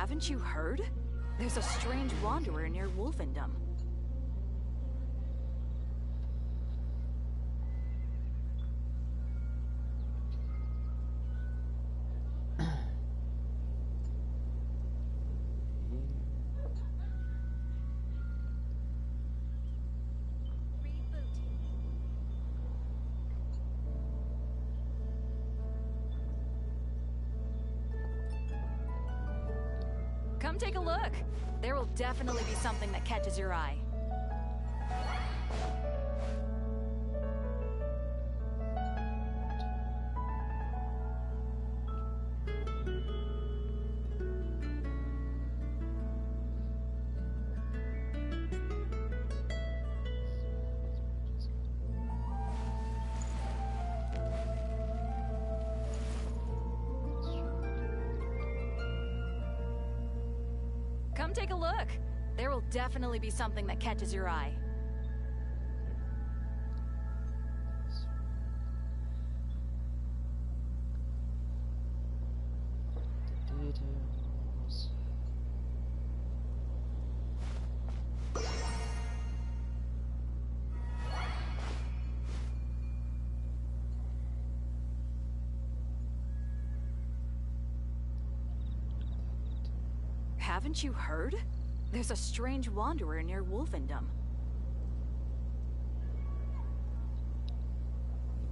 Haven't you heard? There's a strange wanderer near Wolfendom. Come take a look. There will definitely be something that catches your eye. Come take a look. There will definitely be something that catches your eye. Haven't you heard? There's a strange wanderer near Wolfendom.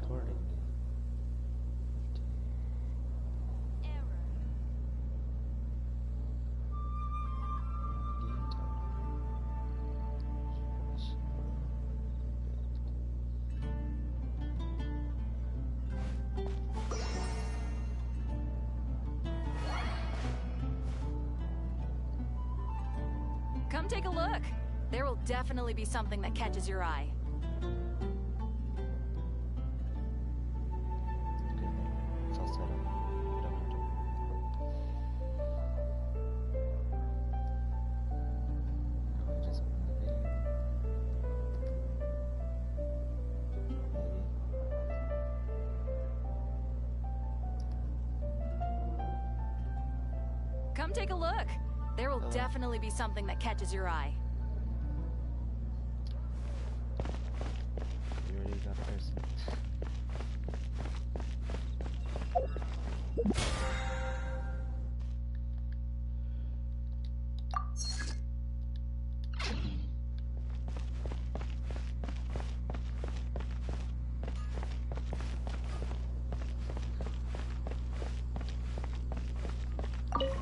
Recording. Come take a look. There will definitely be something that catches your eye. It's all set up. You don't have to. I just open the video. Come take a look. There will definitely be something that catches your eye. You already got person.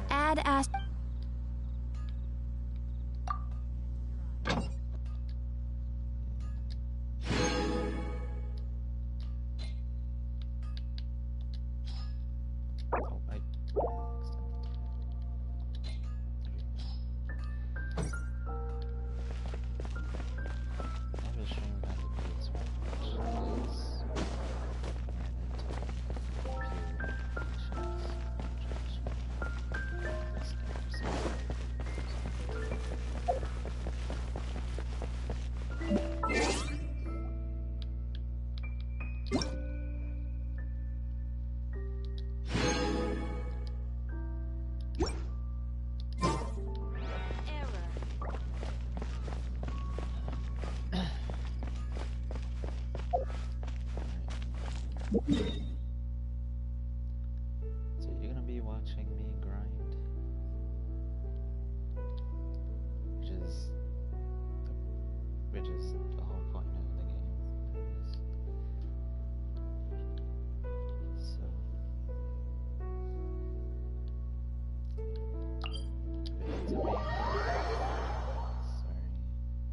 Add as Oh, I... I have a stream about the beats much So you're gonna be watching me grind, which is the whole point of the game. So, if it's a main sorry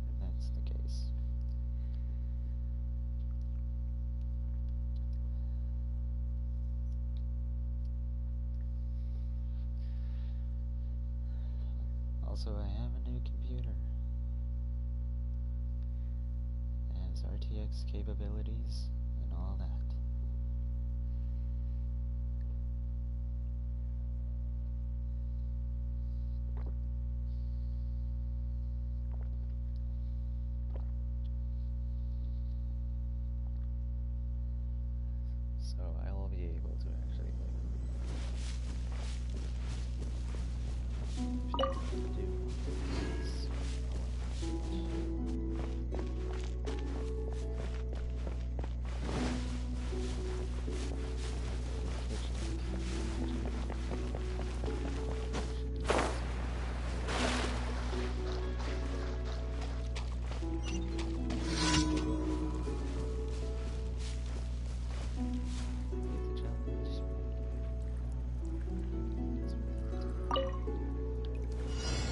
if that's the case. Also, I have a new computer. It has RTX capabilities and all that. So I will be able to actually play.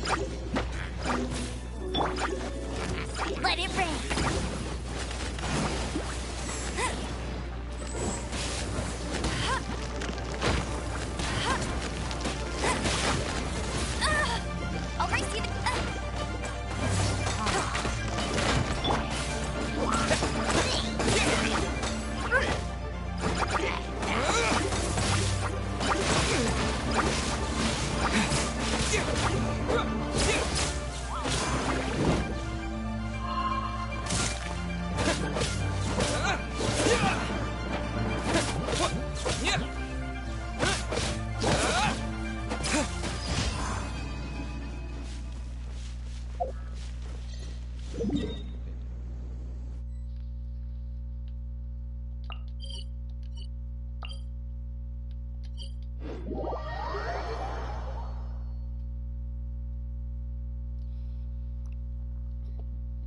Let it rain. I'll race you.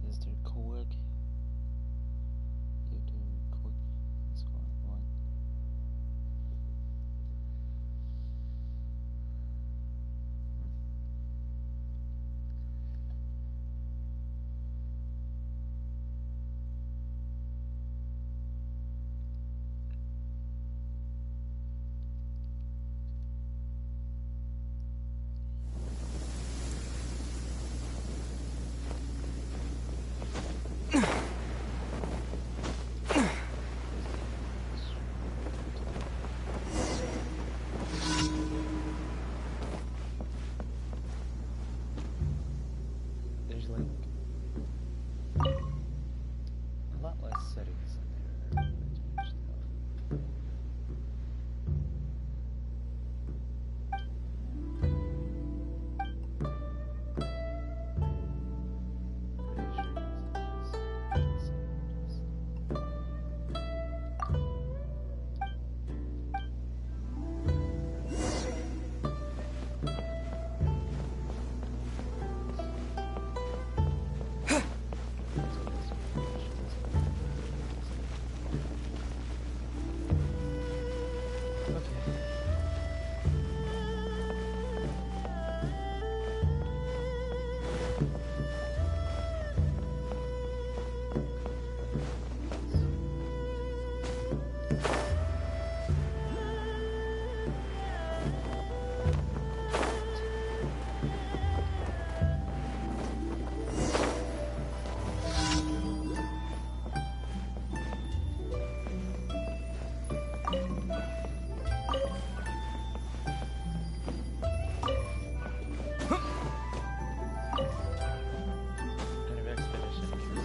Is there co-work? You do quick squad one. There's like a lot less settings in there. That's stuff. Pretty sure it's kind of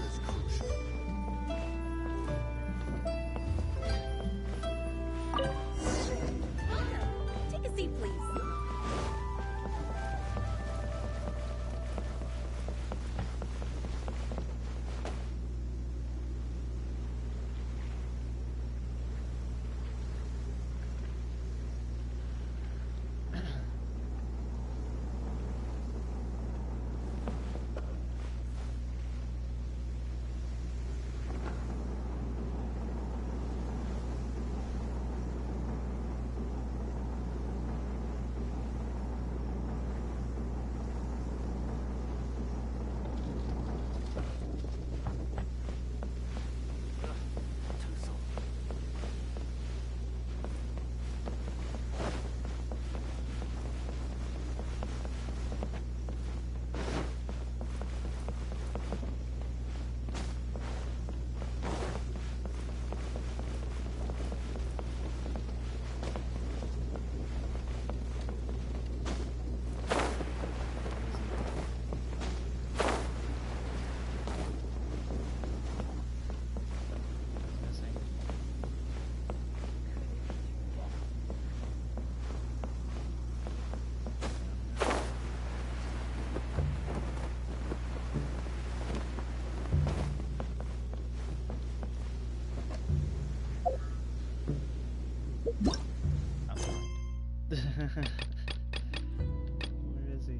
expedition. Take a seat, please. Where is he?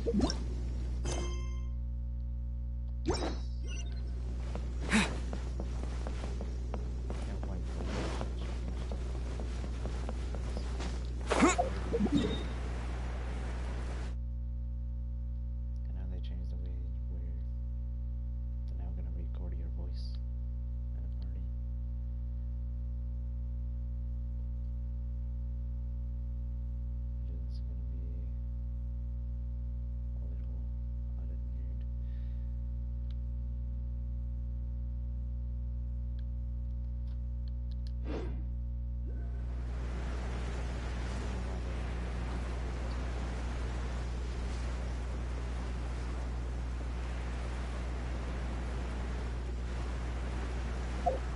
And now they changed the way where they're now gonna record your voice at a party. Which is gonna be a little odd and weird.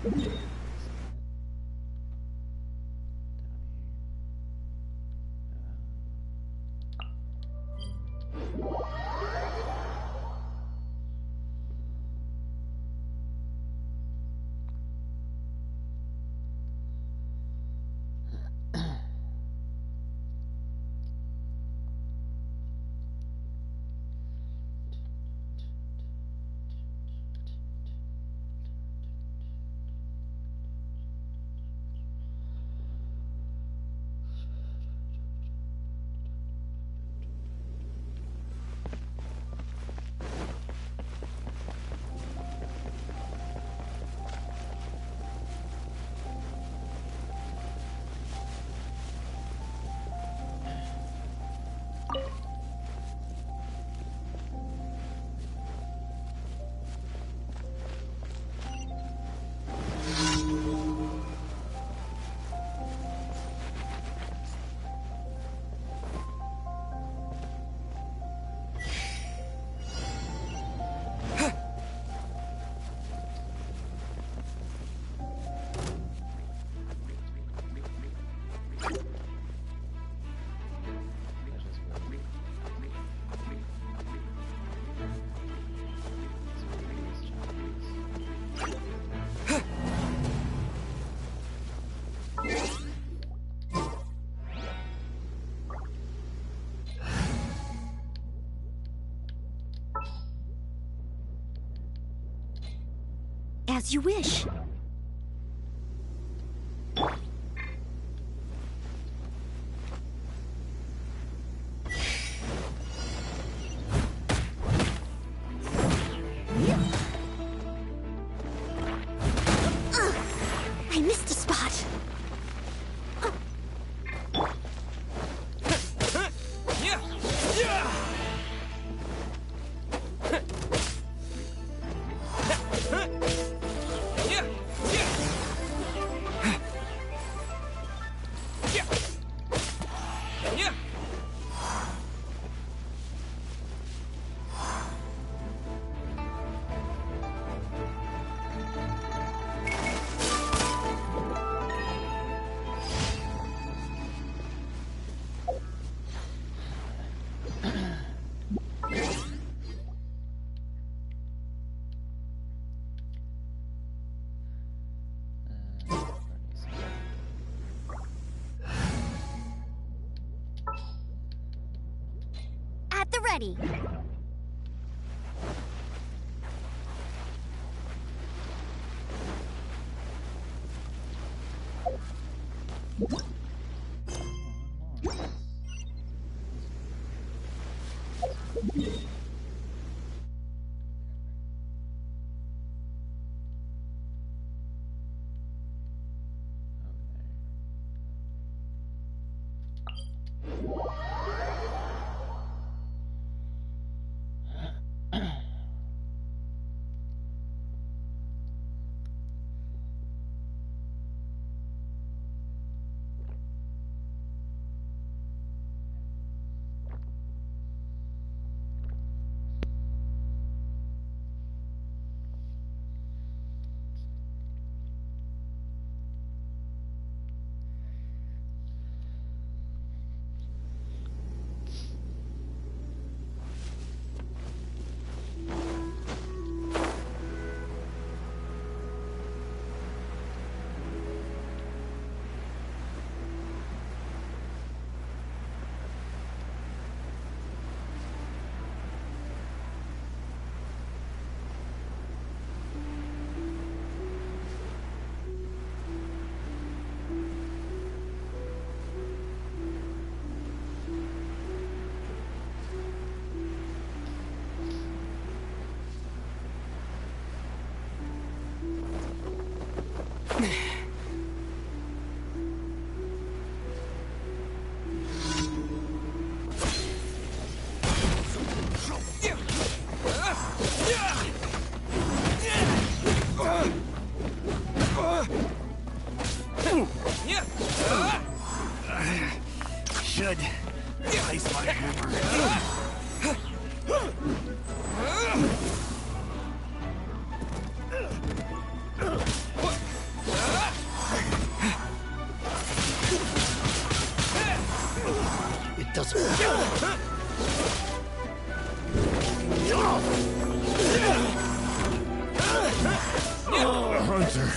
Down here. As you wish. I missed a spot. At the ready. Place my hammer. It doesn't. Hunter.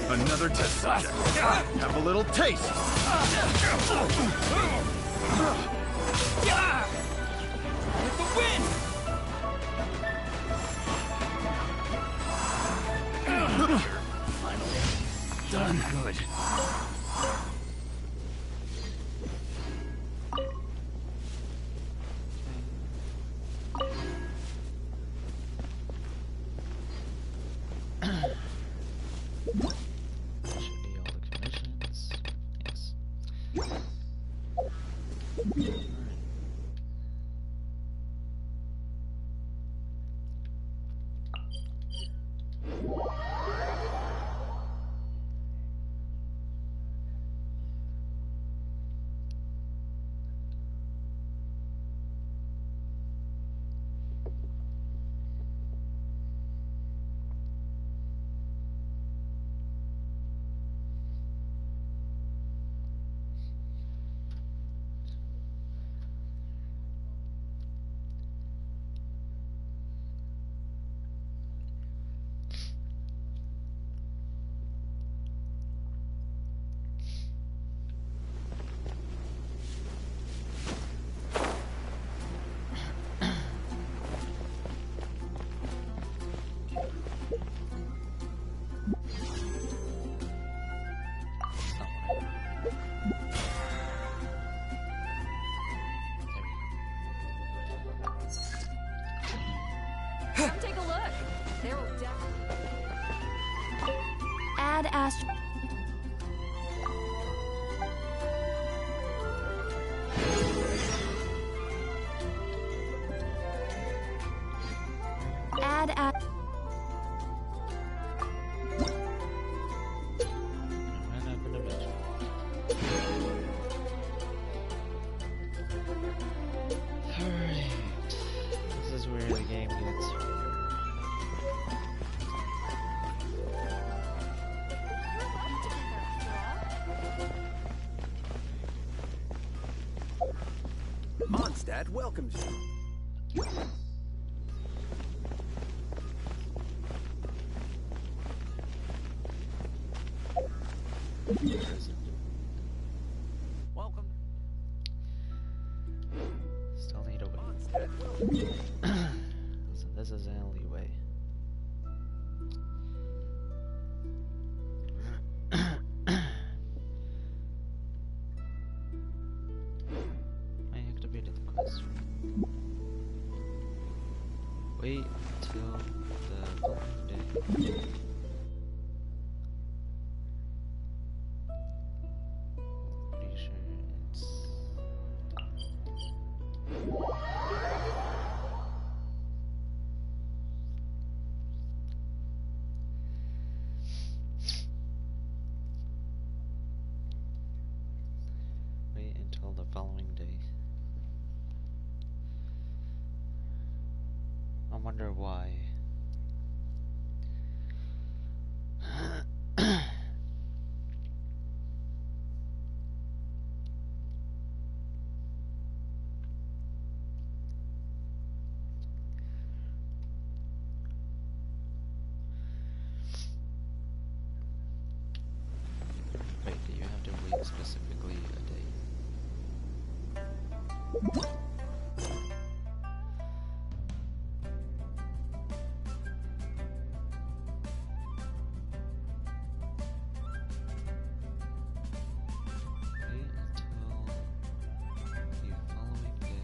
Another test subject. Have a little taste. With the wind! Finally. Done. Good. Should be all the commissions. Yes. Come take a look. There will definitely. Add Ast. Add Ast. Ran up in a bitch. Alright. This is where the game gets. Mondstadt welcomes you. Welcome. Still need a way. Mondstadt welcomes you. So this is the only way. I activated the quest. Wait till the following day. Pretty sure it's. Wait until the following day. I wonder why. Wait, do you have to wait specifically a day? Wait until the following day.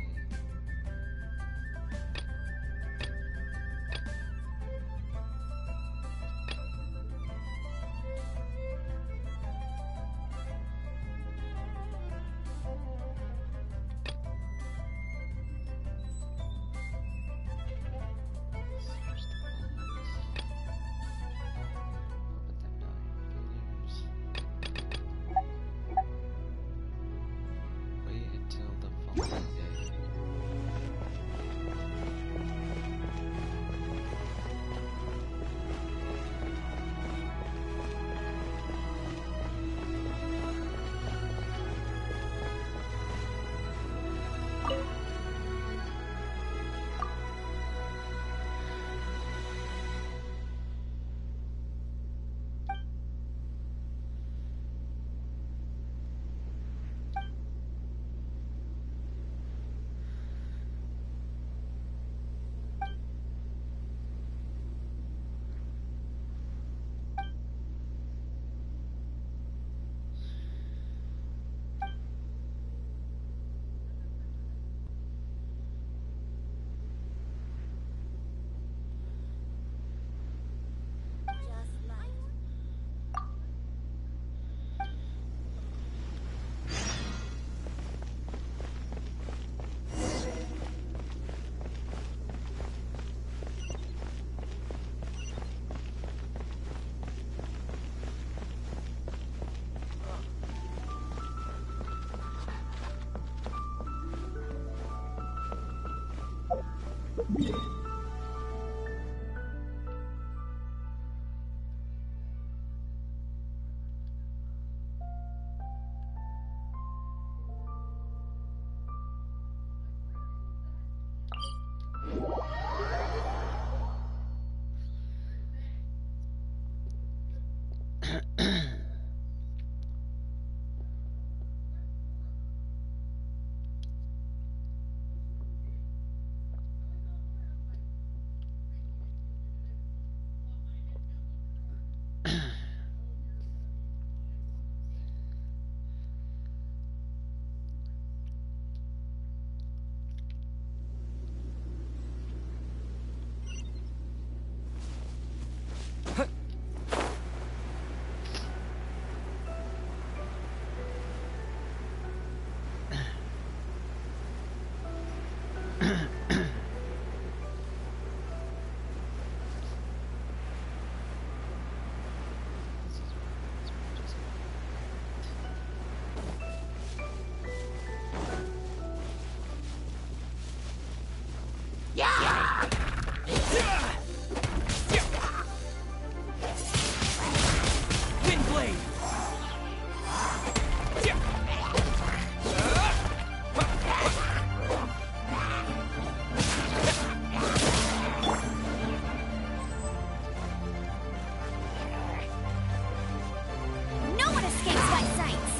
No one escapes my sights!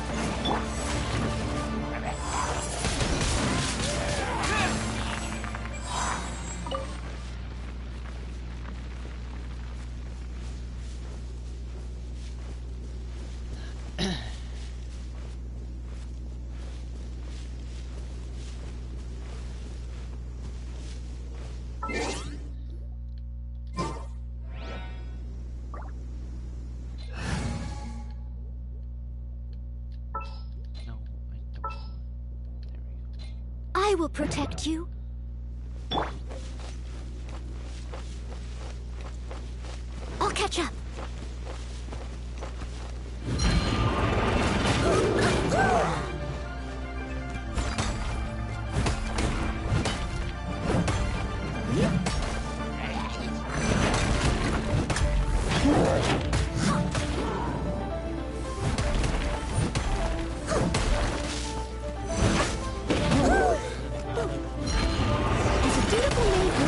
No, I don't. There we go. I will protect you. I'll catch up. As a dutiful maid,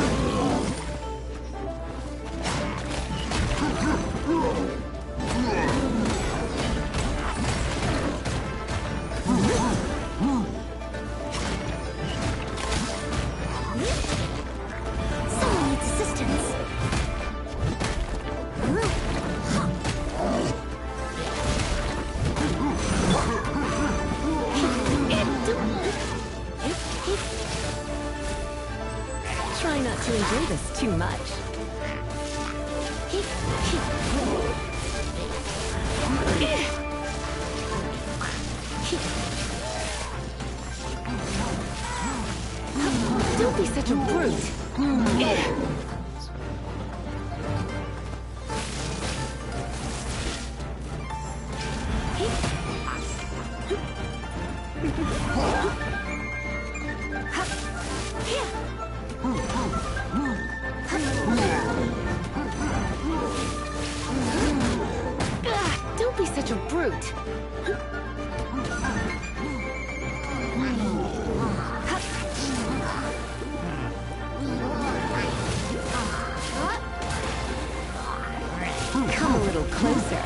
someone needs assistance. Try not to enjoy this too much. Don't be such a brute. Don't be such a brute. Come a little closer.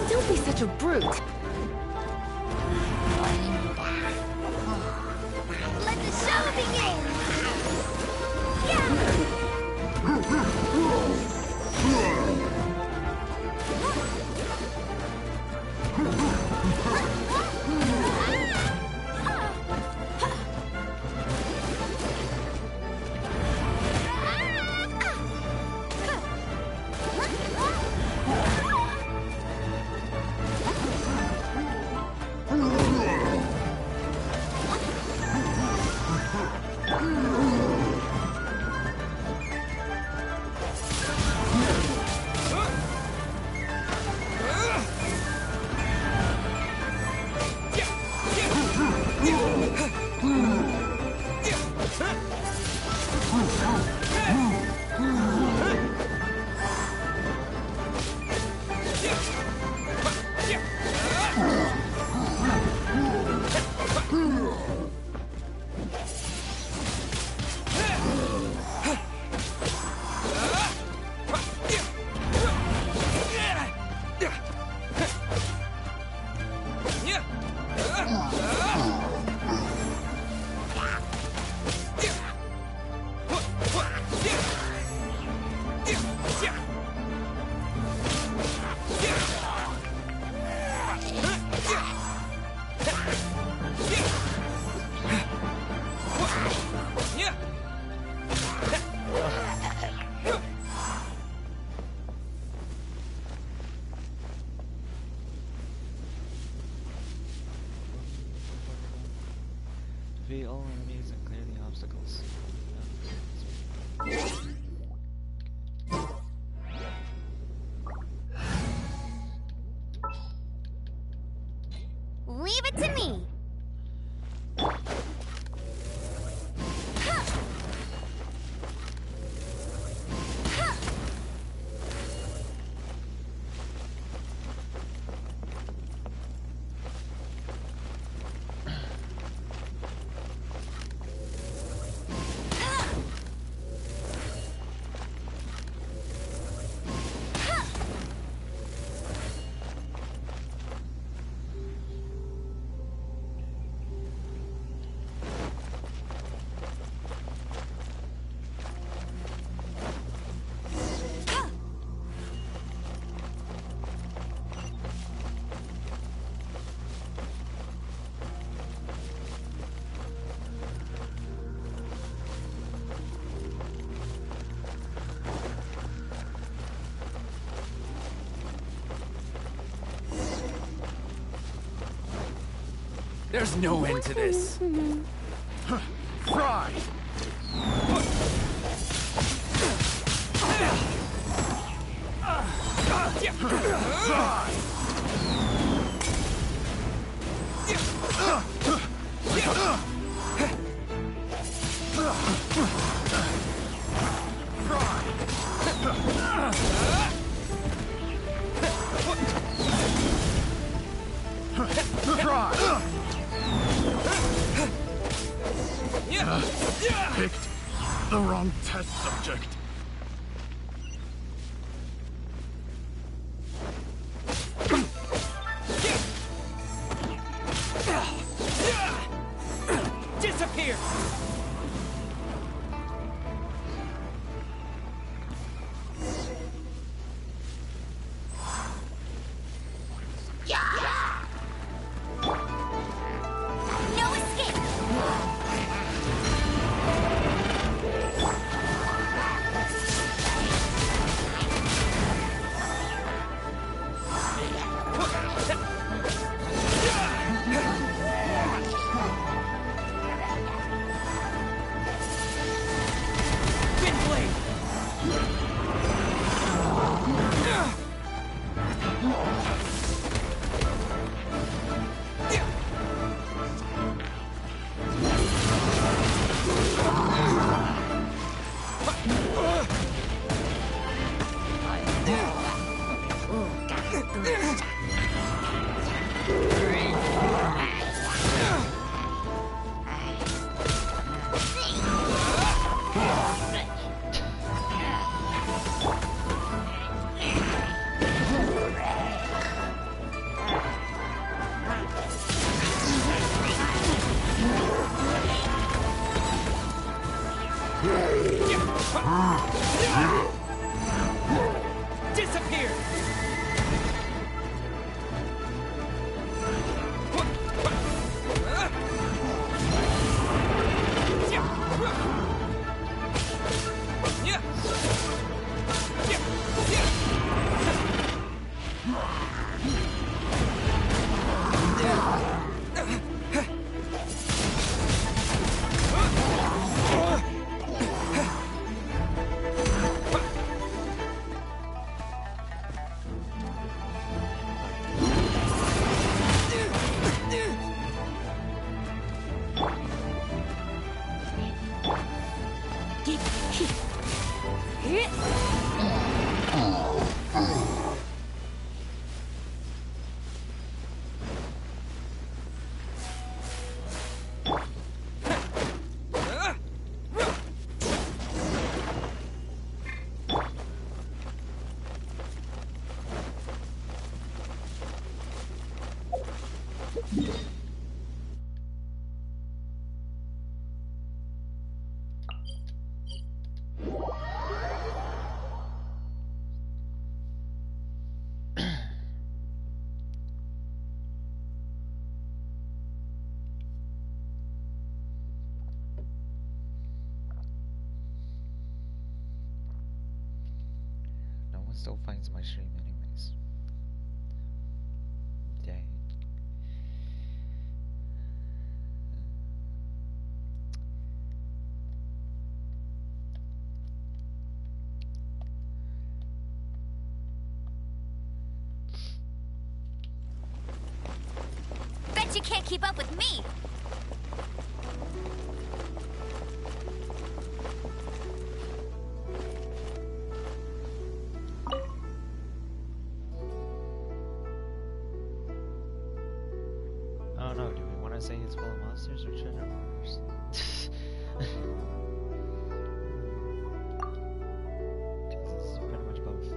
Don't be such a brute. Let the show begin! Defeat all enemies and clear the obstacles. Leave it to me! There's no end to this. Fry! Picked the wrong test subject. Disappear! No escape! Disappear! No one still finds my stream anyways. Dang. Bet you can't keep up with me. Oh no, do we want to say it's full of monsters or treasure hunters? Because it's pretty much both.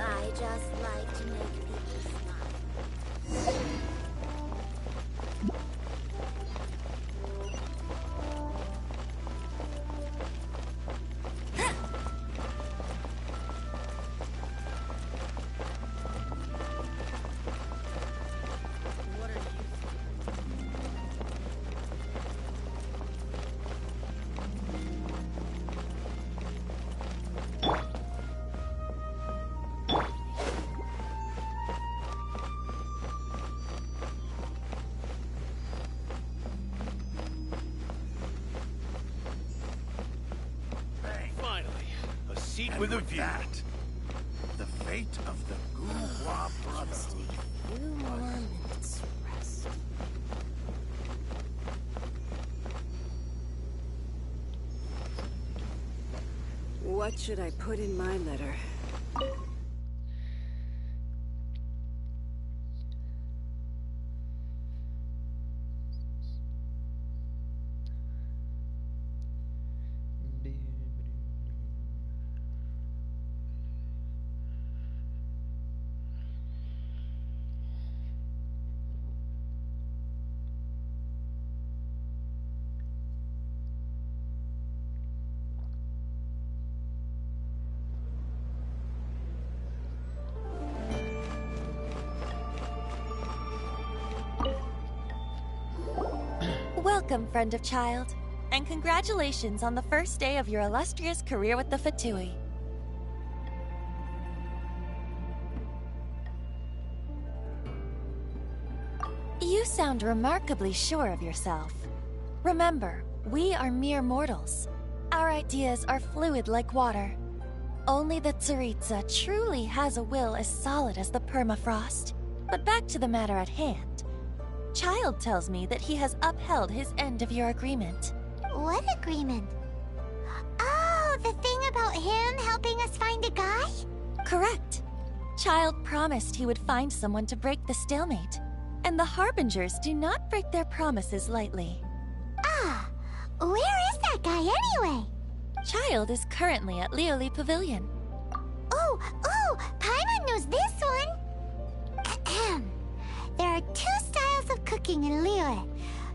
I just like to make people smile. Finally, a seat with a view. The fate of the Goulois Brotherhood. Few more minutes rest. What should I put in my letter? Welcome, friend of child, and congratulations on the first day of your illustrious career with the Fatui. You sound remarkably sure of yourself. Remember, we are mere mortals. Our ideas are fluid like water. Only the Tsaritsa truly has a will as solid as the permafrost. But back to the matter at hand. Child tells me that he has upheld his end of your agreement. What agreement? Oh, the thing about about him helping us find a guy? Correct. Child promised he would find someone to break the stalemate. And the Harbingers do not break their promises lightly. Ah, where is that guy anyway? Child is currently at Lioli Pavilion. Oh, Paimon knows this one. Ahem. There are two styles of cooking in Liyue,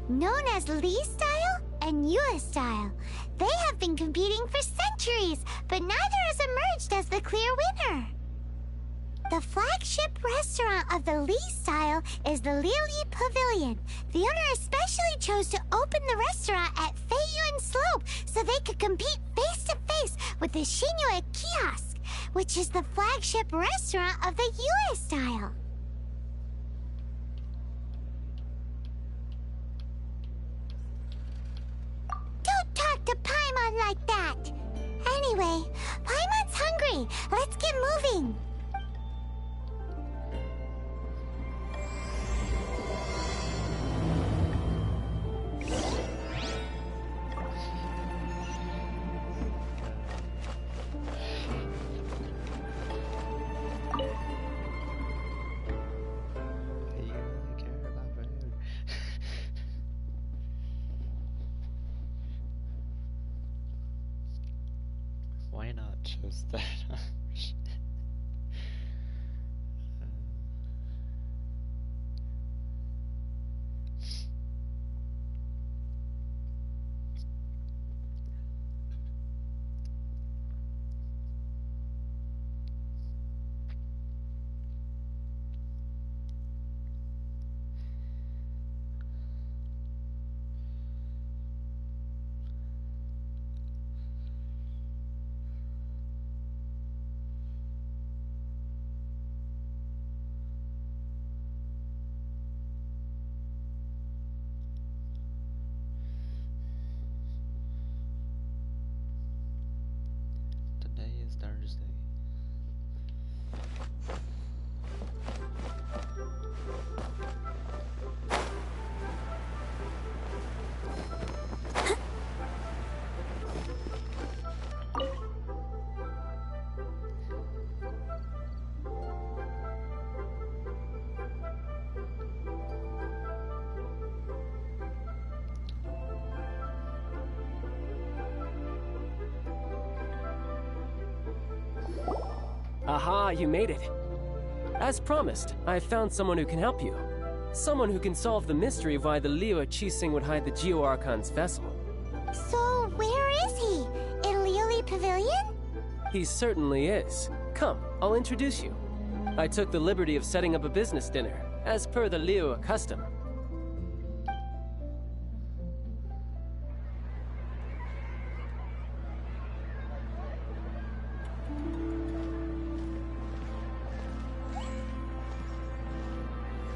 known as Li style and Yue style. They have been competing for centuries, but neither has emerged as the clear winner. The flagship restaurant of the Li style is the Lioli Pavilion. The owner especially chose to open the restaurant at Feiyuan Slope so they could compete face to face with the Xinyue Kiosk, which is the flagship restaurant of the Yue style. Don't talk to Paimon like that! Anyway, Paimon's hungry. Let's get moving. You really care about food. Why not choose that? Today is Thursday. Aha, you made it. As promised, I found someone who can help you. Someone who can solve the mystery of why the Liyue Qixing would hide the Geo-Archon's vessel. So, where is he? In Lioli Pavilion? He certainly is. Come, I'll introduce you. I took the liberty of setting up a business dinner, as per the Liyue custom.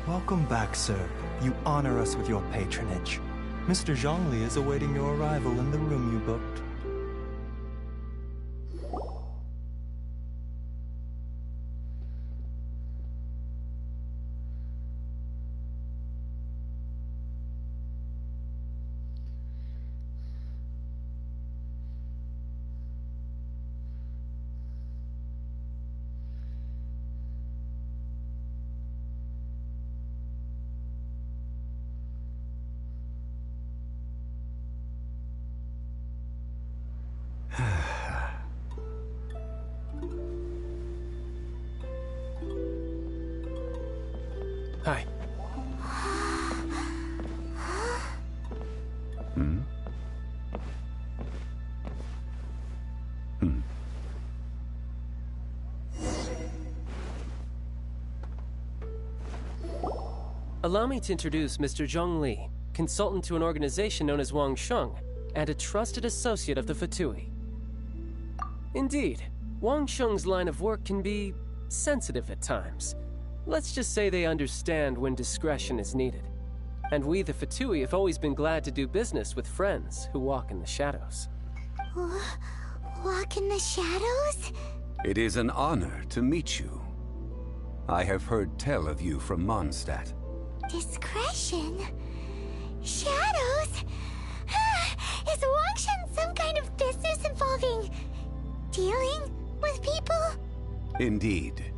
Welcome back, sir. You honor us with your patronage. Mr. Zhongli is awaiting your arrival in the room you booked. Hi. Allow me to introduce Mr. Zhong Li, consultant to an organization known as Wang Sheng, and a trusted associate of the Fatui. Indeed, Wang Sheng's line of work can be sensitive at times. Let's just say they understand when discretion is needed. And we, the Fatui, have always been glad to do business with friends who walk in the shadows. Walk in the shadows? It is an honor to meet you. I have heard tell of you from Mondstadt. Discretion? Shadows? Is Wangshan some kind of business involving dealing Indeed,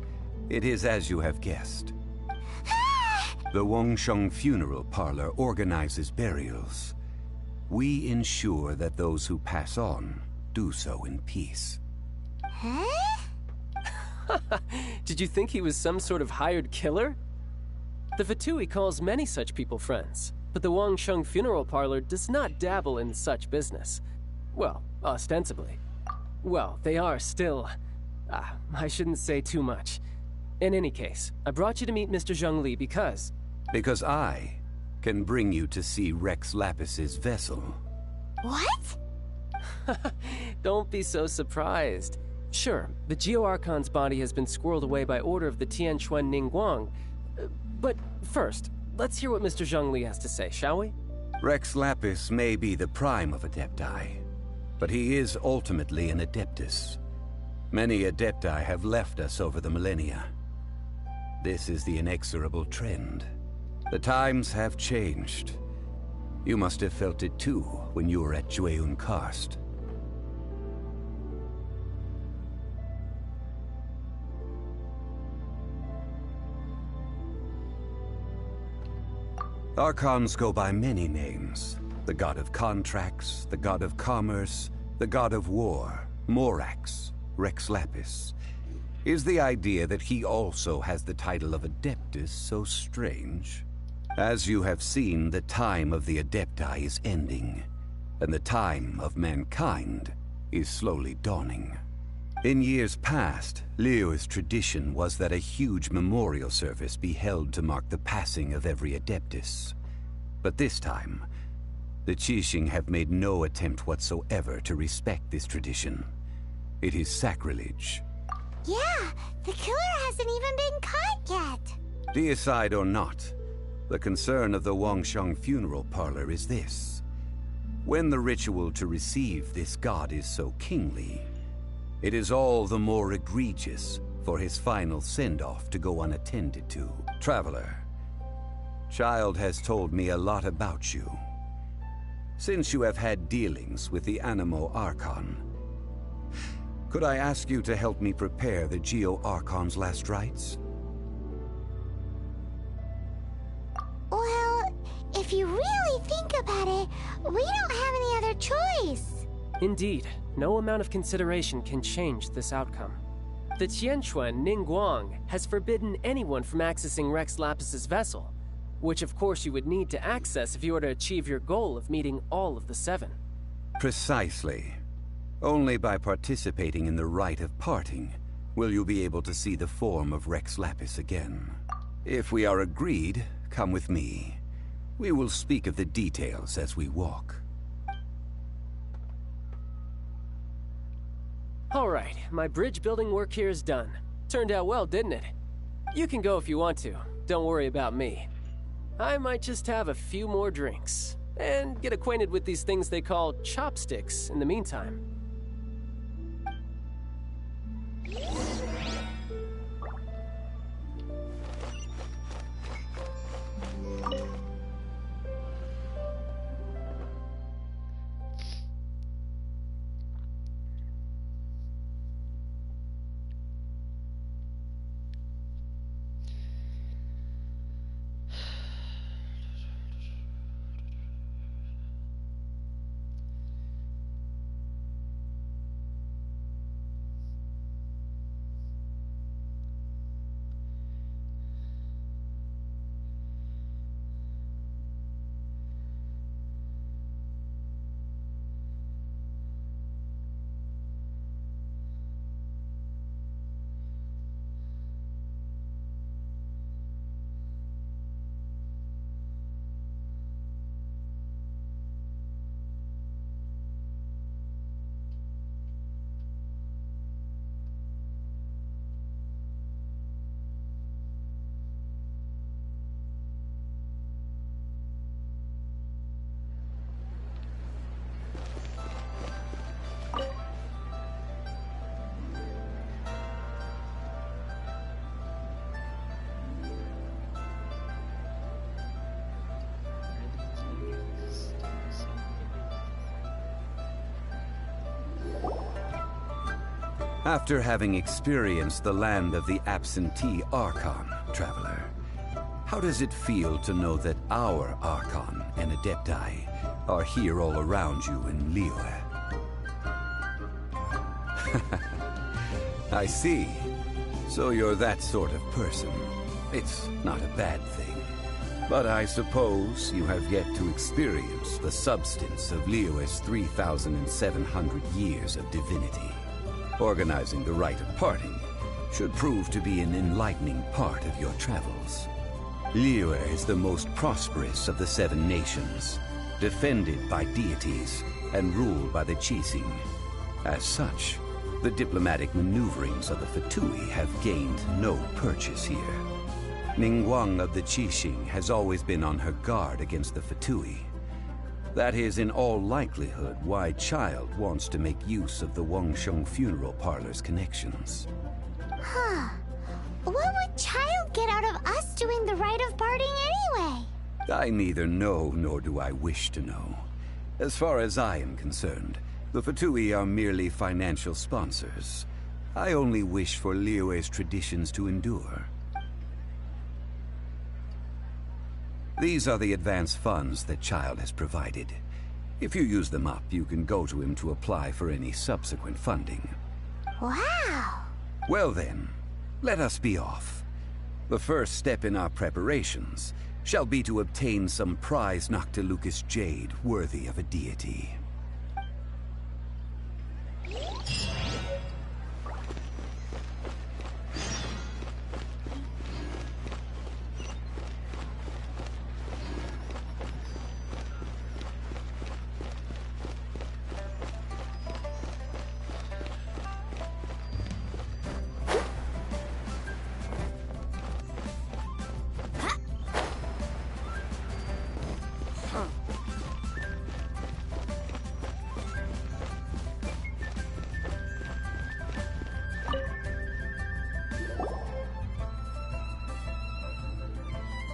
it is as you have guessed. The Wangsheng Funeral Parlor organizes burials. We ensure that those who pass on do so in peace. Huh? Did you think he was some sort of hired killer? The Fatui calls many such people friends, but the Wangsheng Funeral Parlor does not dabble in such business. Well, ostensibly. Well, they are still... I shouldn't say too much. In any case, I brought you to meet Mr. Zhongli because... Because I can bring you to see Rex Lapis's vessel. What? Don't be so surprised. Sure, the Geo-Archon's body has been squirreled away by order of the Tianquan Ningguang. But first, let's hear what Mr. Zhongli has to say, shall we? Rex Lapis may be the prime of Adepti, but he is ultimately an Adeptus. Many Adepti have left us over the millennia. This is the inexorable trend. The times have changed. You must have felt it too when you were at Jueyun Karst. Archons go by many names. The god of contracts, the god of commerce, the god of war, Morax, Rex Lapis. Is the idea that he also has the title of Adeptus so strange? As you have seen, the time of the Adepti is ending, and the time of mankind is slowly dawning. In years past, Liyue's tradition was that a huge memorial service be held to mark the passing of every Adeptus. But this time, the Qixing have made no attempt whatsoever to respect this tradition. It is sacrilege. Yeah, the killer hasn't even been caught yet. Deicide or not, the concern of the Wangsheng Funeral Parlor is this. When the ritual to receive this god is so kingly, it is all the more egregious for his final send-off to go unattended to. Traveler, Child has told me a lot about you. Since you have had dealings with the Animo Archon, could I ask you to help me prepare the Geo-Archon's last rites? Well, if you really think about it, we don't have any other choice. Indeed, no amount of consideration can change this outcome. The Tianquan Ningguang has forbidden anyone from accessing Rex Lapis's vessel, which of course you would need to access if you were to achieve your goal of meeting all of the seven. Precisely. Only by participating in the rite of parting will you be able to see the form of Rex Lapis again. If we are agreed, come with me. We will speak of the details as we walk. Alright, my bridge building work here is done. Turned out well, didn't it? You can go if you want to. Don't worry about me. I might just have a few more drinks, and get acquainted with these things they call chopsticks in the meantime. After having experienced the land of the absentee Archon, traveler, how does it feel to know that our Archon and Adepti are here all around you in Liyue? I see. So you're that sort of person. It's not a bad thing. But I suppose you have yet to experience the substance of Liyue's 3,700 years of divinity. Organizing the rite of parting should prove to be an enlightening part of your travels. Liyue is the most prosperous of the 7 nations, defended by deities and ruled by the Qixing. As such, the diplomatic maneuverings of the Fatui have gained no purchase here. Ningguang of the Qixing has always been on her guard against the Fatui. That is in all likelihood why Child wants to make use of the Wangsheng funeral parlor's connections. Huh. What would Child get out of us doing the rite of parting anyway? I neither know nor do I wish to know. As far as I am concerned, the Fatui are merely financial sponsors. I only wish for Liyue's traditions to endure. These are the advance funds that Child has provided. If you use them up, you can go to him to apply for any subsequent funding. Wow! Well then, let us be off. The first step in our preparations shall be to obtain some prize Noctilucous jade worthy of a deity.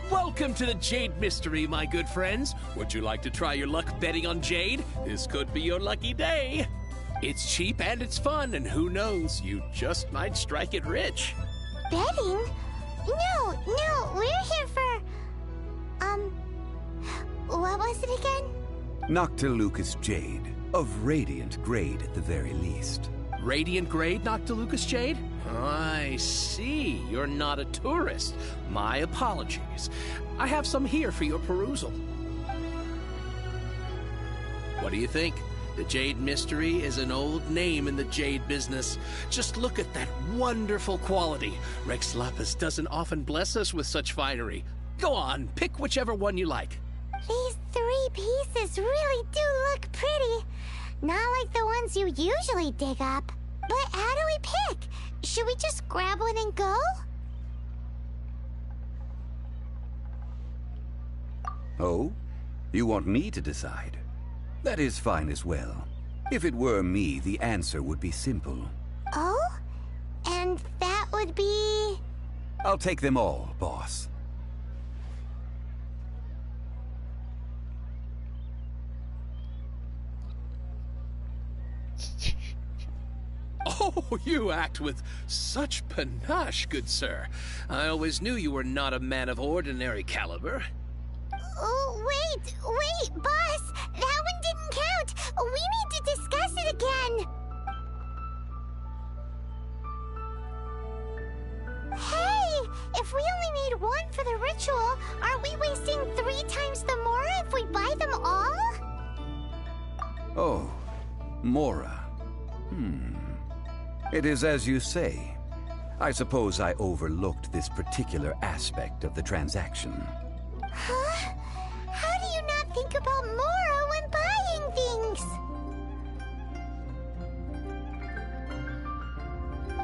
Welcome to the Jade Mystery, my good friends. Would you like to try your luck betting on Jade? This could be your lucky day. It's cheap and it's fun, and who knows, you just might strike it rich. Betting? No, we're here for... what was it again? Noctilucous jade, of radiant grade at the very least. Radiant grade, Noctilucous jade? I see. You're not a tourist. My apologies. I have some here for your perusal. What do you think? The Jade Mystery is an old name in the jade business. Just look at that wonderful quality. Rex Lapis doesn't often bless us with such finery. Go on, pick whichever one you like. These 3 pieces really do look pretty. Not like the ones you usually dig up. But how do we pick? Should we just grab one and go? Oh? You want me to decide? That is fine as well. If it were me, the answer would be simple. Oh? And that would be... I'll take them all, boss. Oh, you act with such panache, good sir. I always knew you were not a man of ordinary caliber. Oh, wait, boss! That one didn't count! We need to discuss it again! Hey! If we only need one for the ritual, aren't we wasting 3 times the Mora if we buy them all? Oh, Mora. It is as you say. I suppose I overlooked this particular aspect of the transaction. Huh? How do you not think about Mora when buying things?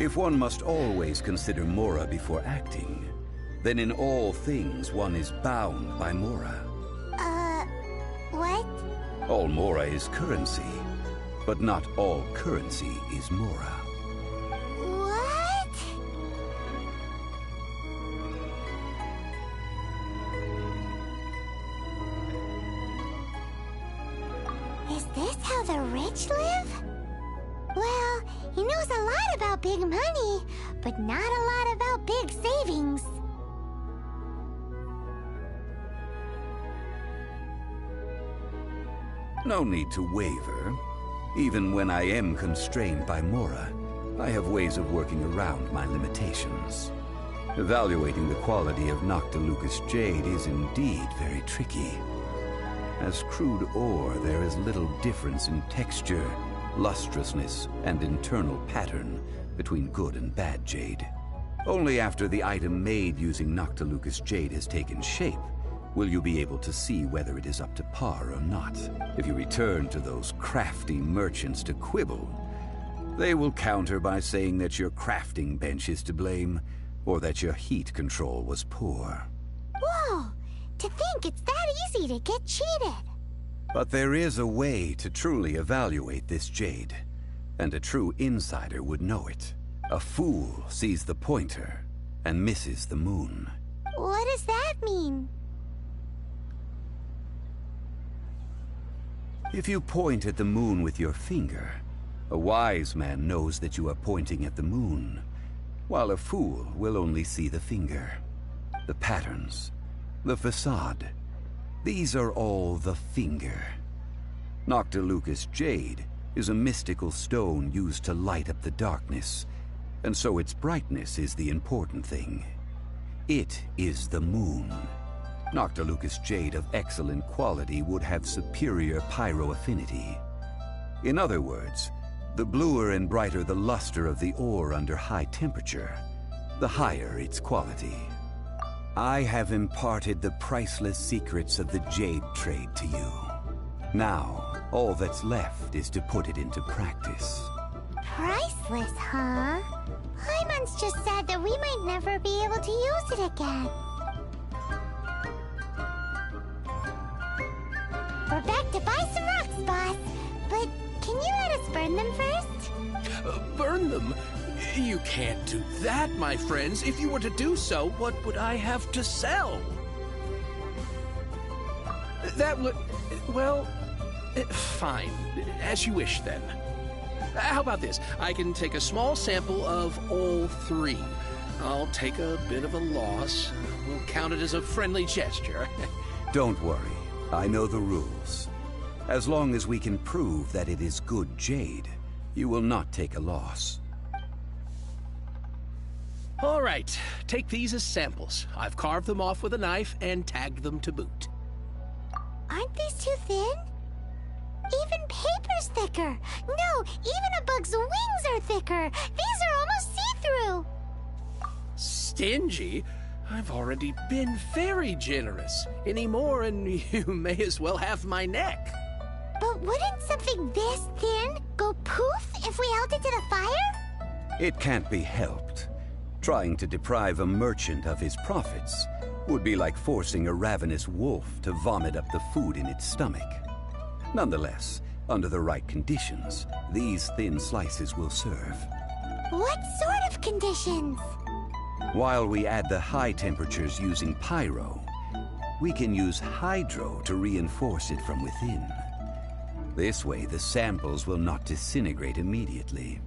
If one must always consider Mora before acting, then in all things one is bound by Mora. What? All Mora is currency, but not all currency is Mora. What? Is this how the rich live? Well, he knows a lot about big money, but not a lot about big savings. No need to waver. Even when I am constrained by Mora, I have ways of working around my limitations. Evaluating the quality of Noctilucous jade is indeed very tricky. As crude ore, there is little difference in texture, lustrousness, and internal pattern between good and bad jade. Only after the item made using Noctilucous jade has taken shape will you be able to see whether it is up to par or not. If you return to those crafty merchants to quibble, they will counter by saying that your crafting bench is to blame, or that your heat control was poor. Whoa! To think it's that easy to get cheated! But there is a way to truly evaluate this jade, and a true insider would know it. A fool sees the pointer and misses the moon. What does that mean? If you point at the moon with your finger, a wise man knows that you are pointing at the moon, while a fool will only see the finger. The patterns, the facade, these are all the finger. Noctilucous jade is a mystical stone used to light up the darkness, and so its brightness is the important thing. It is the moon. Noctilucous jade of excellent quality would have superior pyro affinity. In other words, the bluer and brighter the luster of the ore under high temperature, the higher its quality. I have imparted the priceless secrets of the jade trade to you. Now, all that's left is to put it into practice. Priceless, huh? Paimon's just said that we might never be able to use it again. We're back to buy some rocks, boss. But can you let us burn them first? Burn them? You can't do that, my friends. If you were to do so, what would I have to sell? That would... well... fine. As you wish, then. How about this? I can take a small sample of all three. I'll take a bit of a loss. We'll count it as a friendly gesture. Don't worry. I know the rules. As long as we can prove that it is good jade, you will not take a loss. All right. Take these as samples. I've carved them off with a knife and tagged them to boot. Aren't these too thin? Even paper's thicker. No, even a bug's wings are thicker. These are almost see-through. Stingy? I've already been very generous. Any more and you may as well have my neck. But wouldn't something this thin go poof if we held it to the fire? It can't be helped. Trying to deprive a merchant of his profits would be like forcing a ravenous wolf to vomit up the food in its stomach. Nonetheless, under the right conditions, these thin slices will serve. What sort of conditions? While we add the high temperatures using pyro, we can use hydro to reinforce it from within. This way, the samples will not disintegrate immediately.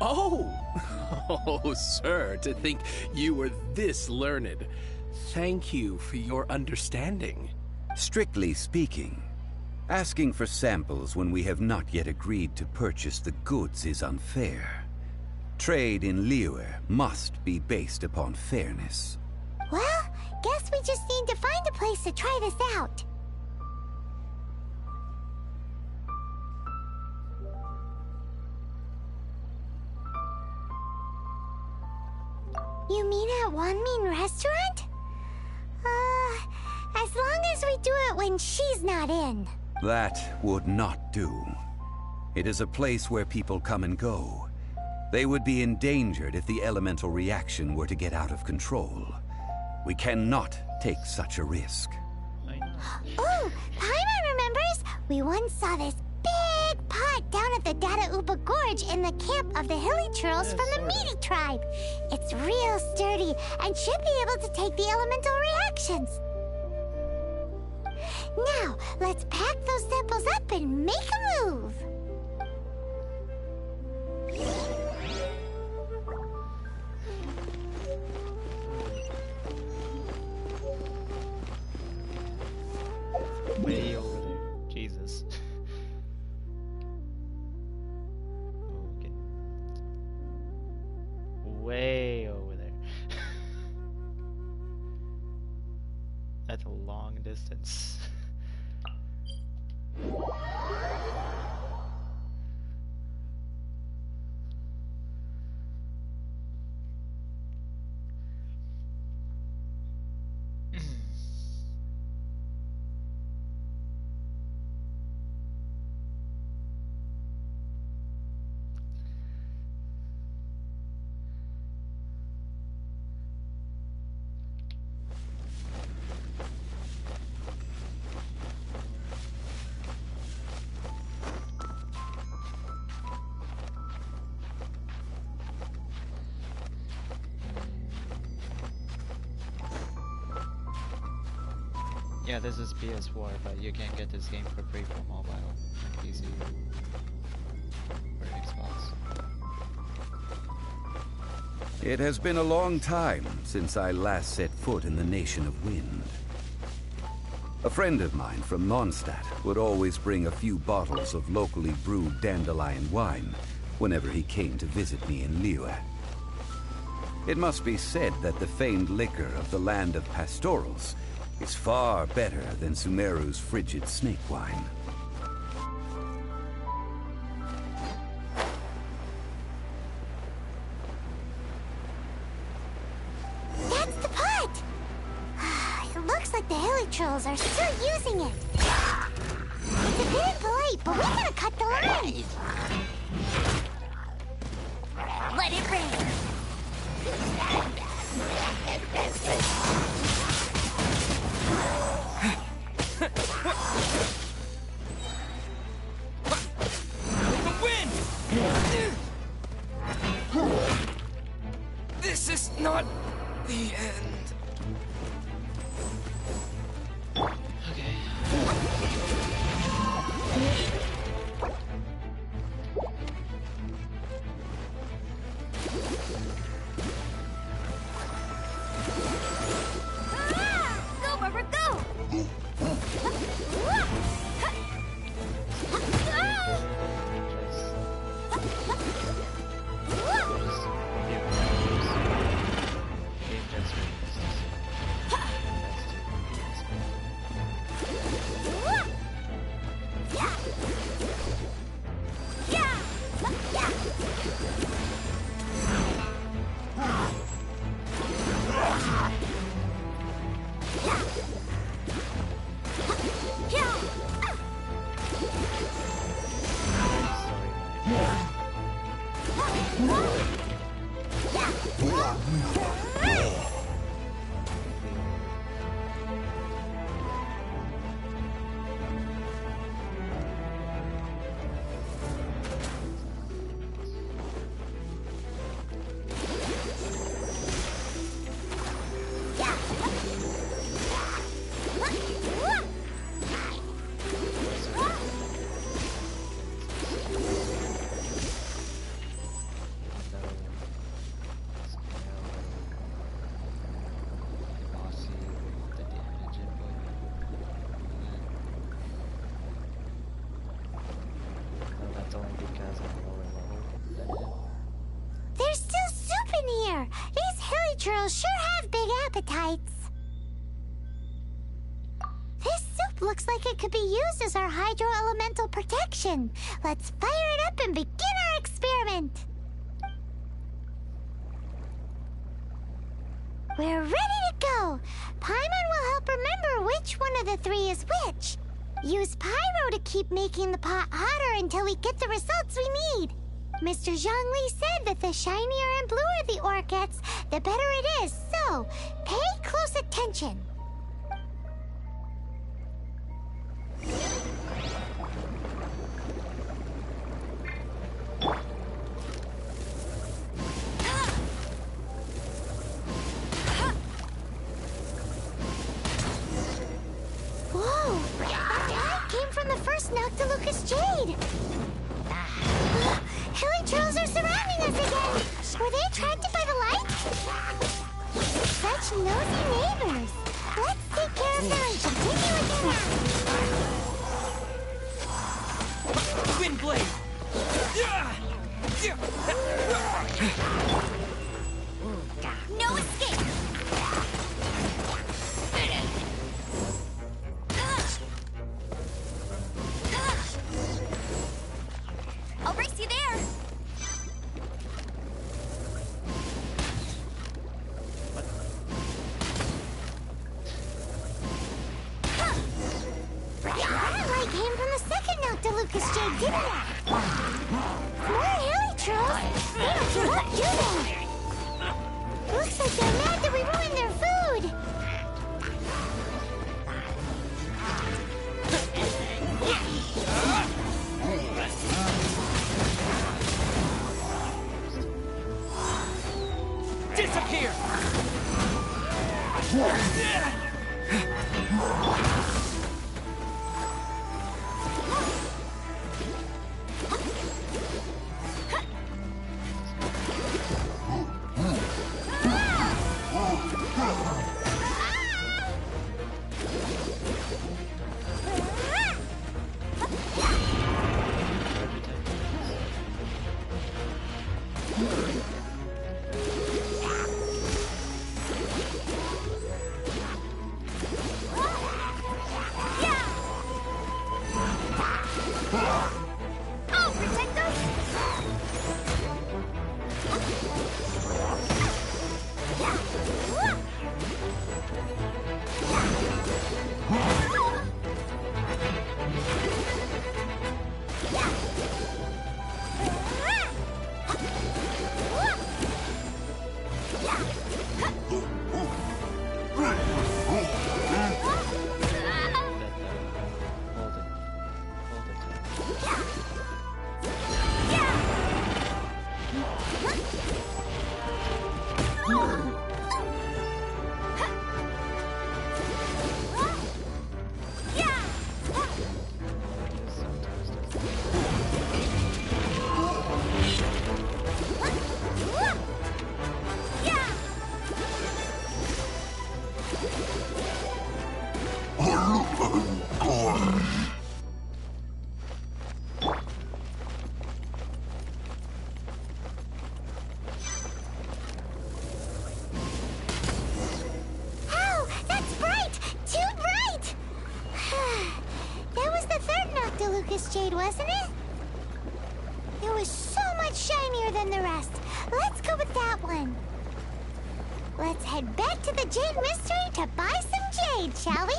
Oh! Oh, sir, to think you were this learned. Thank you for your understanding. Strictly speaking, asking for samples when we have not yet agreed to purchase the goods is unfair. Trade in Liyue must be based upon fairness. Well, guess we just need to find a place to try this out. You mean at Wanmin Restaurant? As long as we do it when she's not in. That would not do. It is a place where people come and go. They would be endangered if the elemental reaction were to get out of control. We cannot take such a risk. Oh, Paimon remembers! We once saw this big pot down at the Data Upa Gorge in the camp of the Hilly Churls from the Meaty tribe. It's real sturdy and should be able to take the elemental reactions. Now, let's pack those samples up and make a move. distance. Yeah, this is PS4, but you can get this game for free for mobile and PC or Xbox. It has been a long time since I last set foot in the Nation of Wind. A friend of mine from Mondstadt would always bring a few bottles of locally brewed dandelion wine whenever he came to visit me in Liyue. It must be said that the famed liquor of the land of pastorals is far better than Sumeru's frigid snake wine. That's the pot! It looks like the Hilichurls are still using it. It's a bit impolite, but we gotta cut the line. Let it rain. This is not the end. Okay. Go, Rubber, go! There's still soup in here! These Hilichurls sure have big appetites! This soup looks like it could be used as our hydro-elemental protection. Let's fire it up and begin our experiment! We're ready to go! Paimon will help remember which one of the three is which. Use Pyro to keep making the pot hotter until we get the results we need. Mr. Zhongli said that the shinier and bluer the ore gets, the better it is, so pay close attention. Whoa! That light came from the first Noctilucous Jade! Hilichurls are surrounding us again! Were they attracted by the light? Such nosy neighbors! Let's take care of them and continue again! Wind blade! No escape! Lucas Jade, didn't it? More helitrolls? They don't give up, do they? Looks like they're mad that we ruined their food. Disappear! I'll protect them! Lucas Jade, wasn't it? It was so much shinier than the rest. Let's go with that one. Let's head back to the Jade Mystery to buy some jade, shall we?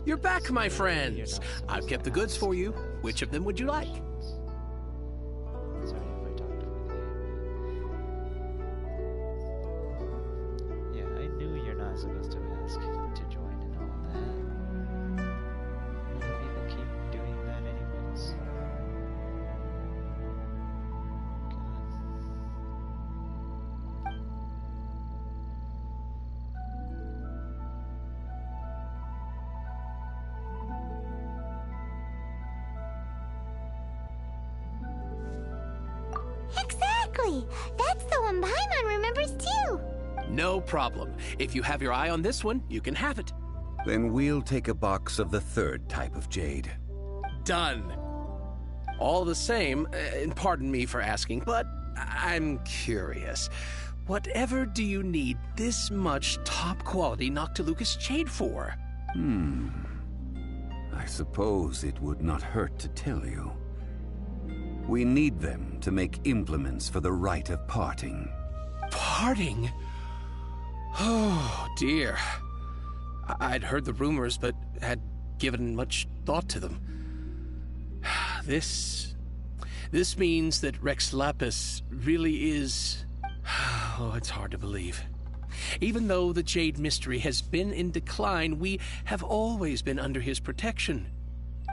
You're back, my friends. I've kept the goods for you. Which of them would you like? Sorry if I talked over the Yeah, I knew you're not supposed to ask to join and all that. Maybe they'll keep doing that anyways. Exactly! That's the one Paimon remembers too! No problem. If you have your eye on this one, you can have it. Then we'll take a box of the third type of jade. Done. All the same, and pardon me for asking, but I'm curious. Whatever do you need this much top-quality Noctilucous jade for? I suppose it would not hurt to tell you. We need them to make implements for the rite of parting. Parting? Oh, dear. I'd heard the rumors, but had given much thought to them. This This means that Rex Lapis really is... Oh, it's hard to believe. Even though the Jade Mystery has been in decline, we have always been under his protection.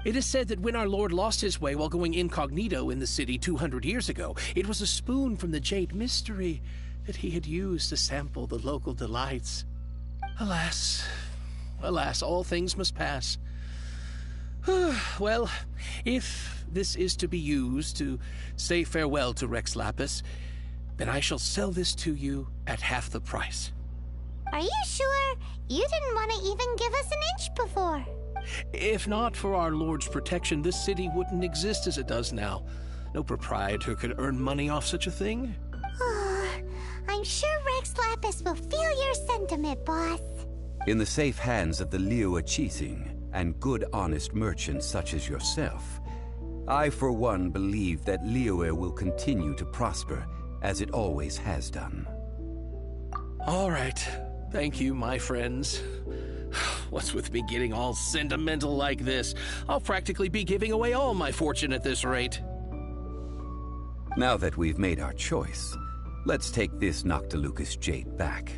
It is said that when our Lord lost his way while going incognito in the city 200 years ago, it was a spoon from the Jade Mystery that he had used to sample the local delights. Alas, alas, all things must pass. Well, if this is to be used to say farewell to Rex Lapis, then I shall sell this to you at half the price. Are you sure? You didn't want to even give us an inch before. If not for our Lord's protection, this city wouldn't exist as it does now. No proprietor could earn money off such a thing. I'm sure Rex Lapis will feel your sentiment, boss. In the safe hands of the Liyue Qixing and good honest merchants such as yourself, I for one believe that Liyue will continue to prosper as it always has done. All right. Thank you, my friends. What's with me getting all sentimental like this? I'll practically be giving away all my fortune at this rate. Now that we've made our choice, let's take this Noctilucous jade back.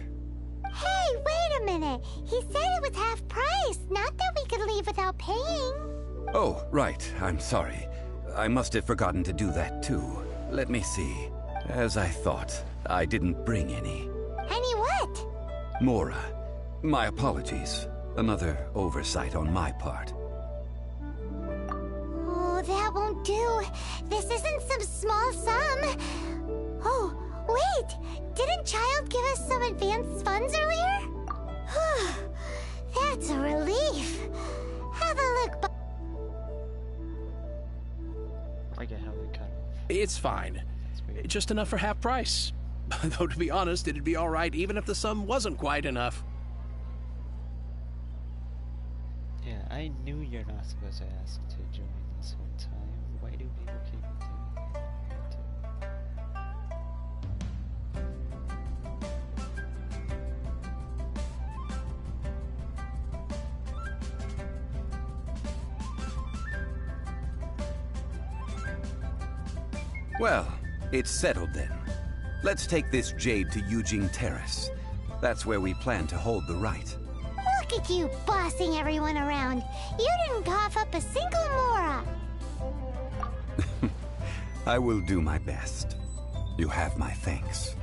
Hey, wait a minute. He said it was half price, not that we could leave without paying. Oh, right. I'm sorry. I must have forgotten to do that too. Let me see. As I thought, I didn't bring any. Any what? Mora. My apologies. Another oversight on my part. Oh, that won't do. This isn't some small sum. Oh, wait! Didn't Child give us some advanced funds earlier? That's a relief. Have a look. I get how they cut off. It's fine. Just enough for half price. Though, to be honest, it'd be all right even if the sum wasn't quite enough. Yeah, I knew you're not supposed to ask to join this whole time. Why do people keep doing that? Well, it's settled then. Let's take this jade to Yujing Terrace. That's where we plan to hold the rite. Look at you bossing everyone around. You didn't cough up a single Mora. I will do my best. You have my thanks.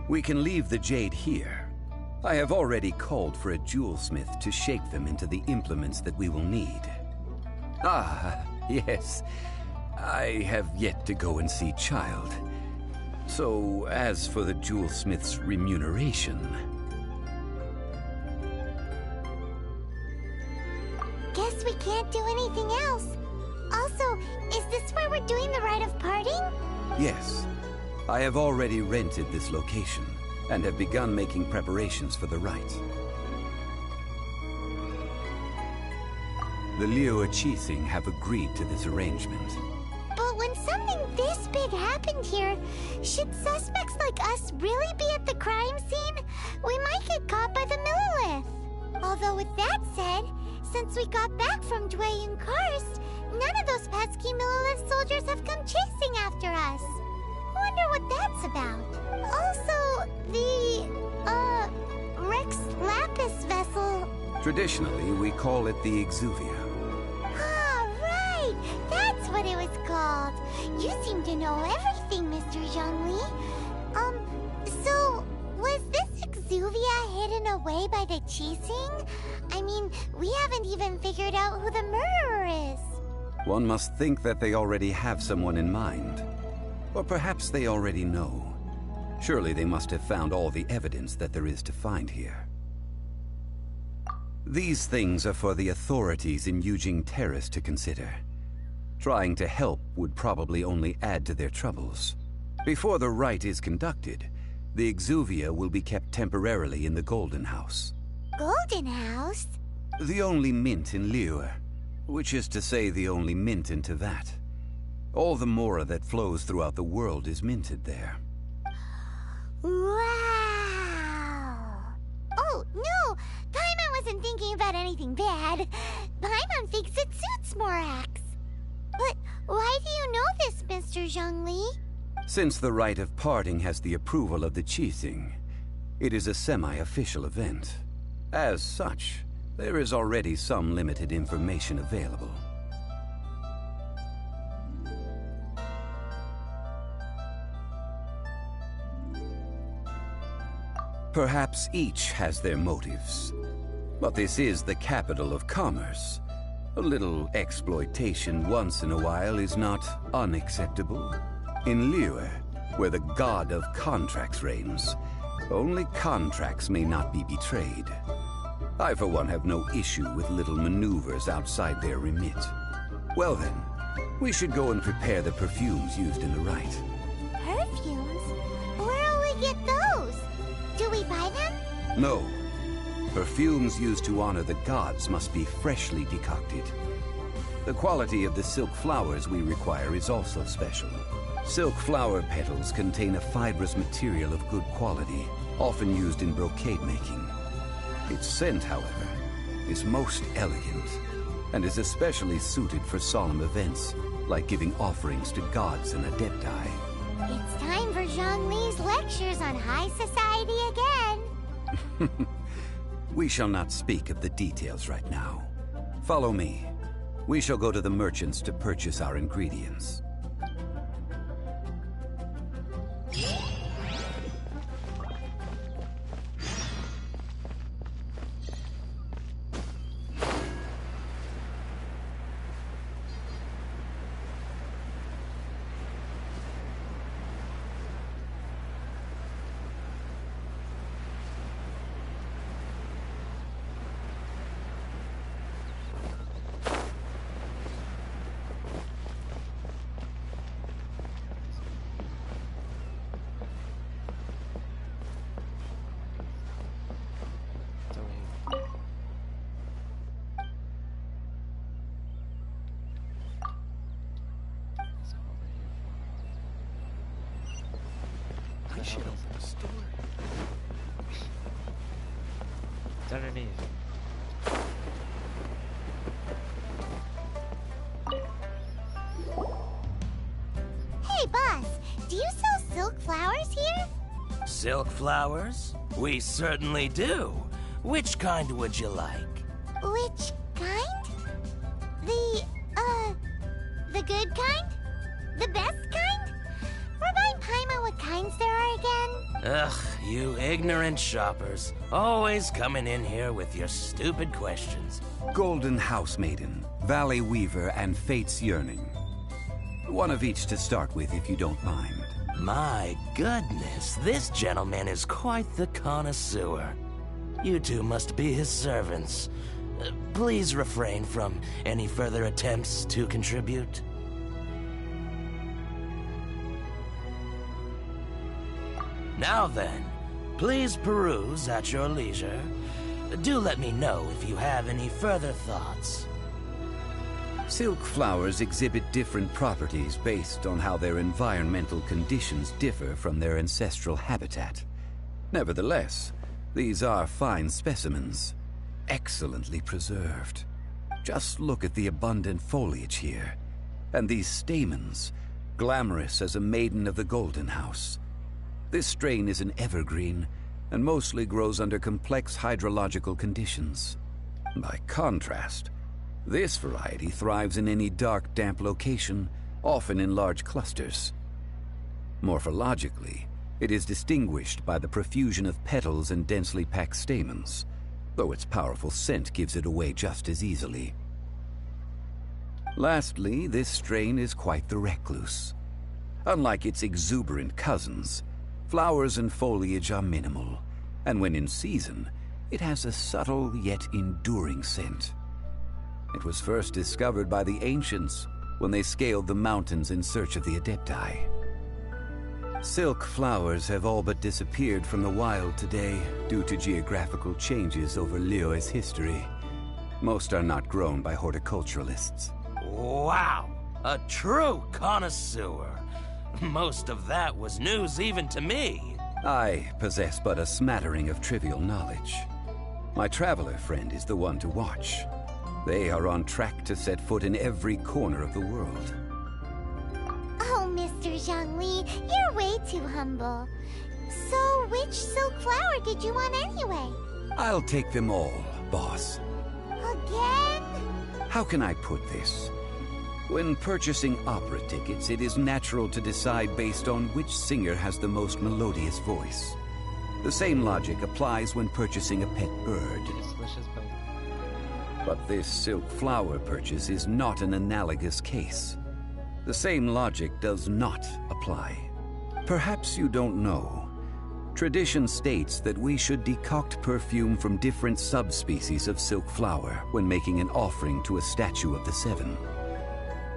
We can leave the jade here. I have already called for a jewelsmith to shape them into the implements that we will need. Ah, yes. I have yet to go and see Child. So, as for the jewelsmith's remuneration... Guess we can't do anything else. Also, is this where we're doing the rite of parting? Yes. I have already rented this location, and have begun making preparations for the rite. The Liyue Qixing have agreed to this arrangement. But when something this big happened here, should suspects like us really be at the crime scene? We might get caught by the Millilith. Although with that said, since we got back from Dwayne Karst, none of those pesky Millilith soldiers have come chasing after us. Wonder what that's about. Also, the, Rex Lapis vessel. Traditionally, we call it the Exuvia. Ah, right! That's what it was called. You seem to know everything, Mr. Zhongli. So, was this Exuvia hidden away by the Qixing? I mean, we haven't even figured out who the murderer is. One must think that they already have someone in mind. Or perhaps they already know. Surely they must have found all the evidence that there is to find here. These things are for the authorities in Yujing Terrace to consider. Trying to help would probably only add to their troubles. Before the rite is conducted, the Exuvia will be kept temporarily in the Golden House. Golden House? The only mint in Liyue, which is to say the only mint in Tevat. All the mora that flows throughout the world is minted there. Wow! Oh, no! Paimon wasn't thinking about anything bad. Paimon thinks it suits Morax. But why do you know this, Mr. Zhongli? Since the rite of parting has the approval of the Qixing, it is a semi-official event. As such, there is already some limited information available. Perhaps each has their motives. But this is the capital of commerce. A little exploitation once in a while is not unacceptable. In Liyue, where the god of contracts reigns, only contracts may not be betrayed. I, for one, have no issue with little maneuvers outside their remit. Well then, we should go and prepare the perfumes used in the rite. Perfumes? Where will we get those? Do we buy them? No. Perfumes used to honor the gods must be freshly decocted. The quality of the silk flowers we require is also special. Silk flower petals contain a fibrous material of good quality, often used in brocade making. Its scent, however, is most elegant, and is especially suited for solemn events, like giving offerings to gods and adepti. It's time for Zhongli's lectures on high society again. We shall not speak of the details right now. Follow me. We shall go to the merchants to purchase our ingredients. I should open the store. It's underneath. Hey, boss, do you sell silk flowers here? Silk flowers? We certainly do. Which kind would you like? Which kind? The good kind? The best kind? Remind Paimon what kinds there are again? Ugh, you ignorant shoppers. Always coming in here with your stupid questions. Golden House Maiden, Valley Weaver, and Fate's Yearning. One of each to start with, if you don't mind. My goodness, this gentleman is quite the connoisseur. You two must be his servants. Please refrain from any further attempts to contribute. Now then, please peruse at your leisure. Do let me know if you have any further thoughts. Silk flowers exhibit different properties based on how their environmental conditions differ from their ancestral habitat. Nevertheless, these are fine specimens, excellently preserved. Just look at the abundant foliage here, and these stamens. glamorous as a maiden of the Golden House. This strain is an evergreen and mostly grows under complex hydrological conditions. By contrast, this variety thrives in any dark, damp location, often in large clusters. Morphologically, it is distinguished by the profusion of petals and densely packed stamens, though its powerful scent gives it away just as easily. Lastly, this strain is quite the recluse. Unlike its exuberant cousins, flowers and foliage are minimal, and when in season, it has a subtle yet enduring scent. It was first discovered by the ancients when they scaled the mountains in search of the Adepti. Silk flowers have all but disappeared from the wild today due to geographical changes over Liyue's history. Most are not grown by horticulturalists. Wow! A true connoisseur. Most of that was news even to me. I possess but a smattering of trivial knowledge. My traveler friend is the one to watch. They are on track to set foot in every corner of the world. Oh, Mr. Zhongli, you're way too humble. So, which silk flower did you want anyway? I'll take them all, boss. Again? How can I put this? When purchasing opera tickets, it is natural to decide based on which singer has the most melodious voice. The same logic applies when purchasing a pet bird. But this silk flower purchase is not an analogous case. The same logic does not apply. Perhaps you don't know. Tradition states that we should decoct perfume from different subspecies of silk flower when making an offering to a statue of the Seven.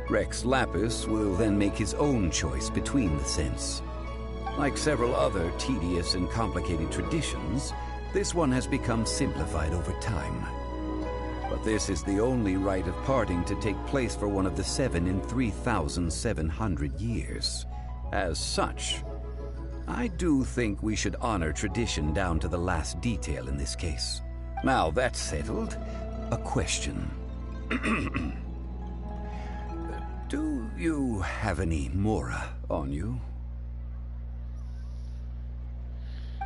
Rex Lapis will then make his own choice between the scents. Like several other tedious and complicated traditions, this one has become simplified over time. But this is the only rite of parting to take place for one of the Seven in 3,700 years. As such, I do think we should honor tradition down to the last detail in this case. Now that's settled, a question. Do you have any Mora on you?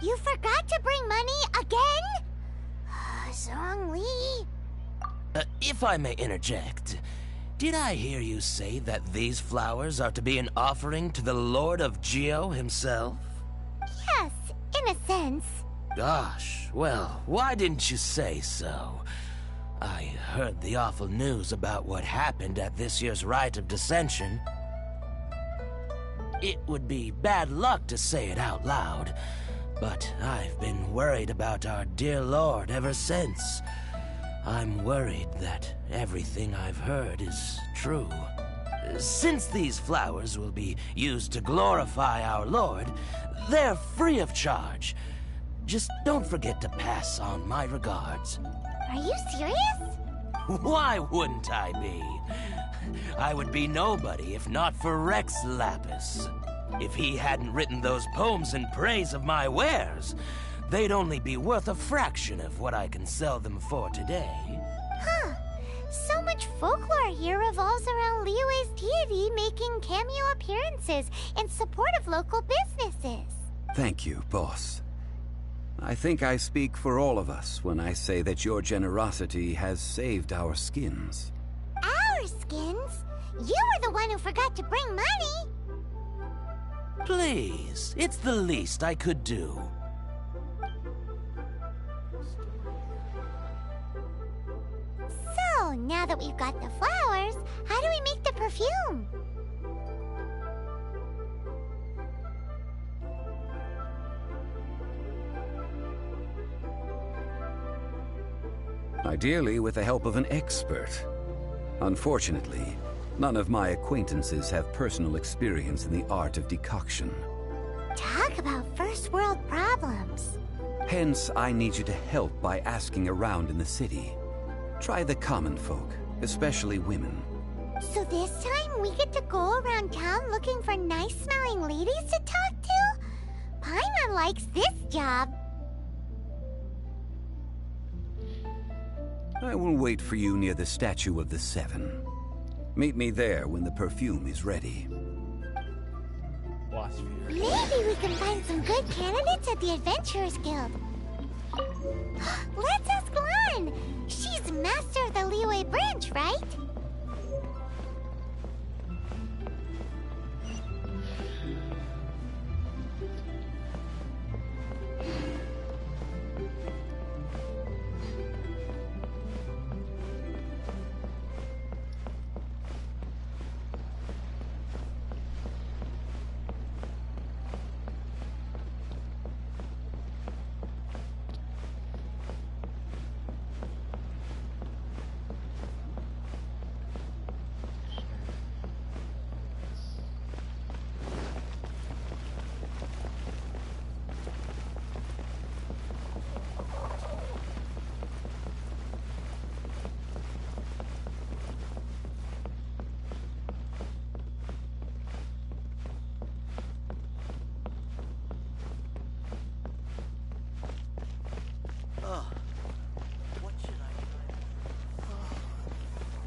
You forgot to bring money again? Zhongli. If I may interject, did I hear you say that these flowers are to be an offering to the Lord of Geo himself? Yes, in a sense. Gosh, well, why didn't you say so? I heard the awful news about what happened at this year's Rite of Dissension. It would be bad luck to say it out loud, but I've been worried about our dear Lord ever since. I'm worried that everything I've heard is true. Since these flowers will be used to glorify our Lord, they're free of charge. Just don't forget to pass on my regards. Are you serious? Why wouldn't I be? I would be nobody if not for Rex Lapis. If he hadn't written those poems in praise of my wares, they'd only be worth a fraction of what I can sell them for today. Huh. So much folklore here revolves around Liyue's deity making cameo appearances in support of local businesses. Thank you, boss. I think I speak for all of us when I say that your generosity has saved our skins. Our skins? You were the one who forgot to bring money! Please, it's the least I could do. So, now that we've got the flowers, how do we make the perfume? Ideally, with the help of an expert. Unfortunately, none of my acquaintances have personal experience in the art of decoction. Talk about first world problems. Hence, I need you to help by asking around in the city. Try the common folk, especially women. So this time we get to go around town looking for nice-smelling ladies to talk to? Paimon likes this job. I will wait for you near the statue of the Seven. Meet me there when the perfume is ready. atmosphere. Maybe we can find some good candidates at the Adventurers Guild. Let's ask Lan! She's master of the Liyue branch, right?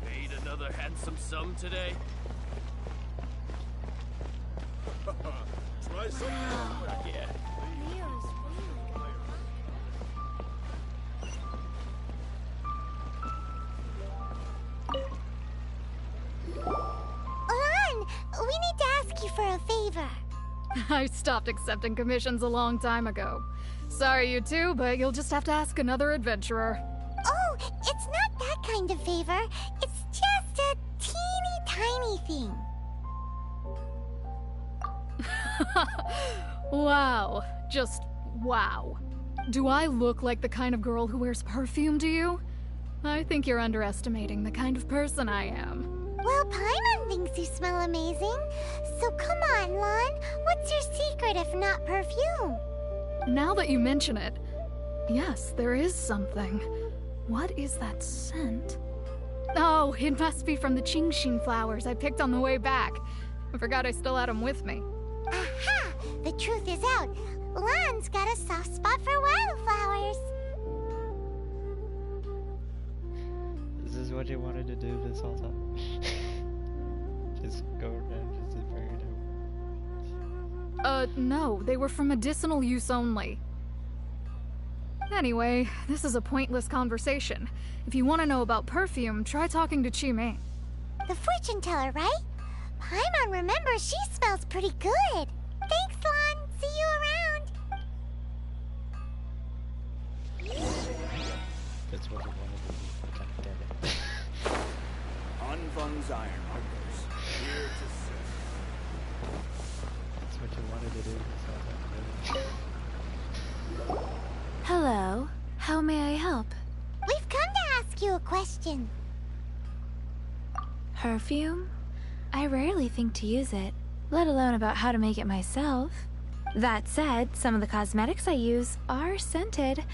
Made another handsome sum today? Try some. Yeah. Lan, we need to ask you for a favor. I stopped accepting commissions a long time ago. Sorry, you two, but you'll just have to ask another adventurer. Oh, it's not that kind of favor. It's just a teeny tiny thing. Wow. Just wow. Do I look like the kind of girl who wears perfume to you? I think you're underestimating the kind of person I am. Well, Paimon thinks you smell amazing. So come on, Lan. What's your secret if not perfume? Now that you mention it, yes, there is something. What is that scent? Oh, it must be from the Genshin flowers I picked on the way back. I forgot I still had them with me. Aha! The truth is out. Lan's got a soft spot for wildflowers. This is what you wanted to do this whole time. Just go around just bring it up. No, they were for medicinal use only. Anyway, this is a pointless conversation. If you want to know about perfume, try talking to Chi-Ming. The fortune teller, right? Paimon remembers she smells pretty good. Thanks, Lan. See you around. That's what you wanted to do. God damn it. Anfang's ironworkers, here to serve. That's what you wanted to do this whole time. Hello. How may I help? We've come to ask you a question. Perfume? I rarely think to use it, let alone about how to make it myself. That said, some of the cosmetics I use are scented.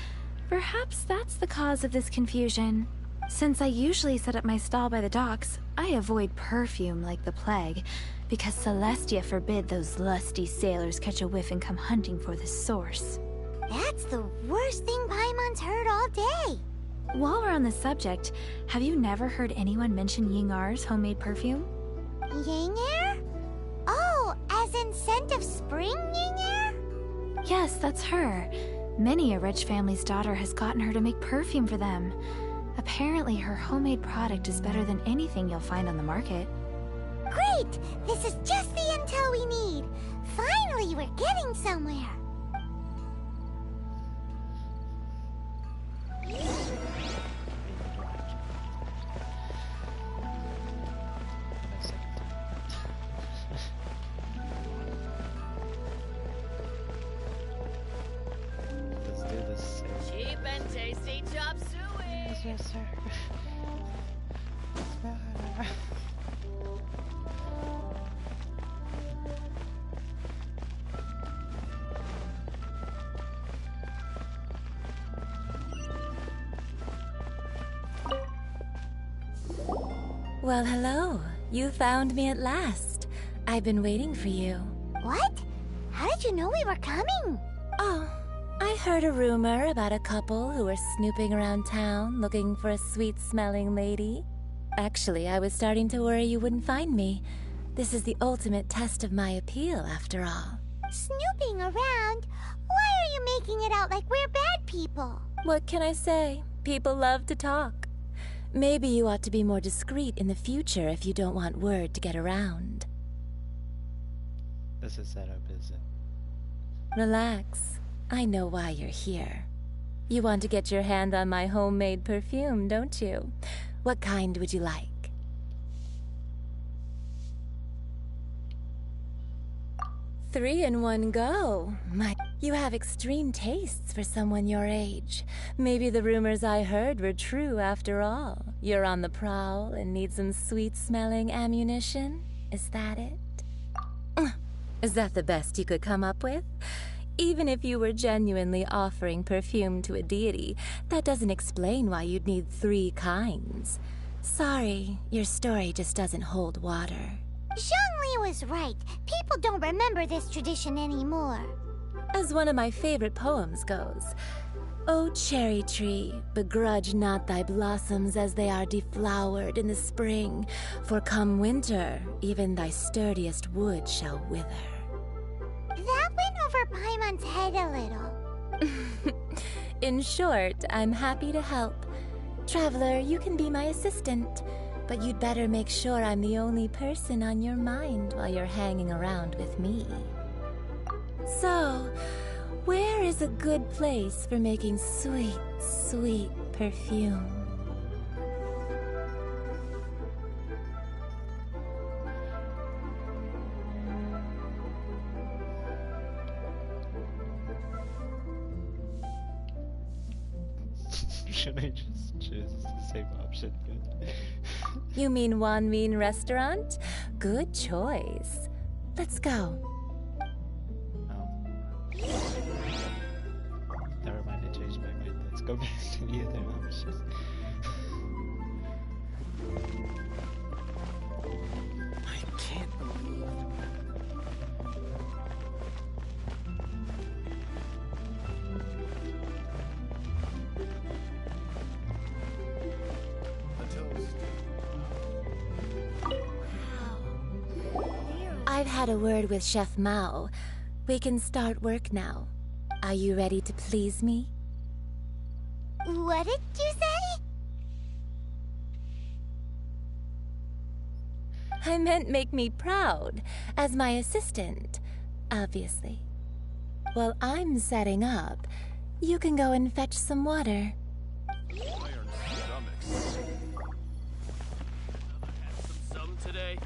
Perhaps that's the cause of this confusion. Since I usually set up my stall by the docks, I avoid perfume like the plague, because Celestia forbid those lusty sailors catch a whiff and come hunting for the source. That's the worst thing Paimon's heard all day. While we're on the subject, have you never heard anyone mention Yingar's homemade perfume? Yingar? Oh, as in scent of spring Yingar? Yes, that's her. Many a rich family's daughter has gotten her to make perfume for them. Apparently, her homemade product is better than anything you'll find on the market. Great! This is just the intel we need. Finally, we're getting somewhere. Let's do this. Cheap and tasty chop suey. Yes, sir. Well, hello. You found me at last. I've been waiting for you. What? How did you know we were coming? Oh, I heard a rumor about a couple who were snooping around town looking for a sweet-smelling lady. Actually, I was starting to worry you wouldn't find me. This is the ultimate test of my appeal, after all. Snooping around? Why are you making it out like we're bad people? What can I say? People love to talk. Maybe you ought to be more discreet in the future if you don't want word to get around. This is setup, is it? Relax. I know why you're here. You want to get your hand on my homemade perfume, don't you? What kind would you like? 3 in one go. You have extreme tastes for someone your age. Maybe the rumors I heard were true after all. You're on the prowl and need some sweet-smelling ammunition? Is that it? Is that the best you could come up with? Even if you were genuinely offering perfume to a deity, that doesn't explain why you'd need 3 kinds. Sorry, your story just doesn't hold water. Zhongli was right. People don't remember this tradition anymore. As one of my favorite poems goes, O cherry tree, begrudge not thy blossoms as they are deflowered in the spring, for come winter, even thy sturdiest wood shall wither. That went over Paimon's head a little. In short, I'm happy to help. Traveler, you can be my assistant, but you'd better make sure I'm the only person on your mind while you're hanging around with me. So, where is a good place for making sweet, sweet perfume? Should I just choose the same option? You mean Wanmin Restaurant? Good choice. Let's go. Never mind, I changed my mind. Let's go back to the other option. I can't believe. I've had a word with Chef Mao. We can start work now. Are you ready to please me? What did you say? I meant make me proud, as my assistant, obviously. While I'm setting up, you can go and fetch some water. Iron stomachs. Had some today.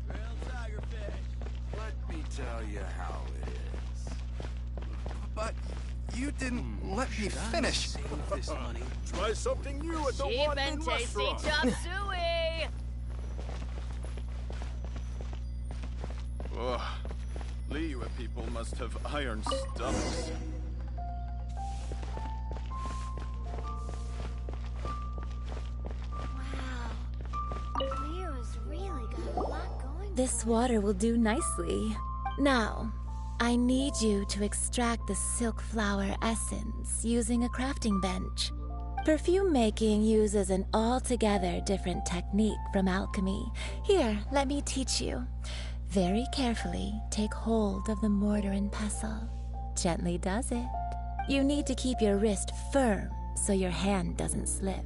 Grilled tigerfish. Let me tell you how it is. But you didn't let me finish. Save this money. Try something new at the Cheap and Wanmin tasty restaurant. chop suey. Ugh. Liyue people must have iron stomachs. Liyue's really got a lot going. This water will do nicely. Now, I need you to extract the silk flower essence using a crafting bench. Perfume making uses an altogether different technique from alchemy. Here, let me teach you. Very carefully, take hold of the mortar and pestle. Gently does it. You need to keep your wrist firm so your hand doesn't slip.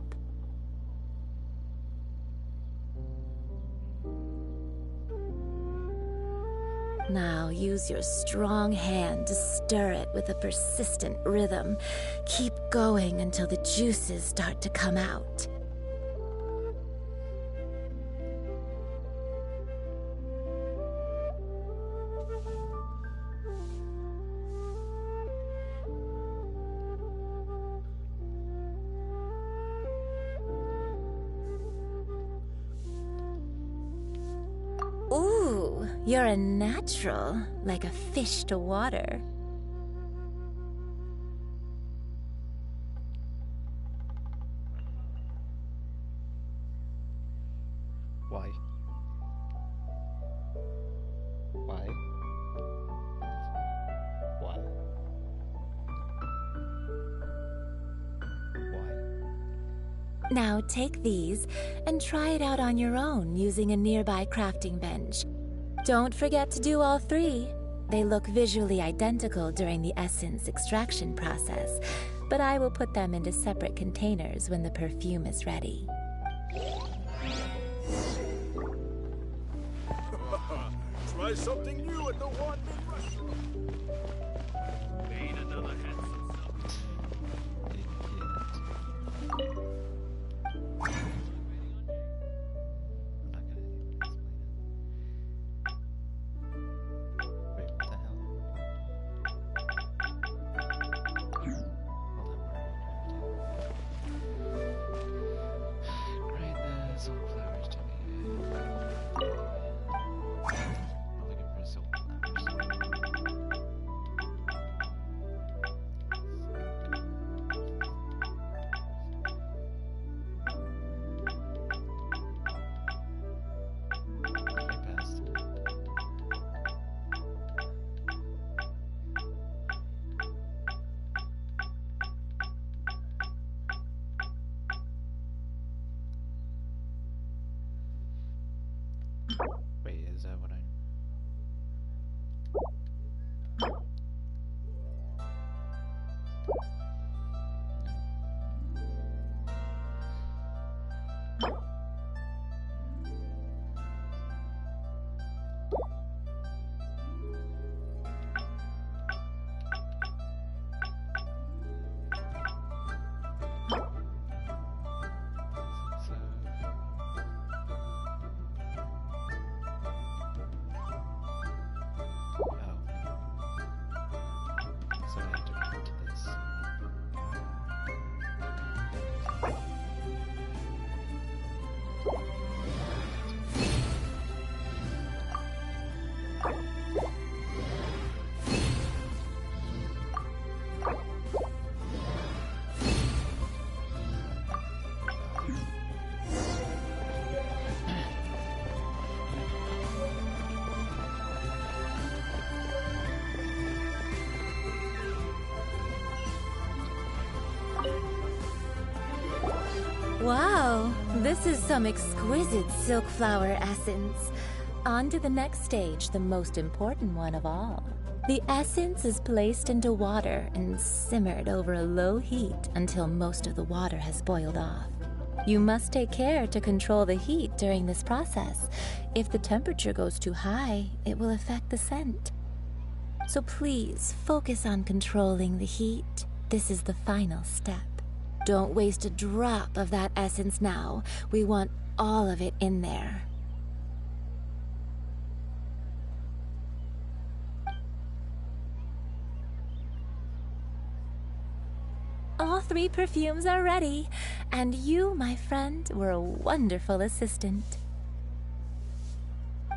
Now use your strong hand to stir it with a persistent rhythm. Keep going until the juices start to come out. Ooh, you're a natural, like a fish to water. Why? Why? Why? Why? Now take these and try it out on your own using a nearby crafting bench. Don't forget to do all three. They look visually identical during the essence extraction process, but I will put them into separate containers when the perfume is ready. Try something new at the one-man restaurant. Made another handsome selfie. Wait, what the hell? Right, the sunflowers to me. I'm looking for sunflowers. I passed it. Wait, is that what I... So... Oh. So I have to go into this. Wow, this is some exquisite silk flower essence. On to the next stage, the most important one of all. The essence is placed into water and simmered over a low heat until most of the water has boiled off. You must take care to control the heat during this process. If the temperature goes too high, it will affect the scent. So please focus on controlling the heat. This is the final step. Don't waste a drop of that essence now. We want all of it in there. All three perfumes are ready, and you, my friend, were a wonderful assistant.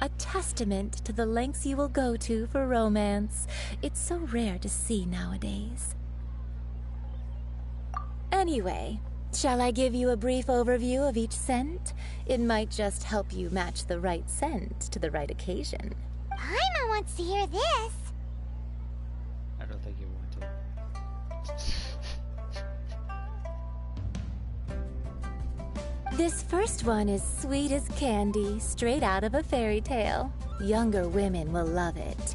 A testament to the lengths you will go to for romance. It's so rare to see nowadays. Anyway, shall I give you a brief overview of each scent? It might just help you match the right scent to the right occasion. Paimon wants to hear this. I don't think you want to. This first one is sweet as candy, straight out of a fairy tale. Younger women will love it.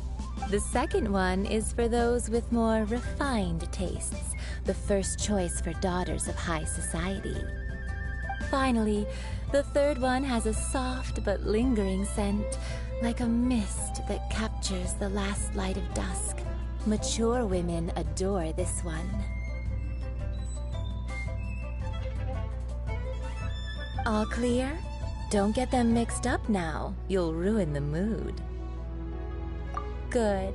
The second one is for those with more refined tastes, the first choice for daughters of high society. Finally, the third one has a soft but lingering scent, like a mist that captures the last light of dusk. Mature women adore this one. All clear? Don't get them mixed up now. You'll ruin the mood. Good.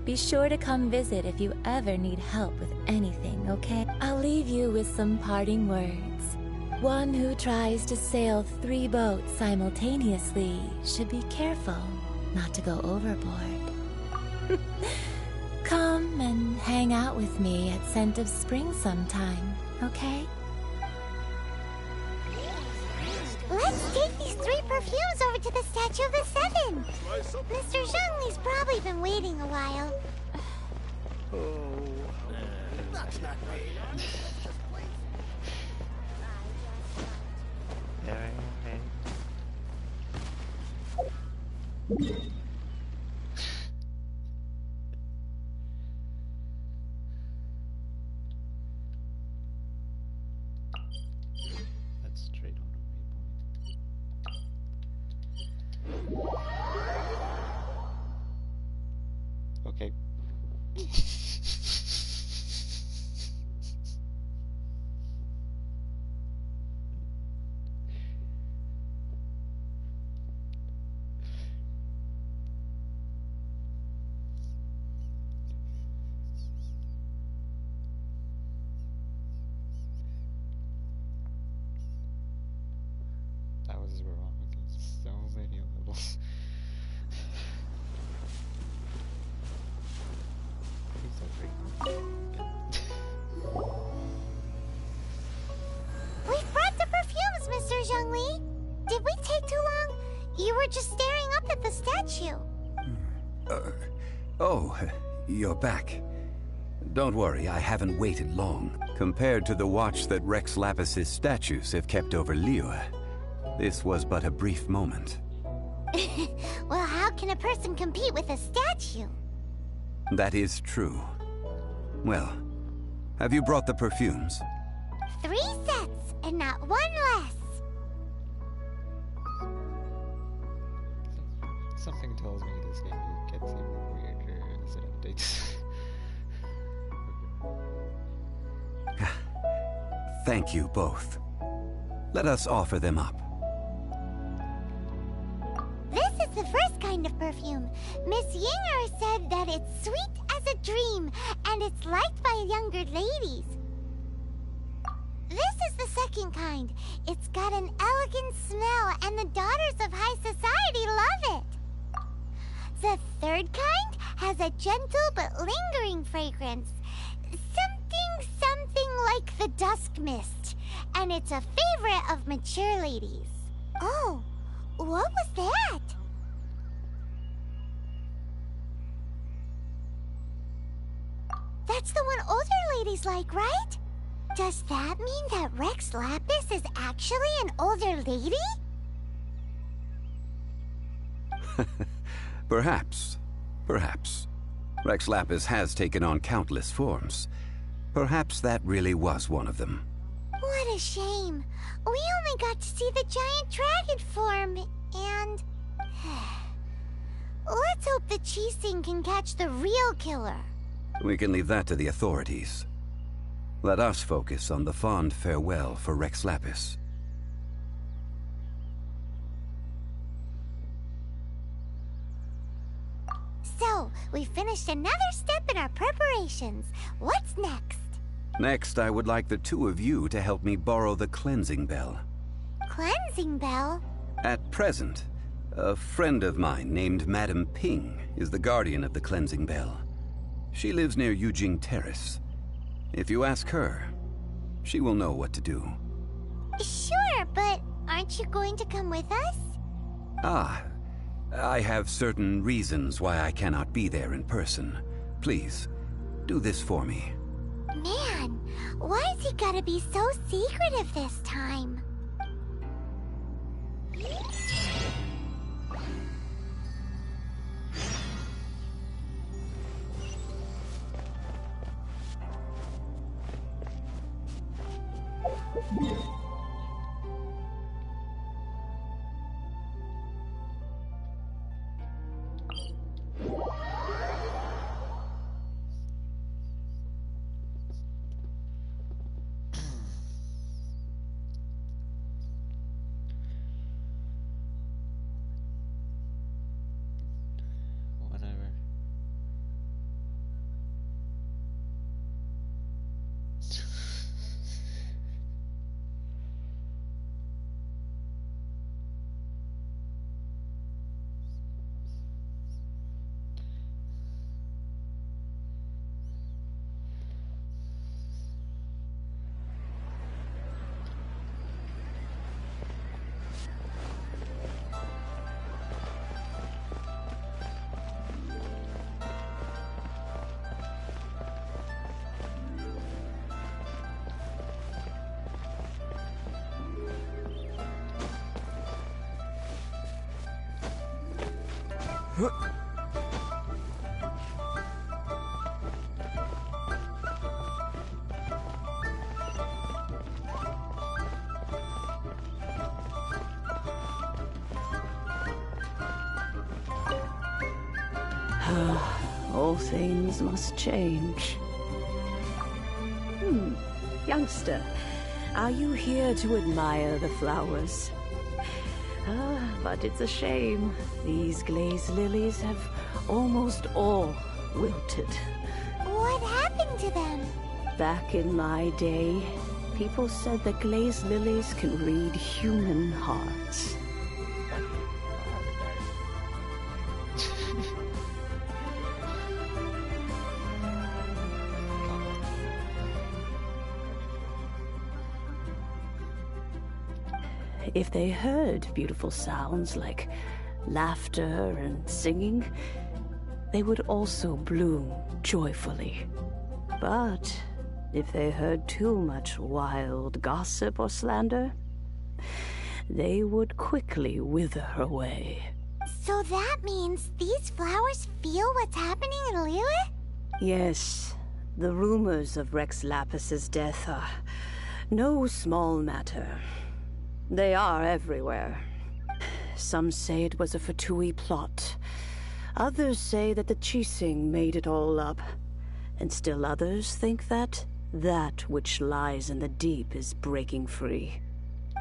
Be sure to come visit if you ever need help with anything, okay? I'll leave you with some parting words. One who tries to sail 3 boats simultaneously should be careful not to go overboard. Come and hang out with me at Scent of Spring sometime, okay? Let's take these 3 perfumes over to the Statue of the Seven. Mr. Zhongli's probably been waiting a while. That's not me. That's straight on a waypoint. Okay. That was wrong. There's so many levels. Please don't break me. We've brought the perfumes, Mr. Zhongli. Did we take too long? You were just staring up at the statue. Oh, you're back. Don't worry, I haven't waited long. Compared to the watch that Rex Lapis's statues have kept over Liyue, this was but a brief moment. Well, how can a person compete with a statue? That is true. Well, have you brought the perfumes? 3 sets, and not one less. Something tells me this game gets even weirder as it updates. Thank you both. Let us offer them up. This is the first kind of perfume. Miss Yinger said that it's sweet as a dream, and it's liked by younger ladies. This is the second kind. It's got an elegant smell, and the daughters of high society love it. The third kind has a gentle but lingering fragrance. Something like the dusk mist, and it's a favorite of mature ladies. Oh, what was that? That's the one older ladies like, right? Does that mean that Rex Lapis is actually an older lady? Perhaps. Perhaps. Rex Lapis has taken on countless forms. Perhaps that really was one of them. What a shame. We only got to see the giant dragon form, and... Let's hope the Qixing can catch the real killer. We can leave that to the authorities. Let us focus on the fond farewell for Rex Lapis. So, we finished another step in our preparations. What's next? Next, I would like the two of you to help me borrow the cleansing bell. Cleansing bell? At present, a friend of mine named Madame Ping is the guardian of the cleansing bell. She lives near Yujing Terrace. If you ask her, she will know what to do. Sure, but aren't you going to come with us? Ah, I have certain reasons why I cannot be there in person. Please, do this for me. Man, why's he gotta be so secretive this time? All things must change. Youngster, are you here to admire the flowers? But it's a shame. These glazed lilies have almost all wilted. What happened to them? Back in my day, people said that glazed lilies can read human hearts. If they heard beautiful sounds like laughter and singing, they would also bloom joyfully. But if they heard too much wild gossip or slander, they would quickly wither away. So that means these flowers feel what's happening in Liyue? Yes, the rumors of Rex Lapis's death are no small matter. They are everywhere. Some say it was a Fatui plot. Others say that the Chising made it all up. And still others think that which lies in the deep is breaking free.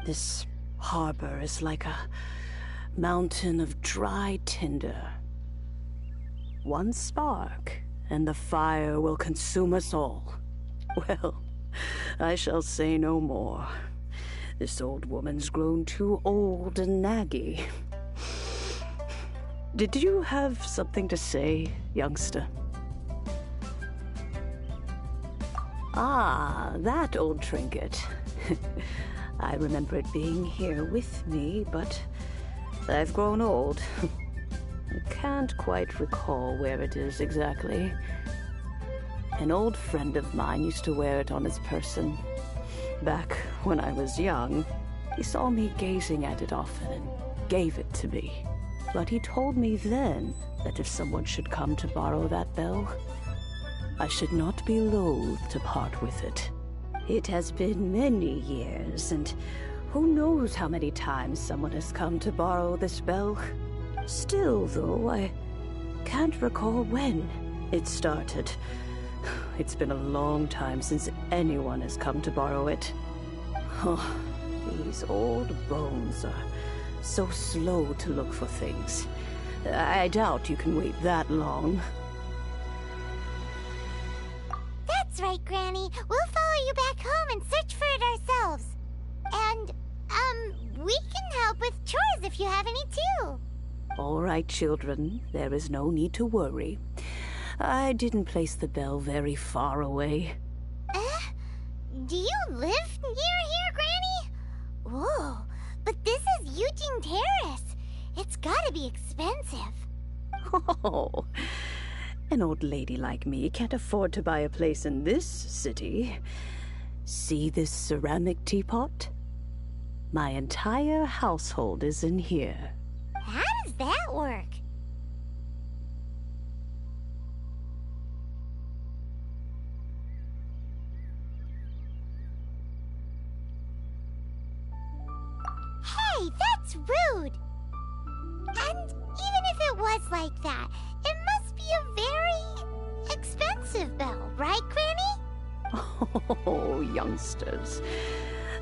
This harbor is like a mountain of dry tinder. One spark, and the fire will consume us all. Well, I shall say no more. This old woman's grown too old and naggy. Did you have something to say, youngster? Ah, that old trinket. I remember it being here with me, but I've grown old. I can't quite recall where it is exactly. An old friend of mine used to wear it on his person. Back when I was young, he saw me gazing at it often and gave it to me. But he told me then that if someone should come to borrow that bell, I should not be loath to part with it. It has been many years, and who knows how many times someone has come to borrow this bell. Still, though, I can't recall when it started. It's been a long time since anyone has come to borrow it. Oh, these old bones are so slow to look for things. I doubt you can wait that long. That's right, Granny. We'll follow you back home and search for it ourselves. And, we can help with chores if you have any too. All right, children. There is no need to worry. I didn't place the bell very far away. Do you live near here, Granny? Whoa, but this is Eugene Terrace. It's gotta be expensive. Oh, an old lady like me can't afford to buy a place in this city. See this ceramic teapot? My entire household is in here. How does that work? Hey, that's rude! And even if it was like that, it must be a very expensive bell, right, Granny? Oh, youngsters.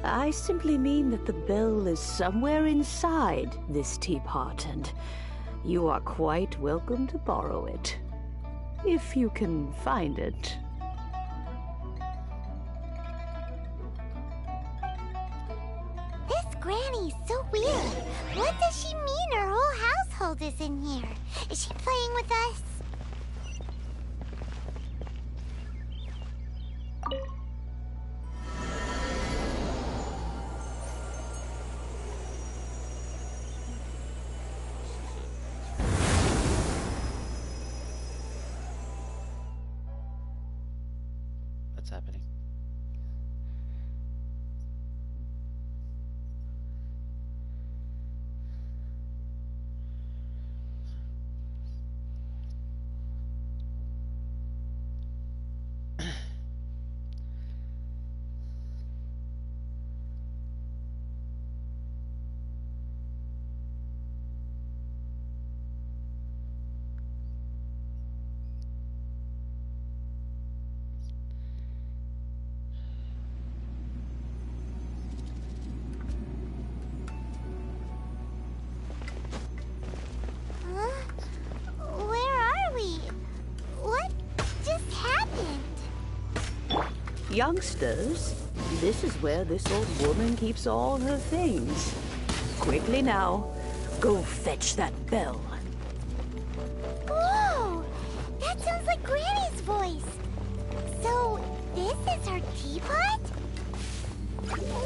I simply mean that the bell is somewhere inside this teapot, and you are quite welcome to borrow it. If you can find it. This Granny's so weird. What does she mean her whole household is in here? Is she playing with us? What's happening? Youngsters, this is where this old woman keeps all her things. Quickly now, go fetch that bell. Whoa! That sounds like Granny's voice. So, this is her teapot?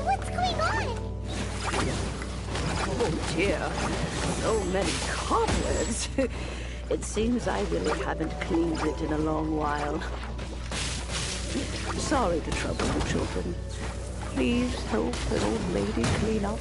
What's going on? Oh dear, so many cobwebs. It seems I really haven't cleaned it in a long while. Sorry to trouble you, children. Please help an old lady clean up.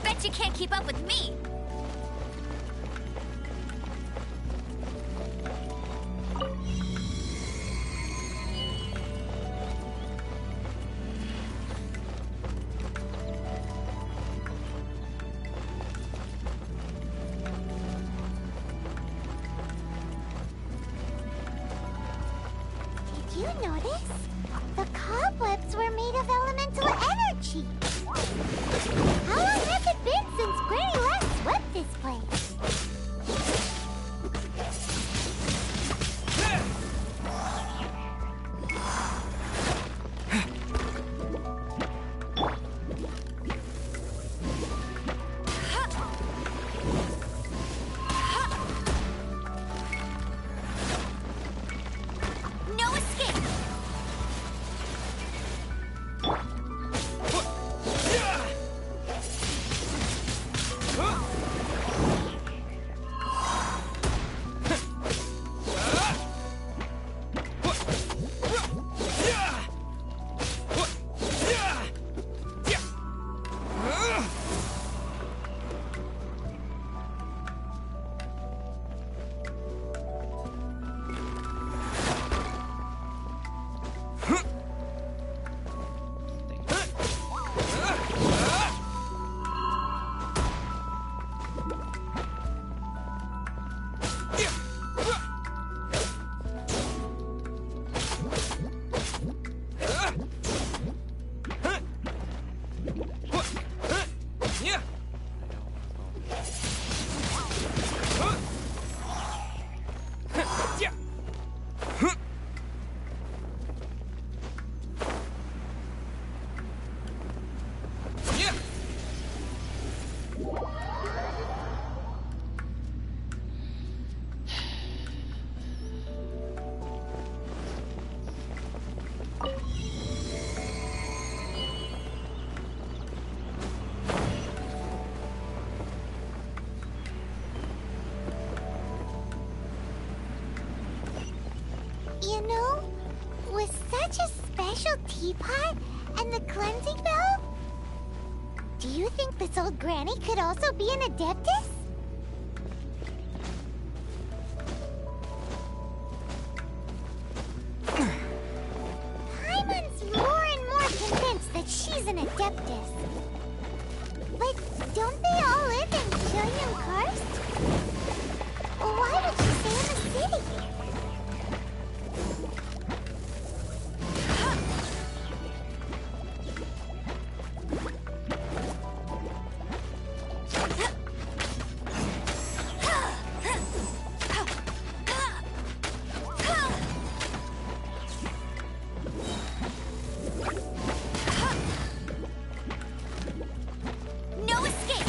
Bet you can't keep up with me! Did you notice? The cobwebs were made of elemental energy. How long has it been since Granny last swept this place? No escape! You know, with such a special teapot and the cleansing bell, do you think this old granny could also be an adeptus? Paimon's more and more convinced that she's an adeptus. But don't they all live in Jillian Karst? Why would she stay in the city? No escape!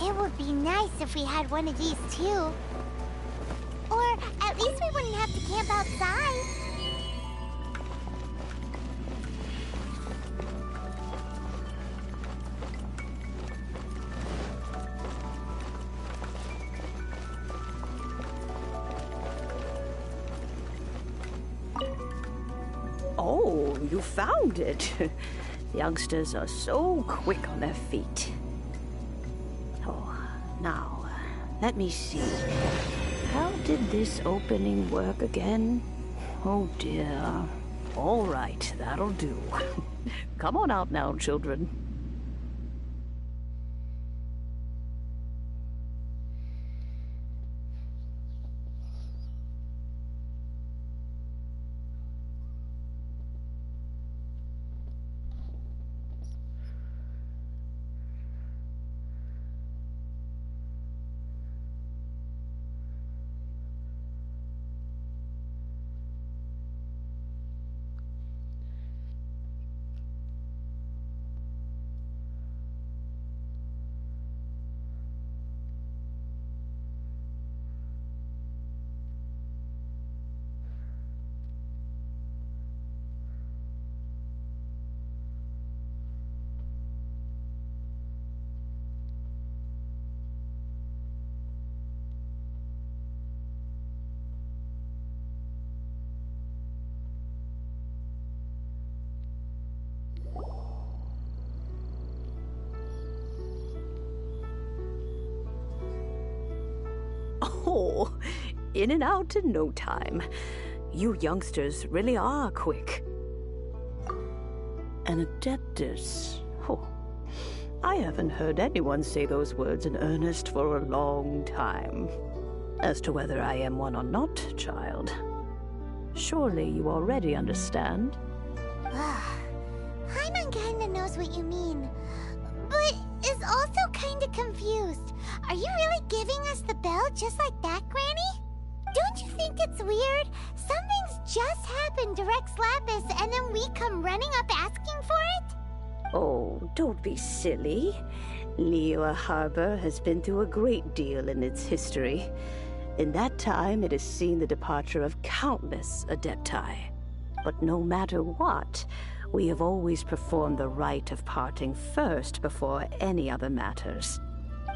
It would be nice if we had one of these too. Or at least we wouldn't have to camp outside. Oh, you found it. Youngsters are so quick on their feet. Oh, now, let me see. How did this opening work again? Oh dear. All right, that'll do. Come on out now, children. Oh, in and out in no time. You youngsters really are quick. An Adeptus. Oh, I haven't heard anyone say those words in earnest for a long time. As to whether I am one or not, child, surely you already understand. Paimon kinda knows what you mean, but is also kinda confused. Are you really giving us the bell just like that, Granny? Don't you think it's weird? Something's just happened to Rex Lapis and then we come running up asking for it? Oh, don't be silly. Liyue Harbor has been through a great deal in its history. In that time, it has seen the departure of countless Adepti. But no matter what, we have always performed the rite of parting first before any other matters.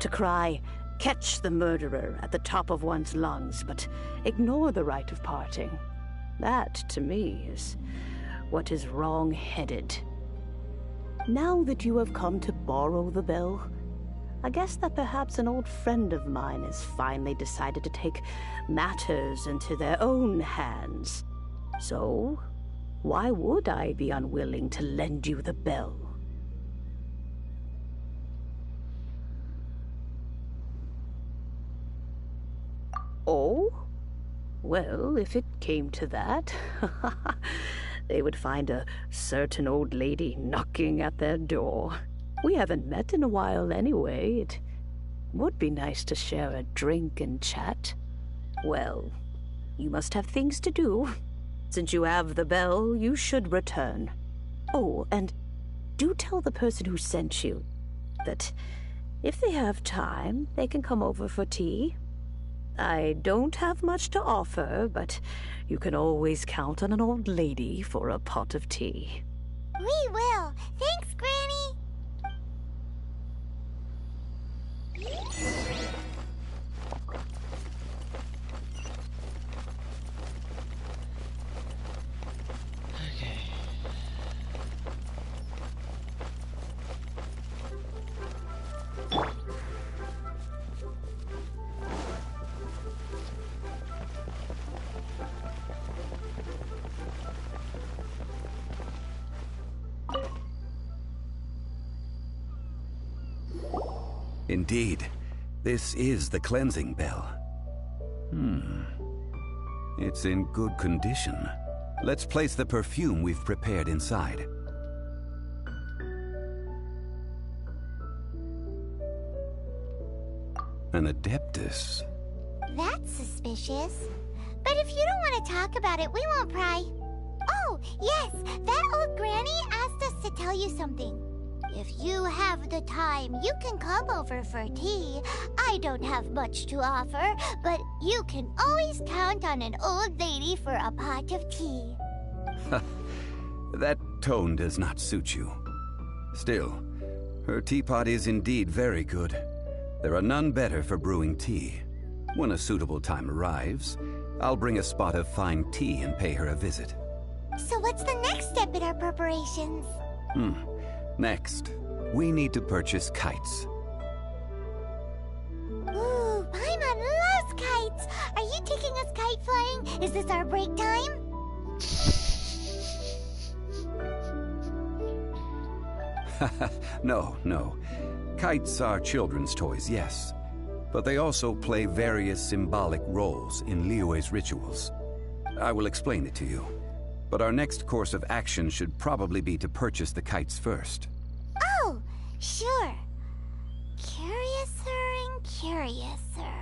To cry, "Catch the murderer," at the top of one's lungs, but ignore the rite of parting. That, to me, is what is wrong-headed. Now that you have come to borrow the bell, I guess that perhaps an old friend of mine has finally decided to take matters into their own hands. So, why would I be unwilling to lend you the bell? Oh? Well, if it came to that, they would find a certain old lady knocking at their door. We haven't met in a while anyway. It would be nice to share a drink and chat. Well, you must have things to do. Since you have the bell, you should return. Oh, and do tell the person who sent you that if they have time, they can come over for tea. I don't have much to offer, but you can always count on an old lady for a pot of tea. We will. Thanks, Granny. Indeed, this is the cleansing bell. It's in good condition. Let's place the perfume we've prepared inside. An Adeptus. That's suspicious. But if you don't want to talk about it, we won't pry. Oh, yes, that old granny asked us to tell you something. If you have the time, you can come over for tea. I don't have much to offer, but you can always count on an old lady for a pot of tea. That tone does not suit you. Still, her teapot is indeed very good. There are none better for brewing tea. When a suitable time arrives, I'll bring a spot of fine tea and pay her a visit. So what's the next step in our preparations? Next, we need to purchase kites. Ooh, Paimon loves kites! Are you taking us kite flying? Is this our break time? No. Kites are children's toys, yes. But they also play various symbolic roles in Liyue's rituals. I will explain it to you. But our next course of action should probably be to purchase the kites first. Oh, sure. Curiouser and curiouser.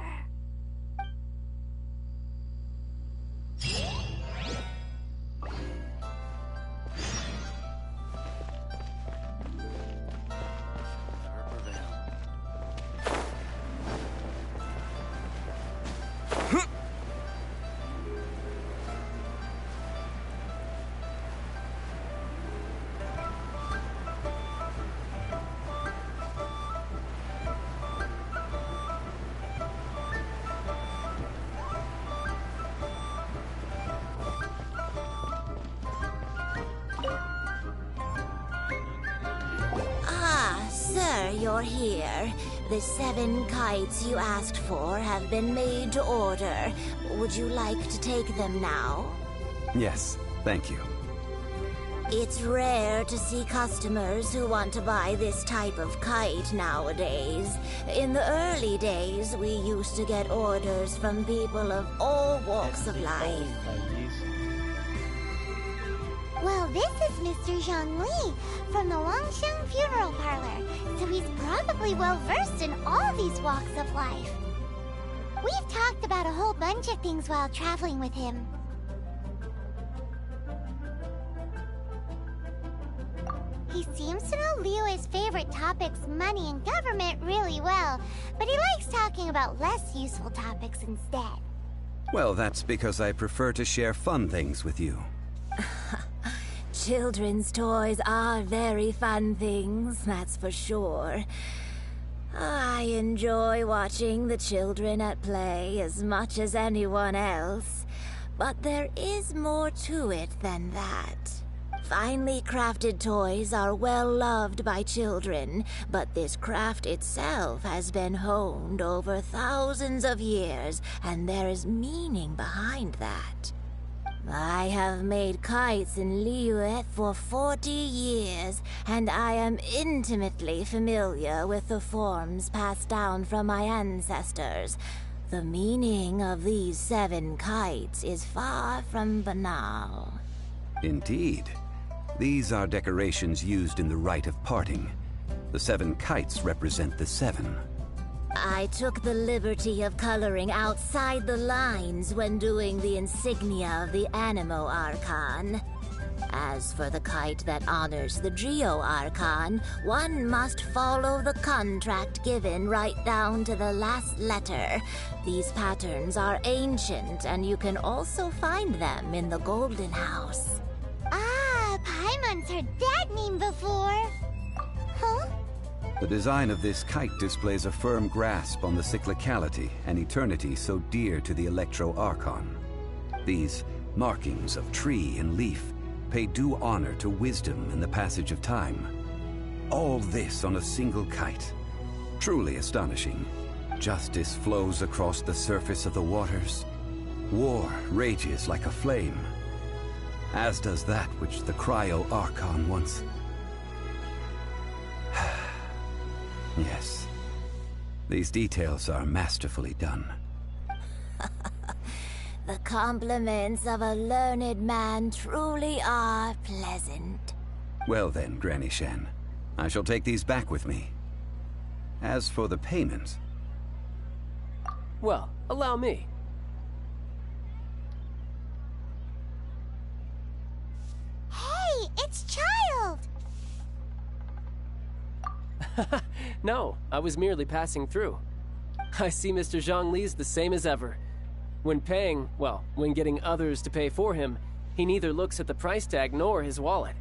You're here. The 7 kites you asked for have been made to order. Would you like to take them now? Yes, thank you. It's rare to see customers who want to buy this type of kite nowadays. In the early days, we used to get orders from people of all walks of life. Well, this is Mr. Zhongli from the Wangsheng Funeral Parlor, so he's probably well-versed in all these walks of life. We've talked about a whole bunch of things while traveling with him. He seems to know Liyue's favorite topics, money and government, really well, but he likes talking about less useful topics instead. Well, that's because I prefer to share fun things with you. Children's toys are very fun things, that's for sure. I enjoy watching the children at play as much as anyone else, but there is more to it than that. Finely crafted toys are well loved by children, but this craft itself has been honed over thousands of years, and there is meaning behind that. I have made kites in Liyue for 40 years, and I am intimately familiar with the forms passed down from my ancestors. The meaning of these 7 kites is far from banal. Indeed. These are decorations used in the rite of parting. The 7 kites represent the 7. I took the liberty of coloring outside the lines when doing the insignia of the Animo Archon. As for the kite that honors the Geo Archon, one must follow the contract given right down to the last letter. These patterns are ancient, and you can also find them in the Golden House. Ah, Paimon's heard that name before. Huh? The design of this kite displays a firm grasp on the cyclicality and eternity so dear to the Electro Archon. These markings of tree and leaf pay due honor to wisdom and the passage of time. All this on a single kite. Truly astonishing. Justice flows across the surface of the waters. War rages like a flame. As does that which the Cryo Archon once... Yes. These details are masterfully done. The compliments of a learned man truly are pleasant. Well then, Granny Shen, I shall take these back with me. As for the payment... Well, allow me. Hey, it's Child! No, I was merely passing through. I see Mr. Zhongli's the same as ever. When paying, well, when getting others to pay for him, he neither looks at the price tag nor his wallet.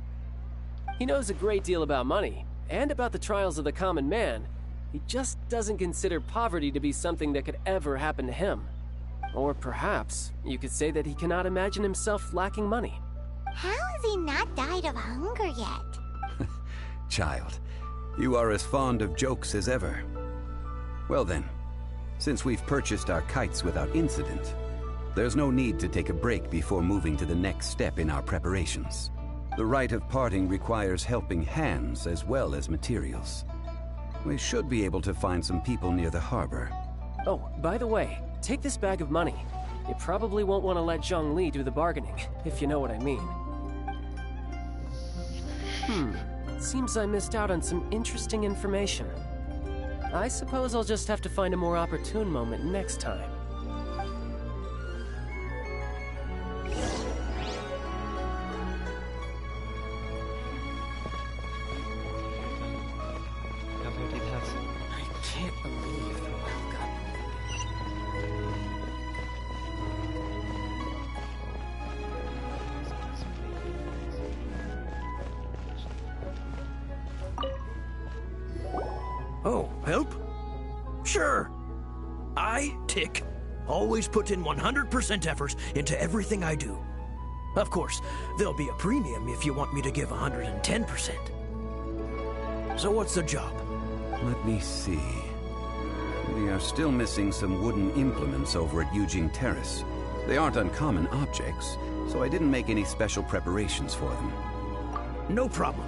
He knows a great deal about money, and about the trials of the common man. He just doesn't consider poverty to be something that could ever happen to him. Or perhaps you could say that he cannot imagine himself lacking money. How has he not died of hunger yet? Child, you are as fond of jokes as ever. Well then, since we've purchased our kites without incident, there's no need to take a break before moving to the next step in our preparations. The rite of parting requires helping hands as well as materials. We should be able to find some people near the harbor. Oh, by the way, take this bag of money. You probably won't want to let Zhongli do the bargaining, if you know what I mean. Seems I missed out on some interesting information. I suppose I'll just have to find a more opportune moment next time. I can't believe the welcome. Oh, help? Sure. I, Tick, always put in 100% effort into everything I do. Of course, there'll be a premium if you want me to give 110%. So what's the job? Let me see. We are still missing some wooden implements over at Yujing Terrace. They aren't uncommon objects, so I didn't make any special preparations for them. No problem.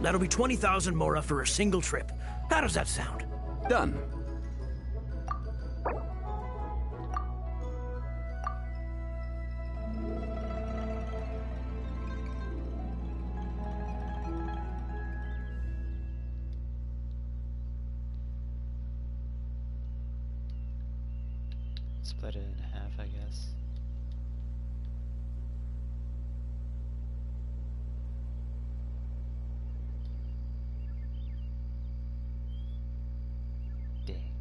That'll be 20,000 mora for a single trip. How does that sound? Done. Split it in half, I guess. Dang.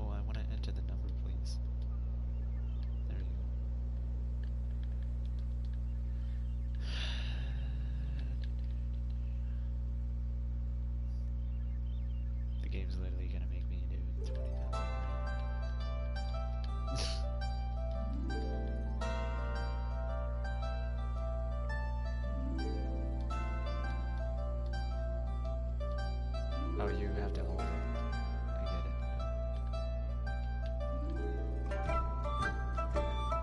Oh, I want to enter the number, please. There you go. The game's literally gonna make me do 20,000. Oh, you have to hold it. I get it.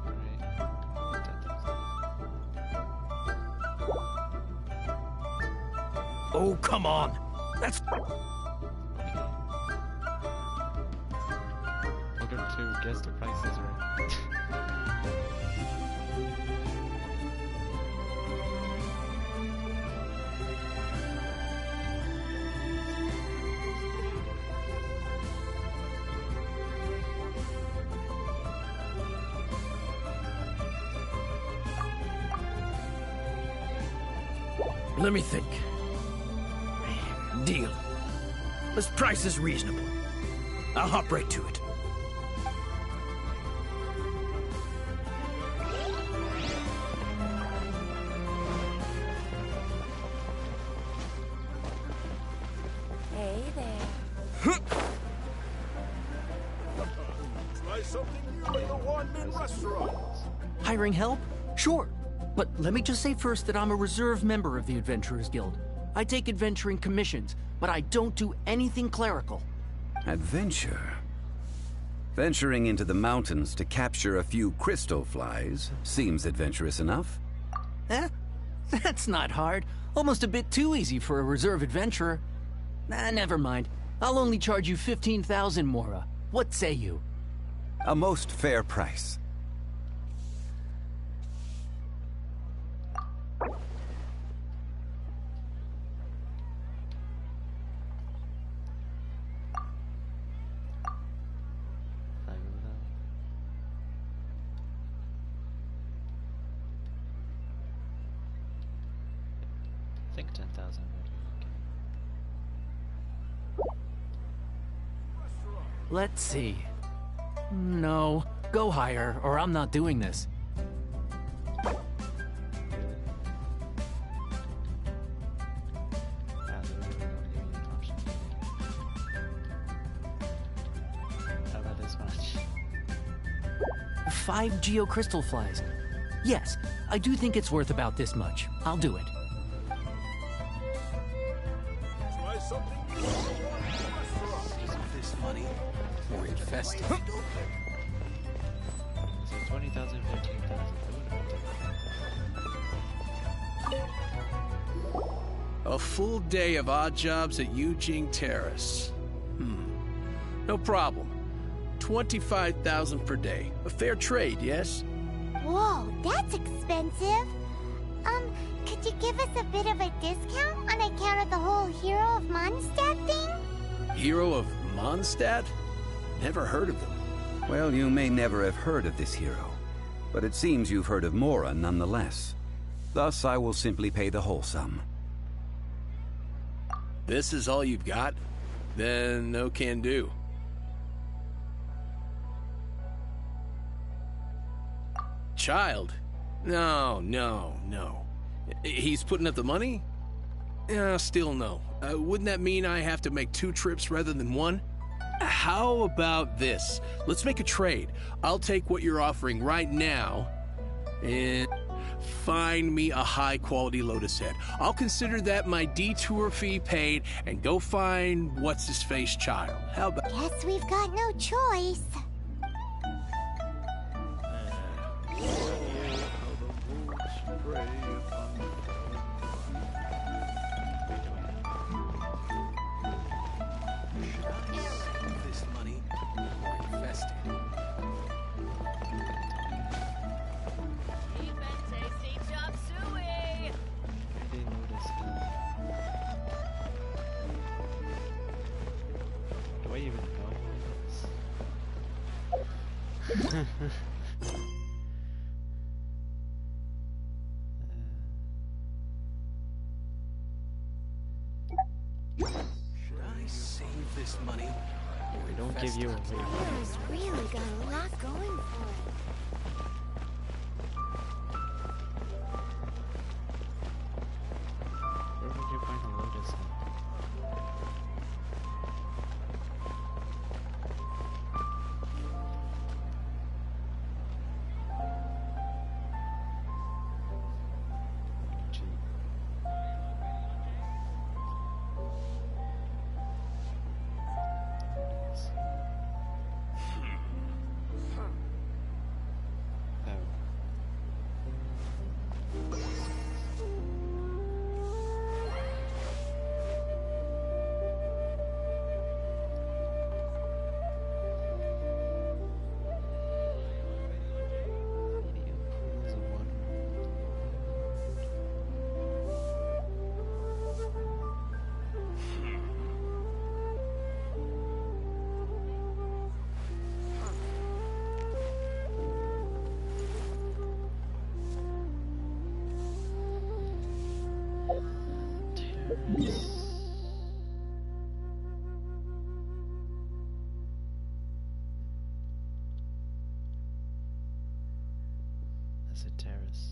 Alright. 10,000. Oh, come on. That's... Welcome to Guess the Prices Right. Let me think. Deal. This price is reasonable. I'll hop right to it. Hey there. Try something new at the One Min restaurant. Hiring help? Sure. But let me just say first that I'm a reserve member of the Adventurers Guild. I take adventuring commissions, but I don't do anything clerical. Adventure? Venturing into the mountains to capture a few crystal flies seems adventurous enough. Eh? That's not hard. Almost a bit too easy for a reserve adventurer. Never mind. I'll only charge you 15,000 mora. What say you? A most fair price. think 10,000 would be okay. Let's see. No, go higher, or I'm not doing this. How about this much? 5 geocrystal flies. Yes, I do think it's worth about this much. I'll do it. Try something new. This money, or invest it. So 20,000, 15,000. A full day of odd jobs at Eugene Terrace. No problem. 25,000 per day. A fair trade, yes? Whoa, that's expensive. Could you give us a bit of a discount on account of the whole Hero of Mondstadt thing? Hero of Mondstadt? Never heard of them. Well, you may never have heard of this hero, but it seems you've heard of Mora nonetheless. Thus, I will simply pay the whole sum. This is all you've got? Then no can do. Child? No. He's putting up the money? Still no. Wouldn't that mean I have to make 2 trips rather than 1? How about this? Let's make a trade. I'll take what you're offering right now and find me a high-quality lotus head. I'll consider that my detour fee paid and go find what's-his-face child. How about... Guess we've got no choice. This money, or invest it. Cheap and tasty chop suey. They notice that. Do I even know this? Should I save this money? We don't give you away. Hero's really got a lot going for it. Where would you find a lotus head? Cheap. That's a terrace.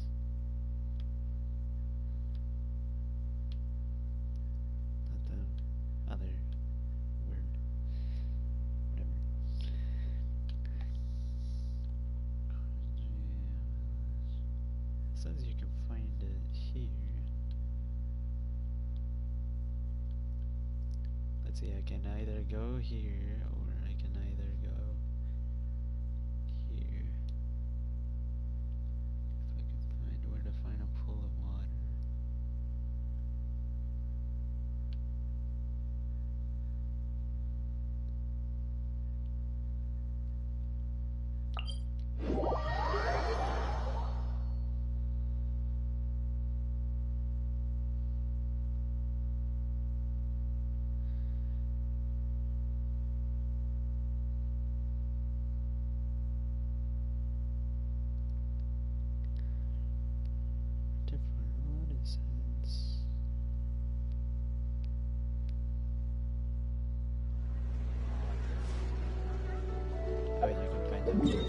Not the other word. Whatever. It says you can find it here. Let's see, I can either go here or I can either go here. If I can find where to find a pool of water. Okay.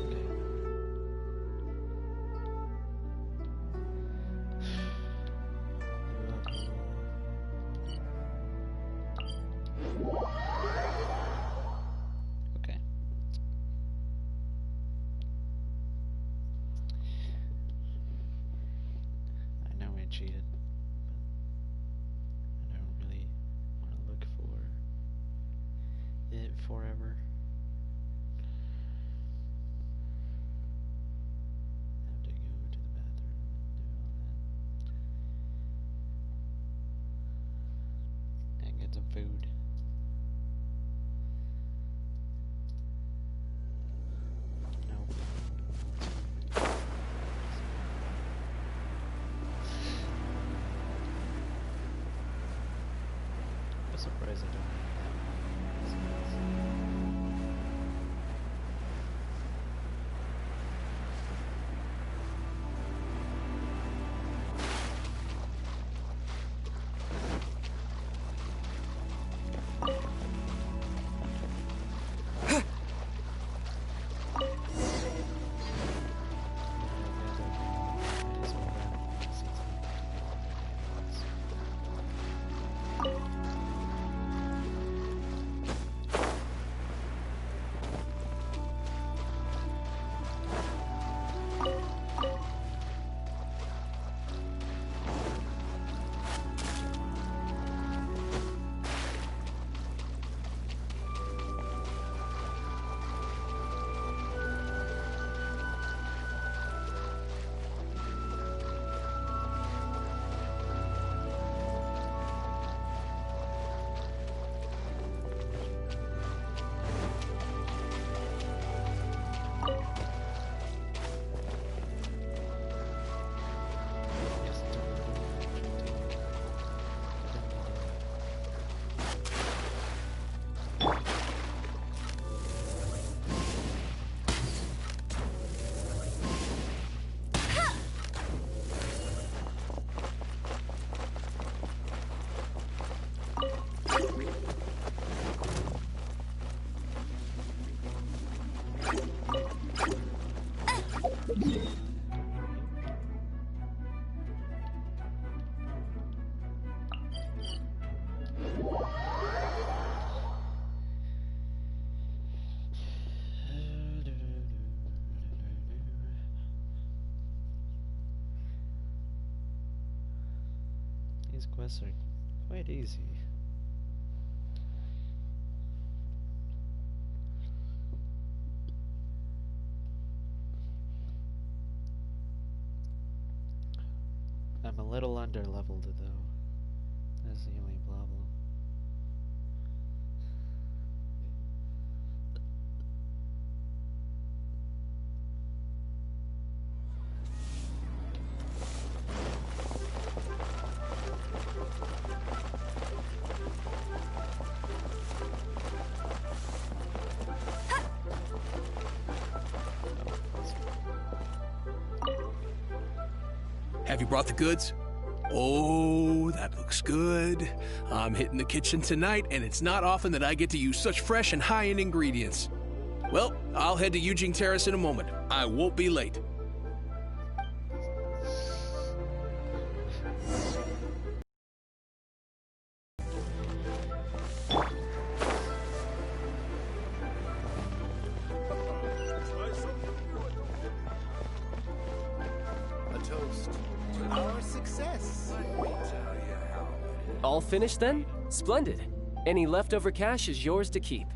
I know I cheated, but I don't really want to look for it forever. Have to go to the bathroom and do all that. And get some food. Nope. I'm surprised I don't have that These quests are quite easy. I'm a little under-leveled though. That's the only problem. Have you brought the goods? Oh, that looks good. I'm hitting the kitchen tonight, and it's not often that I get to use such fresh and high-end ingredients. Well, I'll head to Eugene Terrace in a moment. I won't be late. A toast to our success. All finished then? Splendid. Any leftover cash is yours to keep.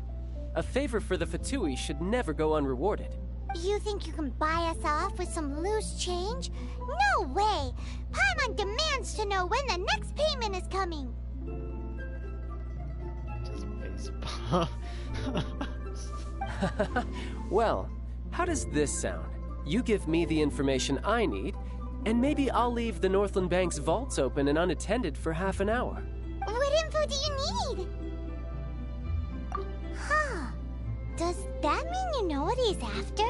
A favor for the Fatui should never go unrewarded. You think you can buy us off with some loose change? No way! Paimon demands to know when the next payment is coming. Just baseball. Well, how does this sound? You give me the information I need, and maybe I'll leave the Northland Bank's vaults open and unattended for half an hour. What info do you need? Huh. Does that mean you know what he's after?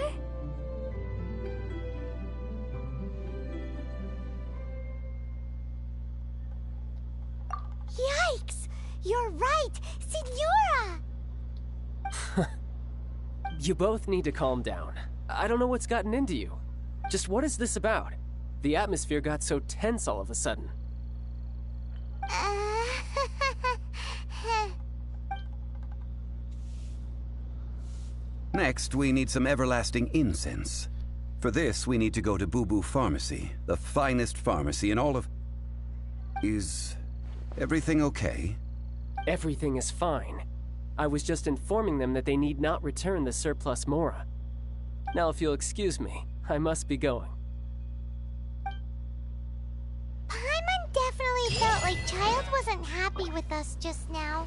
Yikes! You're right! Signora! You both need to calm down. I don't know what's gotten into you. Just what is this about? The atmosphere got so tense all of a sudden. Next, we need some everlasting incense. For this, we need to go to Boo Boo Pharmacy, the finest pharmacy in all of... Is everything okay? Everything is fine. I was just informing them that they need not return the surplus Mora. Now, if you'll excuse me, I must be going. Paimon definitely felt like Child wasn't happy with us just now.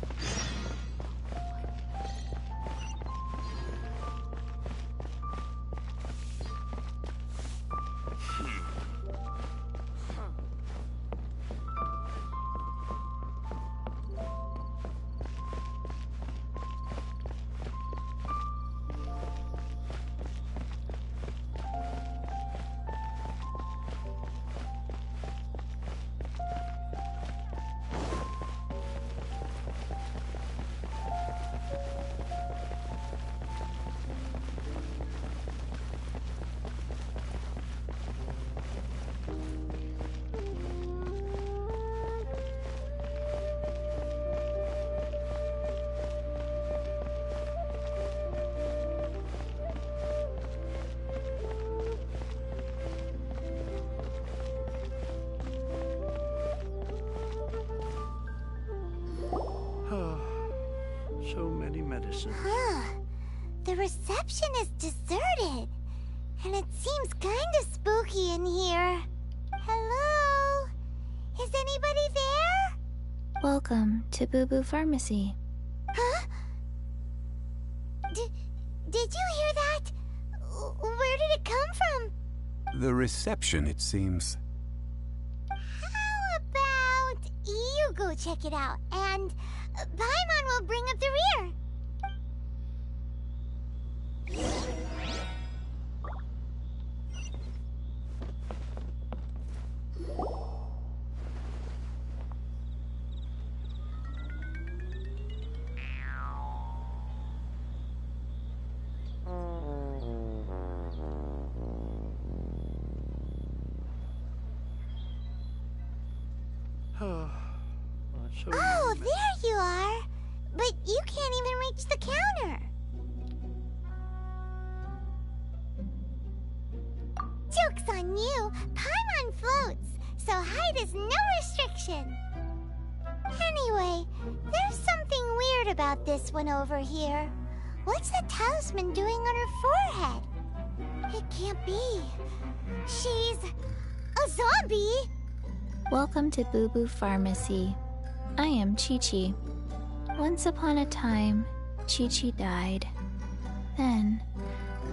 So many medicines. Huh. The reception is deserted. And it seems kinda spooky in here. Hello? Is anybody there? Welcome to Boo Boo Pharmacy. Huh? Did you hear that? Where did it come from? The reception, it seems. How about you go check it out, and Paimon will bring up the rear. Oh, there you are! But you can't even reach the counter! Joke's on you! Paimon floats, so height is no restriction! Anyway, there's something weird about this one over here. What's the talisman doing on her forehead? It can't be. She's... a zombie! Welcome to Boo Boo Pharmacy. I am Chi-Chi. Once upon a time, Chi-Chi died. Then,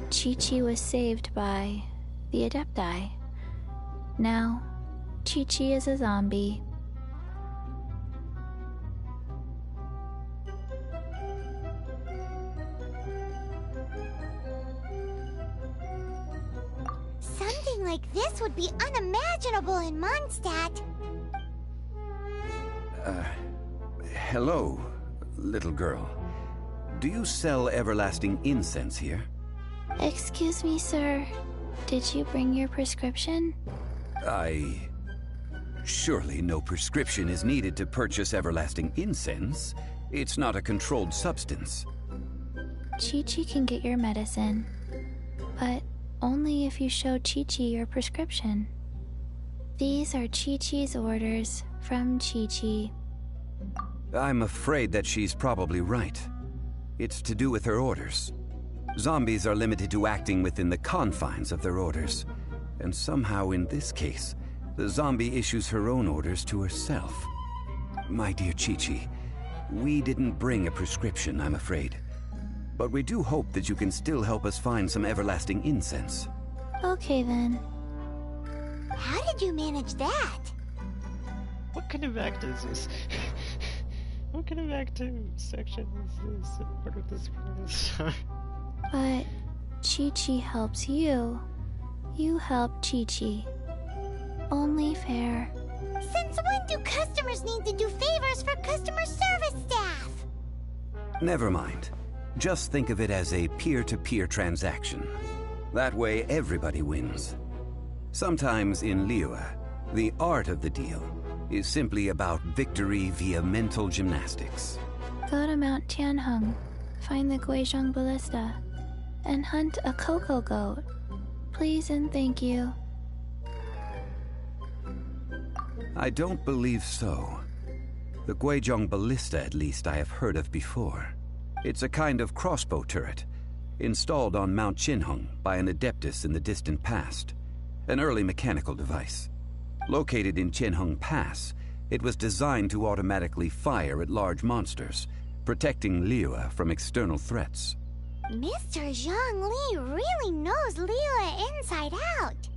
Chi-Chi was saved by the Adepti. Now, Chi-Chi is a zombie. Something like this would be unimaginable in Mondstadt. Hello, little girl. Do you sell everlasting incense here? Excuse me, sir. Did you bring your prescription? Surely no prescription is needed to purchase everlasting incense. It's not a controlled substance. Chi-Chi can get your medicine, but only if you show Chi-Chi your prescription. These are Chi-Chi's orders from Chi-Chi. I'm afraid that she's probably right. It's to do with her orders. Zombies are limited to acting within the confines of their orders. And somehow in this case, the zombie issues her own orders to herself. My dear Chi-Chi, we didn't bring a prescription, I'm afraid. But we do hope that you can still help us find some everlasting incense. Okay then. How did you manage that? What kind of act is this? What kind of active section is this? What of this? But Chi-Chi helps you. You help Chi-Chi. Only fair. Since when do customers need to do favors for customer service staff? Never mind. Just think of it as a peer-to-peer transaction. That way, everybody wins. Sometimes in Liyue, the art of the deal is simply about victory via mental gymnastics. Go to Mount Tianheng, find the Guizhong Ballista, and hunt a cocoa goat. Please and thank you. I don't believe so. The Guizhong Ballista, at least, I have heard of before. It's a kind of crossbow turret, installed on Mount Qinheng by an adeptus in the distant past. An early mechanical device. Located in Qinheng Pass, it was designed to automatically fire at large monsters, protecting Liyue from external threats. Mr. Zhongli really knows Liyue inside out.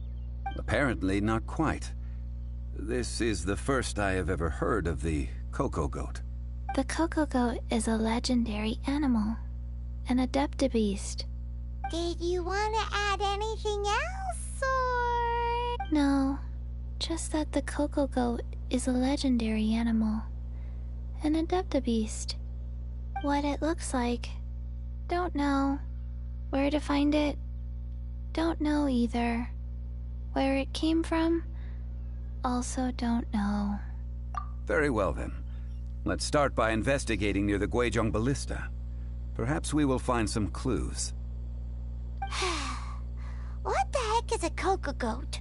Apparently not quite. This is the first I have ever heard of the cocoa goat. The cocoa goat is a legendary animal, an adeptabeast. Did you want to add anything else, or...? No, just that the cocoa goat is a legendary animal, an adeptabeast. What it looks like, don't know. Where to find it, don't know either. Where it came from, also don't know. Very well then. Let's start by investigating near the Guizhong Ballista. Perhaps we will find some clues. What the heck is a cocoa goat?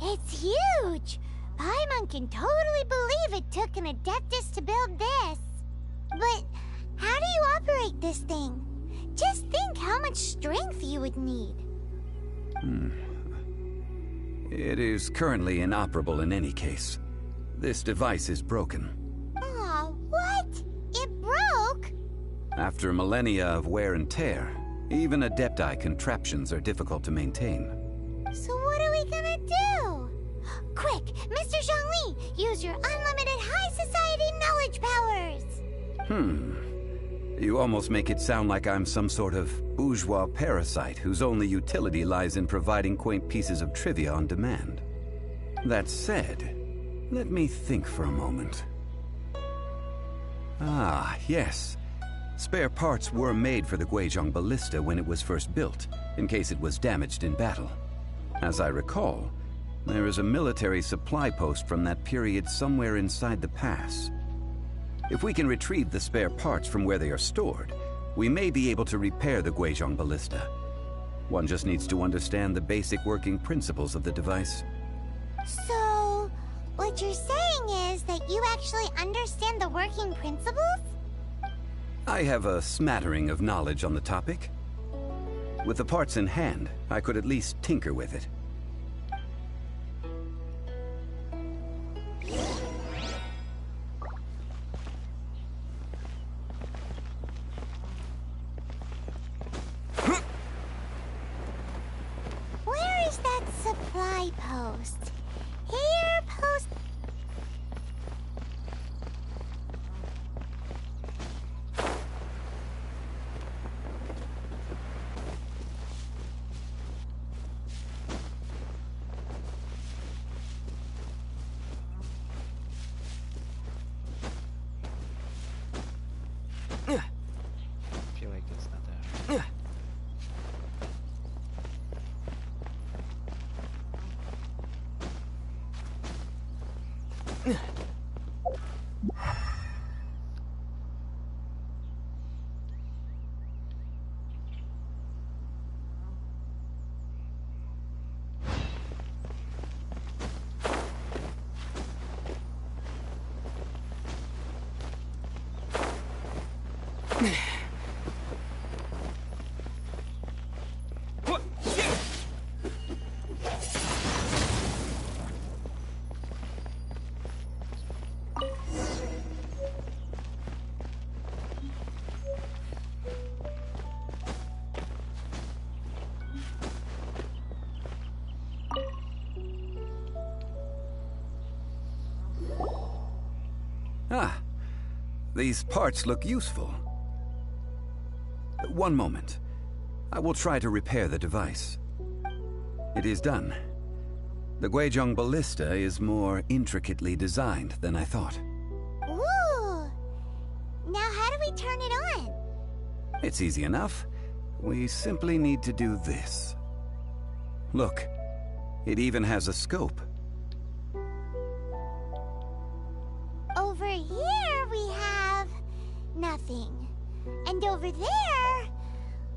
It's huge! Paimon can totally believe it took an Adeptus to build this. But how do you operate this thing? Just think how much strength you would need. It is currently inoperable in any case. This device is broken. Aw, what? It broke? After millennia of wear and tear, even Adepti contraptions are difficult to maintain. So what are we gonna do? Quick, Mr. Zhongli, use your unlimited high society knowledge powers! You almost make it sound like I'm some sort of bourgeois parasite whose only utility lies in providing quaint pieces of trivia on demand. That said, let me think for a moment. Ah, yes. Spare parts were made for the Guizhong Ballista when it was first built, in case it was damaged in battle. As I recall, there is a military supply post from that period somewhere inside the pass. If we can retrieve the spare parts from where they are stored, we may be able to repair the Guizhong Ballista. One just needs to understand the basic working principles of the device. So, what you're saying is that you actually understand the working principles? I have a smattering of knowledge on the topic. With the parts in hand, I could at least tinker with it. Ah, these parts look useful. One moment. I will try to repair the device. It is done. The Guizhong ballista is more intricately designed than I thought. Ooh! Now how do we turn it on? It's easy enough. We simply need to do this. Look, it even has a scope. Over here we have nothing. And over there,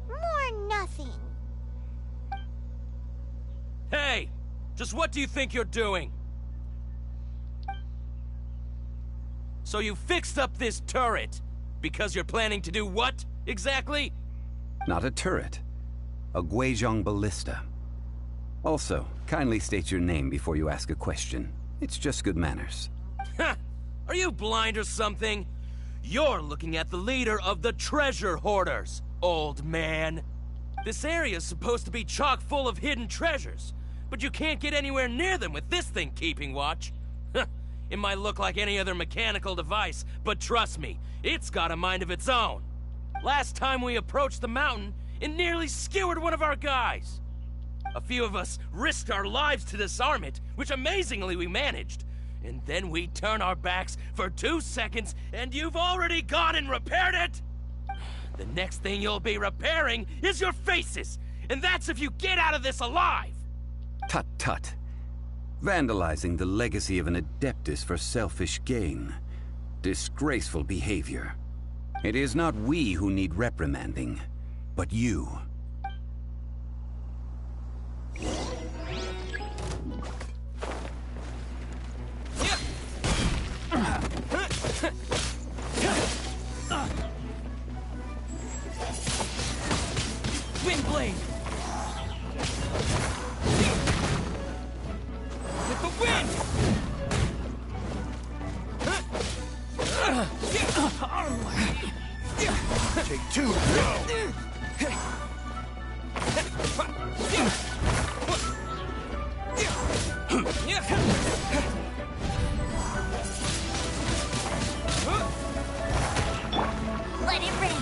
more nothing. Hey! Just what do you think you're doing? So you fixed up this turret because you're planning to do what, exactly? Not a turret. A Guizhong ballista. Also, kindly state your name before you ask a question. It's just good manners. Ha! Are you blind or something? You're looking at the leader of the treasure hoarders, old man. This area's supposed to be chock full of hidden treasures, but you can't get anywhere near them with this thing keeping watch. It might look like any other mechanical device, but trust me, it's got a mind of its own. Last time we approached the mountain, it nearly skewered one of our guys. A few of us risked our lives to disarm it, which amazingly we managed. And then we turn our backs for 2 seconds, and you've already gone and repaired it? The next thing you'll be repairing is your faces, and that's if you get out of this alive! Tut tut. Vandalizing the legacy of an Adeptus for selfish gain. Disgraceful behavior. It is not we who need reprimanding, but you. Windblade! With the wind! Take two, go! Let it rip!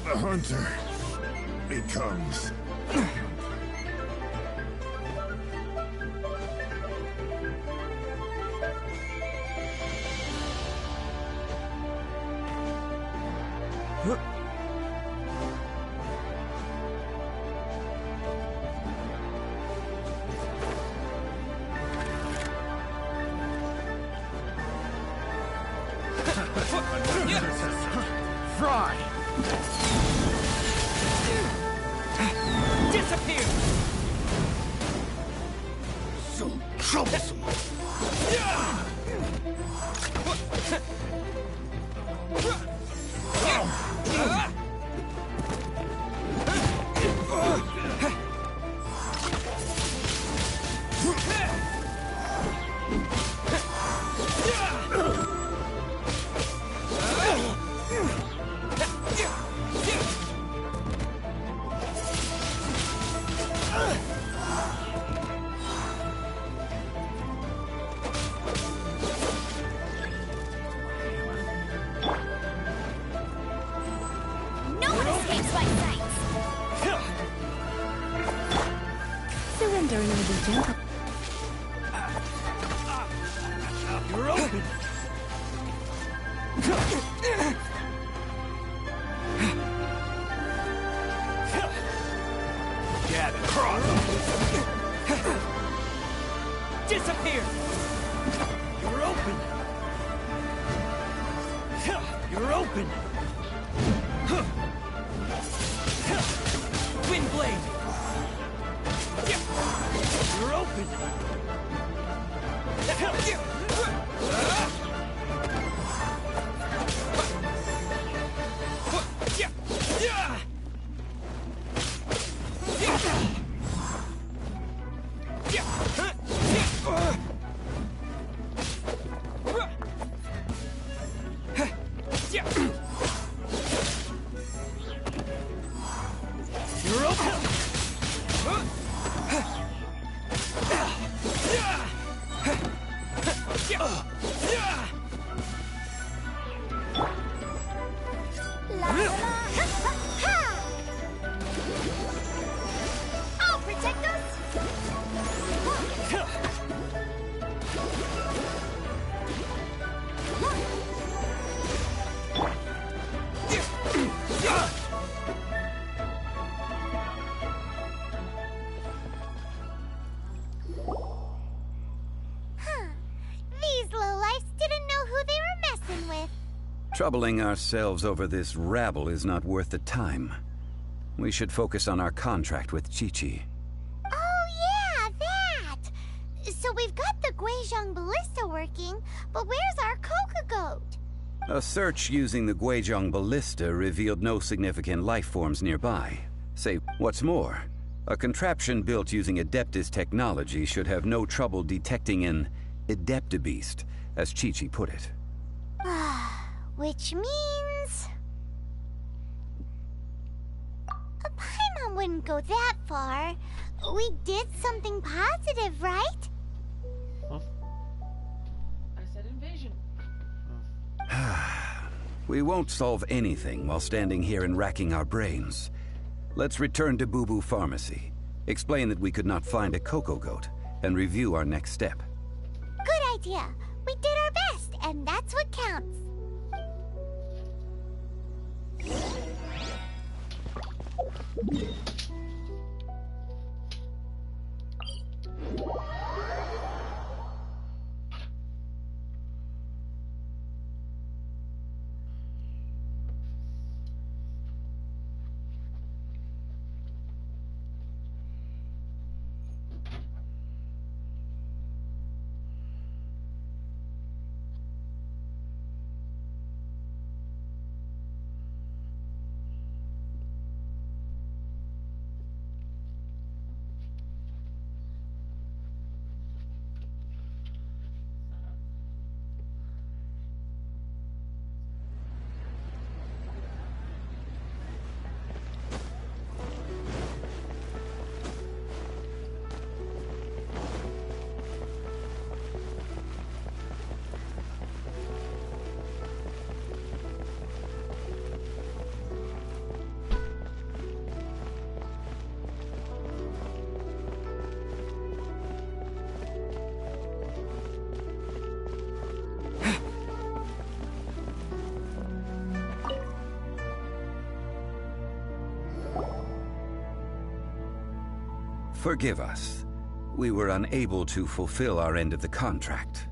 The hunter becomes... fry! Disappear! So troublesome! No one escapes my sight! Surrendering will be gentle. You're open! Gather cross! Disappear! You're open! You're open! Wind blade! You're open! You're open! I'll protect us! These lowlifes didn't know who they were messing with. Troubling ourselves over this rabble is not worth the time. We should focus on our contract with Chi-Chi. Oh yeah, that! So we've got the Guizhong ballista working, but where's our Coca goat? A search using the Guizhong ballista revealed no significant life forms nearby. Say, what's more, a contraption built using Adeptus technology should have no trouble detecting an Adeptabeast, as Chi-Chi put it. Which means... a Paimon wouldn't go that far. We did something positive, right? I said invasion. We won't solve anything while standing here and racking our brains. Let's return to Boo Boo Pharmacy, explain that we could not find a Coco Goat, and review our next step. Good idea. We did our best, and that's what counts. Forgive us. We were unable to fulfill our end of the contract.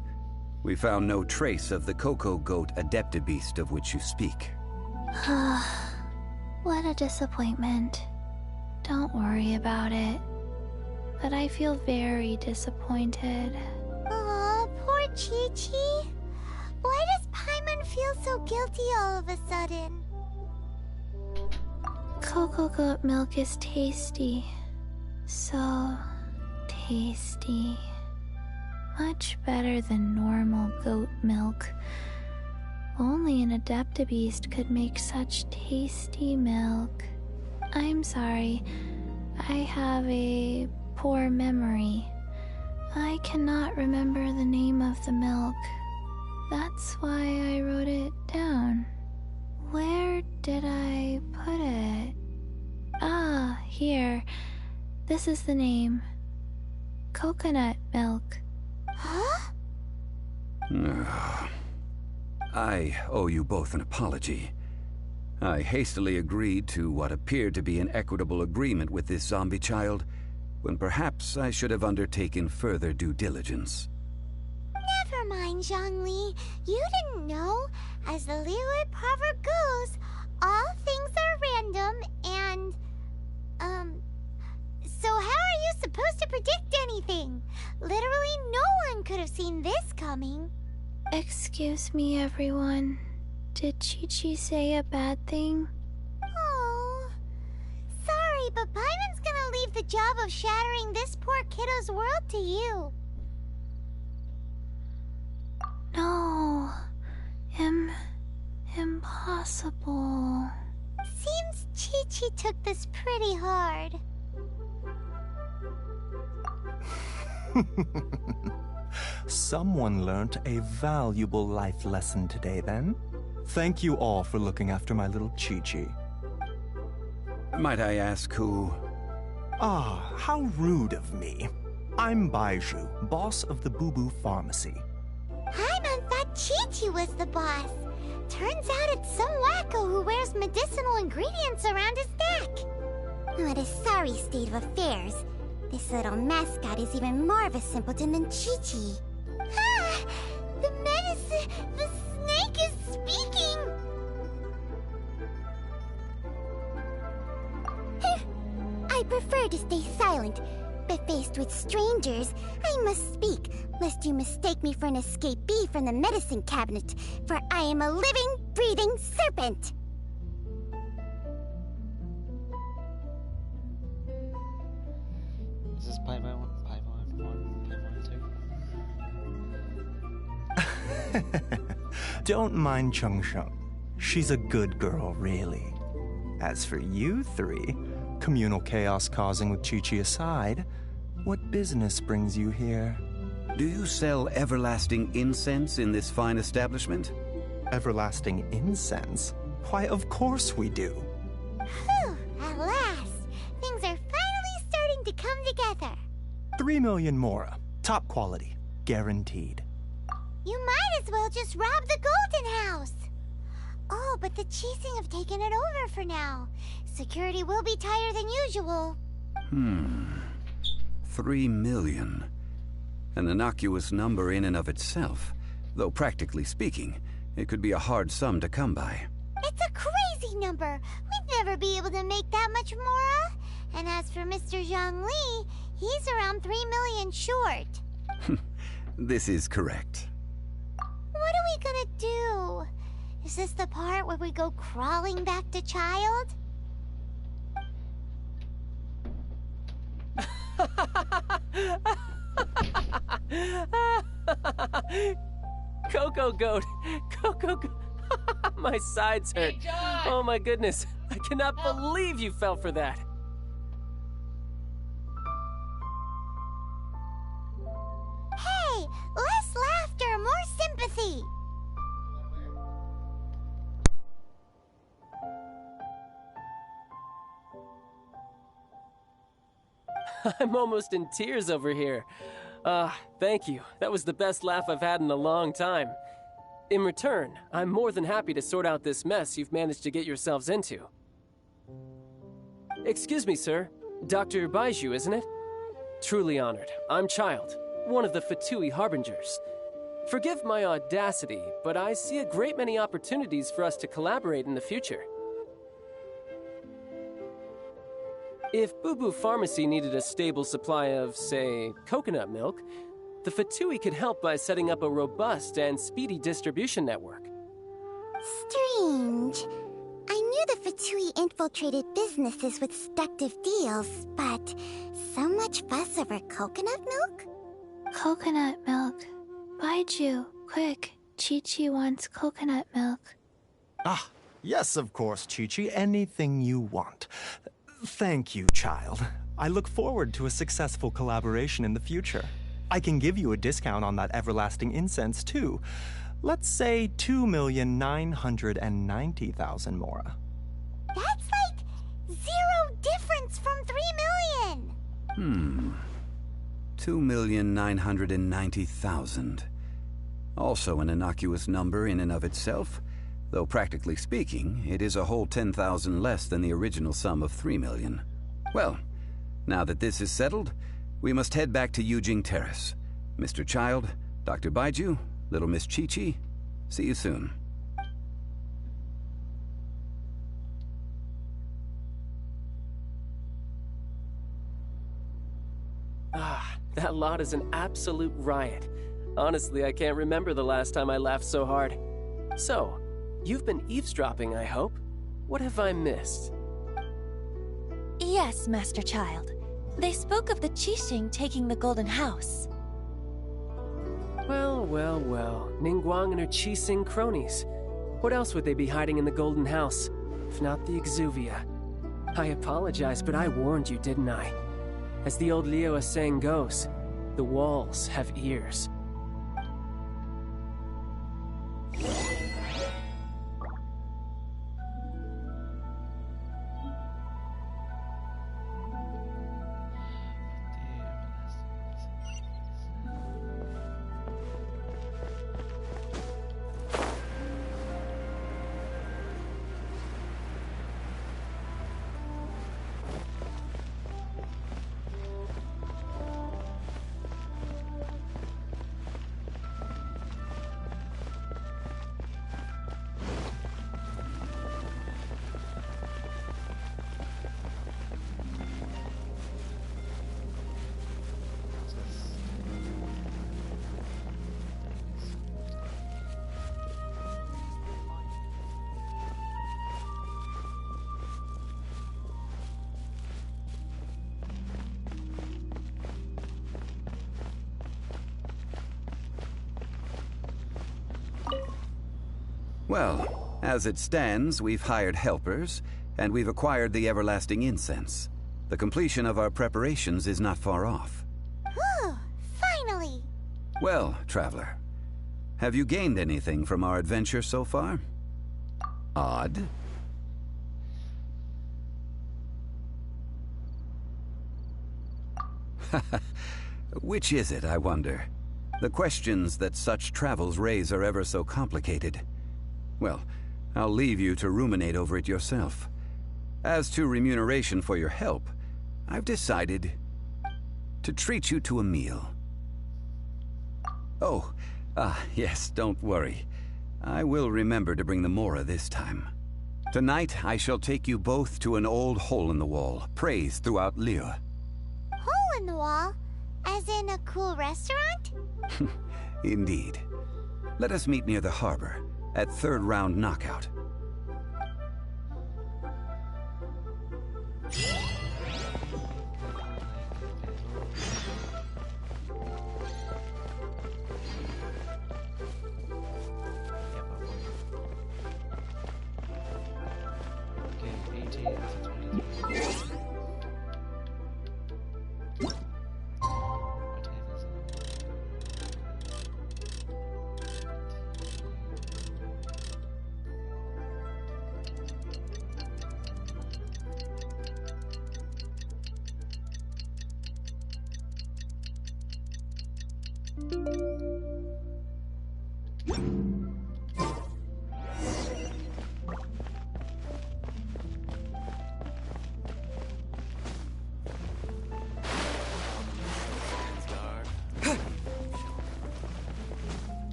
We found no trace of the Coco Goat Adeptabeast of which you speak. What a disappointment. Don't worry about it. But I feel very disappointed. Aw, poor Chi-Chi. Why does Paimon feel so guilty all of a sudden? Cocoa goat milk is tasty. So tasty. Much better than normal goat milk. Only an Adeptabeast could make such tasty milk. I'm sorry. I have a poor memory. I cannot remember the name of the milk. That's why I wrote it down. Where did I put it? Ah, here. This is the name. Coconut milk. Huh? I owe you both an apology. I hastily agreed to what appeared to be an equitable agreement with this zombie child, when perhaps I should have undertaken further due diligence. Never mind, Zhongli. You didn't know. As the Liyue proverb goes, all things are random and... So how are you supposed to predict anything? Literally no one could have seen this coming. Excuse me, everyone. Did Chi-Chi say a bad thing? Oh, sorry, but Paimon's gonna leave the job of shattering this poor kiddo's world to you. No. Impossible. Seems Chi-Chi took this pretty hard. Someone learnt a valuable life lesson today, then. Thank you all for looking after my little Chi-Chi. Might I ask who? Ah, how rude of me. I'm Baiju, boss of the Boo Boo Pharmacy. Paimon thought Chi-Chi was the boss. Turns out it's some wacko who wears medicinal ingredients around his neck. What a sorry state of affairs. This little mascot is even more of a simpleton than Chi-Chi. Ah! The medicine... The snake is speaking! I prefer to stay silent, but faced with strangers, I must speak, lest you mistake me for an escapee from the medicine cabinet, for I am a living, breathing serpent! Is this Paimon 1, Paimon 2? Don't mind Chung Sheng. She's a good girl, really. As for you three, communal chaos causing with Chi-Chi aside, what business brings you here? Do you sell everlasting incense in this fine establishment? Everlasting incense? Why, of course we do. Whew, at last! Things are finally starting to come together. 3 million mora. Top quality. Guaranteed. You might as well just rob the Golden House! Oh, but the Chising have taken it over for now. Security will be tighter than usual. 3 million. An innocuous number in and of itself. Though practically speaking, it could be a hard sum to come by. It's a crazy number! We'd never be able to make that much mora. And as for Mr. Zhongli, he's around 3 million short. This is correct. What are we gonna do? Is this the part where we go crawling back to child? Cocoa goat! Cocoa goat! My sides hurt. Oh my goodness. I cannot believe you fell for that. Hey! Less laughter, more sympathy! I'm almost in tears over here. Thank you. That was the best laugh I've had in a long time. In return, I'm more than happy to sort out this mess you've managed to get yourselves into. Excuse me, sir. Dr. Baiju, isn't it? Truly honored. I'm Child, one of the Fatui Harbingers. Forgive my audacity, but I see a great many opportunities for us to collaborate in the future. If Boo Boo Pharmacy needed a stable supply of, say, coconut milk, the Fatui could help by setting up a robust and speedy distribution network. Strange. I knew the Fatui infiltrated businesses with seductive deals, but so much fuss over coconut milk? Coconut milk. Baiju, quick. Chi-Chi wants coconut milk. Ah, yes, of course, Chi-Chi. Anything you want. Thank you, child. I look forward to a successful collaboration in the future. I can give you a discount on that everlasting incense, too. Let's say 2,990,000 mora. That's like 0 difference from 3 million! 2,990,000. Also an innocuous number in and of itself, though practically speaking, it is a whole 10,000 less than the original sum of 3 million. Well, now that this is settled, we must head back to Yujing Terrace. Mr. Child, Dr. Baiju, little Miss Chi-Chi, see you soon. Ah, that lot is an absolute riot. Honestly, I can't remember the last time I laughed so hard. So, you've been eavesdropping, I hope? What have I missed? Yes, Master Child. They spoke of the Qixing taking the Golden House. Well, well, well. Ningguang and her Qixing cronies. What else would they be hiding in the Golden House, if not the Exuvia? I apologize, but I warned you, didn't I? As the old Liu saying goes, the walls have ears. Well, as it stands, we've hired helpers, and we've acquired the everlasting incense. The completion of our preparations is not far off. Whew, finally! Well, Traveler, have you gained anything from our adventure so far? Odd. Which is it, I wonder? The questions that such travels raise are ever so complicated. Well, I'll leave you to ruminate over it yourself. As to remuneration for your help, I've decided to treat you to a meal. Oh, yes, don't worry. I will remember to bring the Mora this time. Tonight, I shall take you both to an old hole-in-the-wall, praised throughout Liyue. Hole in the wall? As in a cool restaurant? Indeed. Let us meet near the harbor, at third round knockout.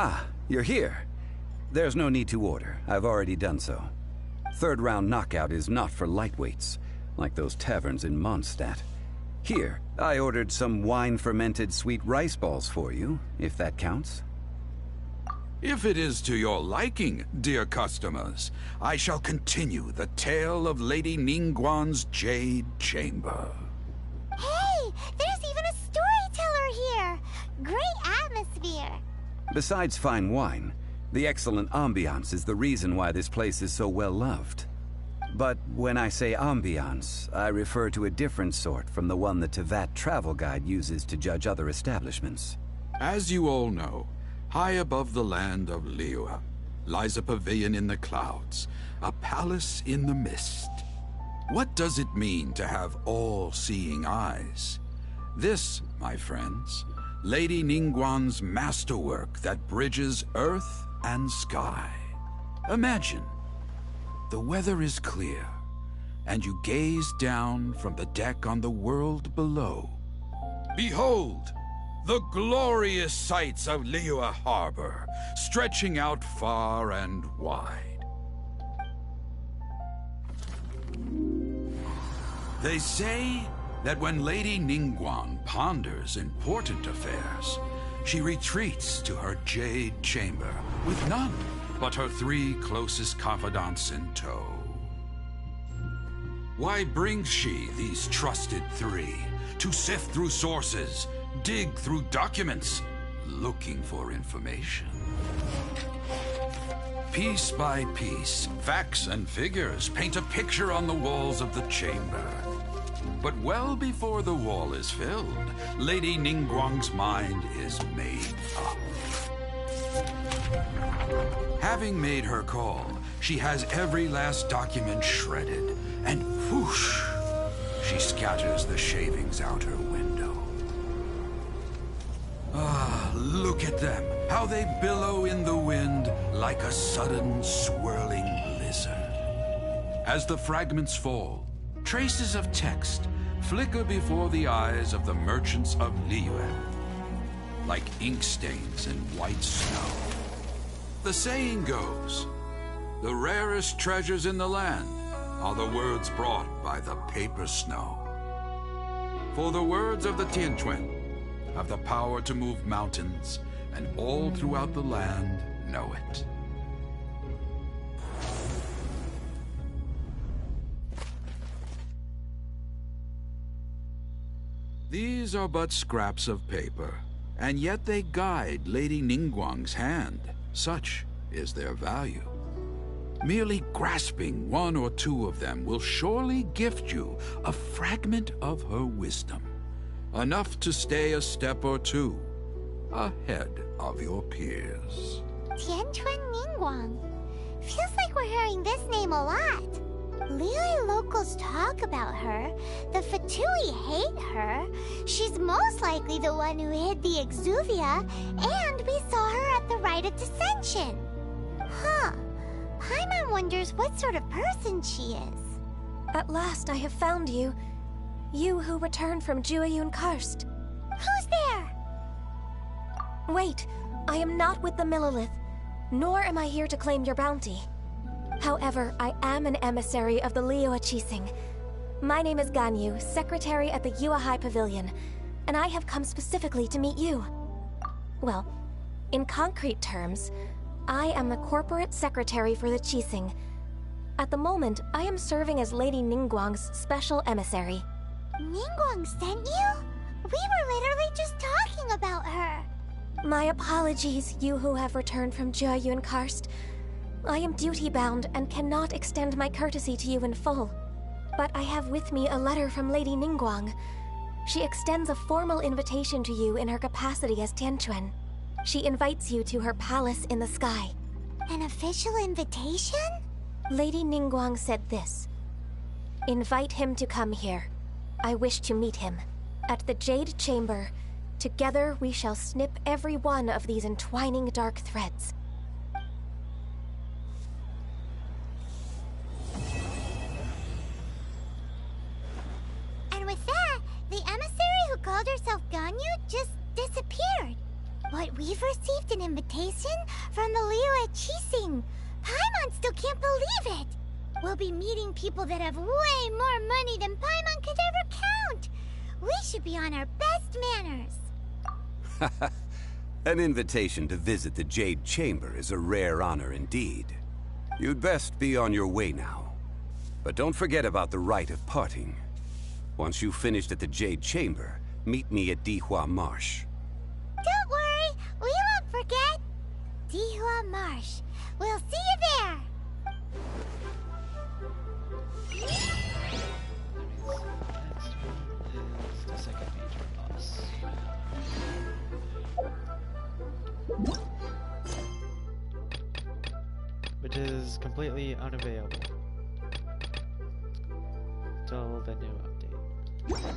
Ah, you're here. There's no need to order. I've already done so. Third round knockout is not for lightweights, like those taverns in Mondstadt. Here, I ordered some wine-fermented sweet rice balls for you, if that counts. If it is to your liking, dear customers, I shall continue the tale of Lady Ningguang's Jade Chamber. Hey, there's even a storyteller here! Great atmosphere! Besides fine wine, the excellent ambiance is the reason why this place is so well loved. But when I say ambiance, I refer to a different sort from the one the Tevat travel guide uses to judge other establishments. As you all know, high above the land of Liyue lies a pavilion in the clouds, a palace in the mist. What does it mean to have all-seeing eyes? This, my friends, Lady Ningguang's masterwork that bridges earth and sky. Imagine, the weather is clear, and you gaze down from the deck on the world below. Behold, the glorious sights of Liyue Harbor, stretching out far and wide. They say that when Lady Ningguang ponders important affairs, she retreats to her Jade Chamber with none but her 3 closest confidants in tow. Why brings she these trusted 3 to sift through sources, dig through documents, looking for information? Piece by piece, facts and figures paint a picture on the walls of the chamber. But well before the wall is filled, Lady Ningguang's mind is made up. Having made her call, she has every last document shredded, and whoosh, she scatters the shavings out her window. Ah, look at them, how they billow in the wind like a sudden swirling blizzard. As the fragments fall, traces of text flicker before the eyes of the merchants of Liyue, like ink stains in white snow. The saying goes, the rarest treasures in the land are the words brought by the paper snow. For the words of the Tianquan have the power to move mountains, and all throughout the land know it. These are but scraps of paper, and yet they guide Lady Ningguang's hand. Such is their value. Merely grasping 1 or 2 of them will surely gift you a fragment of her wisdom, enough to stay a step or 2 ahead of your peers. Tianquan Ningguang. Feels like we're hearing this name a lot. Liyue locals talk about her. The Fatui hate her. She's most likely the one who hid the exuvia, and we saw her at the rite of dissension. Huh. Paimon wonders what sort of person she is. At last I have found you. You who returned from Jueyun Karst. Who's there? Wait, I am not with the Millelith, nor am I here to claim your bounty. However, I am an emissary of the Liyue Qixing. My name is Ganyu, secretary at the Yuehai Pavilion, and I have come specifically to meet you. Well, in concrete terms, I am the corporate secretary for the Qixing. At the moment, I am serving as Lady Ningguang's special emissary. Ningguang sent you? We were literally just talking about her. My apologies, you who have returned from Jueyun Karst. I am duty-bound and cannot extend my courtesy to you in full. But I have with me a letter from Lady Ningguang. She extends a formal invitation to you in her capacity as Tianquan. She invites you to her palace in the sky. An official invitation? Lady Ningguang said this. Invite him to come here. I wish to meet him. At the Jade Chamber, together we shall snip every one of these entwining dark threads. And with that, the emissary who called herself Ganyu just disappeared. What we've received an invitation from the Liyue Qixing. Paimon still can't believe it. We'll be meeting people that have way more money than Paimon could ever count. We should be on our best manners. An invitation to visit the Jade Chamber is a rare honor indeed. You'd best be on your way now. But don't forget about the rite of parting. Once you've finished at the Jade Chamber, meet me at Dihua Marsh. Don't worry, we won't forget. Dihua Marsh. We'll see you there. The second major boss. Which is completely unavailable till the new update. Okay.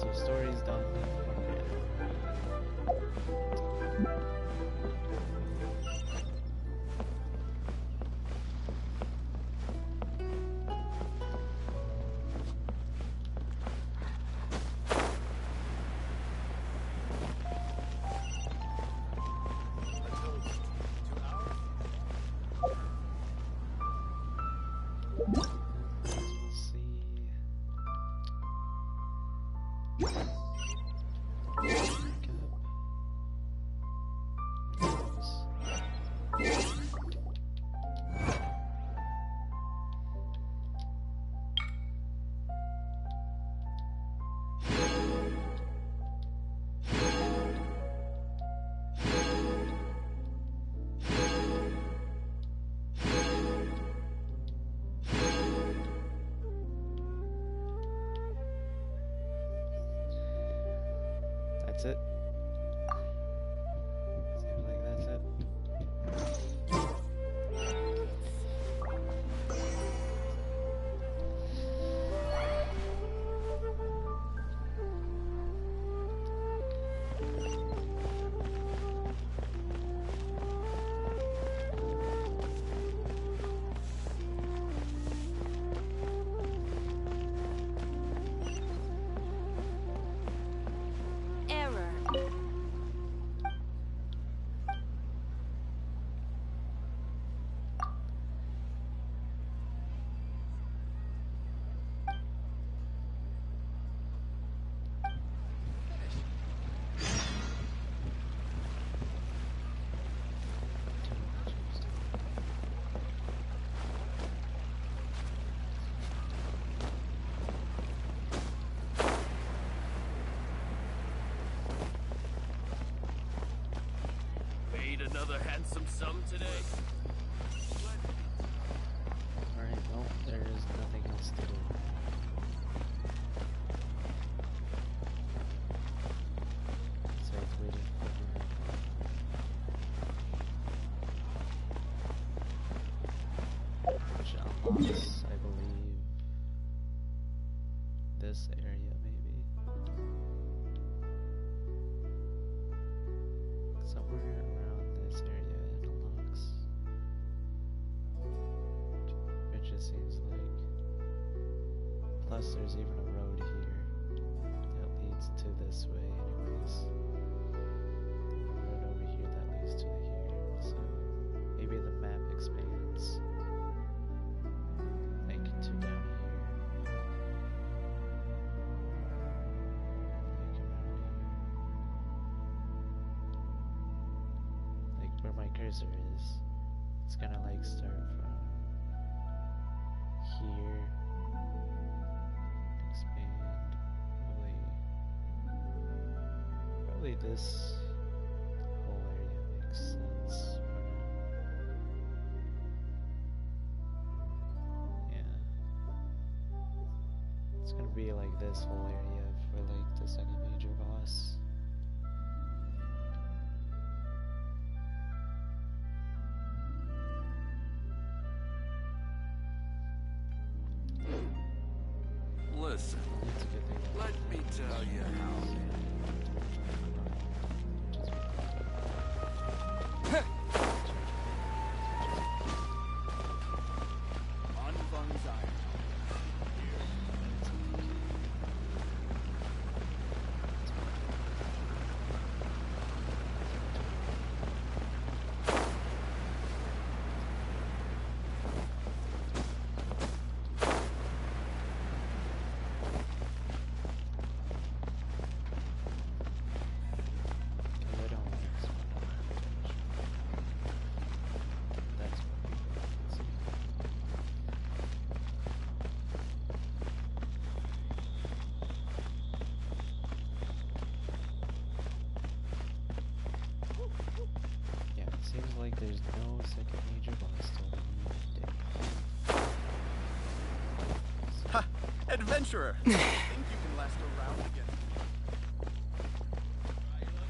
So story's done. That's it. Seems like that's it. Another handsome sum today. Alright, well, there is nothing else to do. So it's waiting for which unlocks, I believe, this area maybe. Somewhere around this area it unlocks. It just seems like. Plus there's even a road here that leads to this way anyways. A road over here that leads to here. So maybe the map expands. Like to down here. Where my cursor is, it's gonna like start from here, expand, probably this whole area makes sense for now. Yeah, it's gonna be like this whole area for like the second major boss. Listen, let me tell you how. On Fung's Island, like there's no second major boss till the new update. Ha! Adventurer! Think you can last a round against me?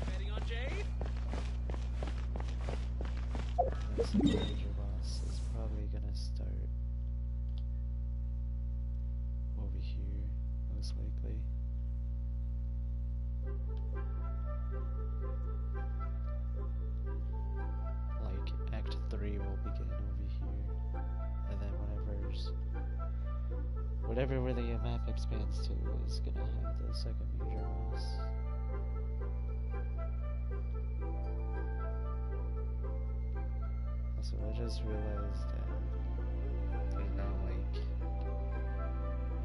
Betting on Jade? The second major boss is probably gonna start over here, most likely. Like, Act 3 will begin over here, and then whatever the map expands to is gonna have the second major boss. Also, I just realized that there's now like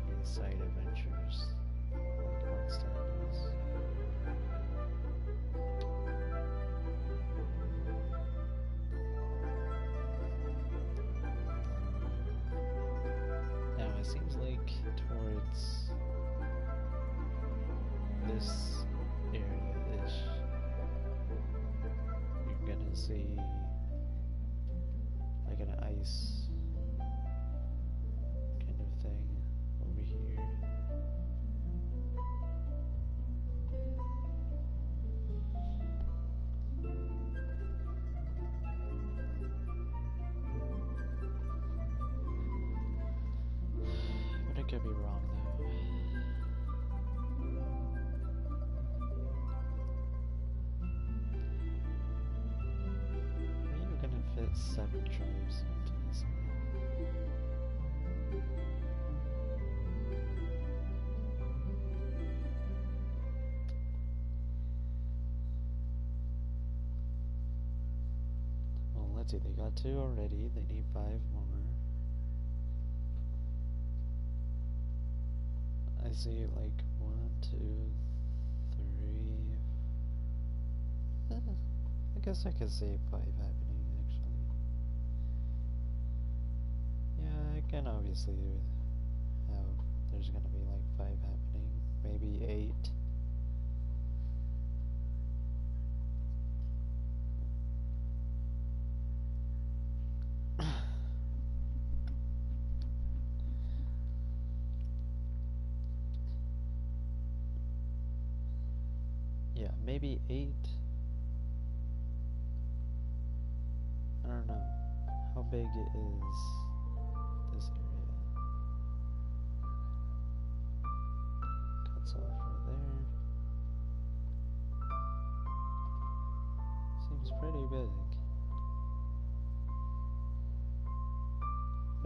these side adventures like Mondstadt's. Now it seems like towards this area-ish, you're gonna see like an ice kind of thing over here. But I could be wrong though. Are you gonna fit 7 tribes into this one? Well, let's see, they got 2 already, they need 5 more. I see like 1, 2, 3. I guess I could see 5 happening actually. Yeah, I can obviously do how there's gonna be like 5 happening, maybe 8. Yeah, maybe 8. I don't know how big it is, this area. Cuts off right there. Seems pretty big.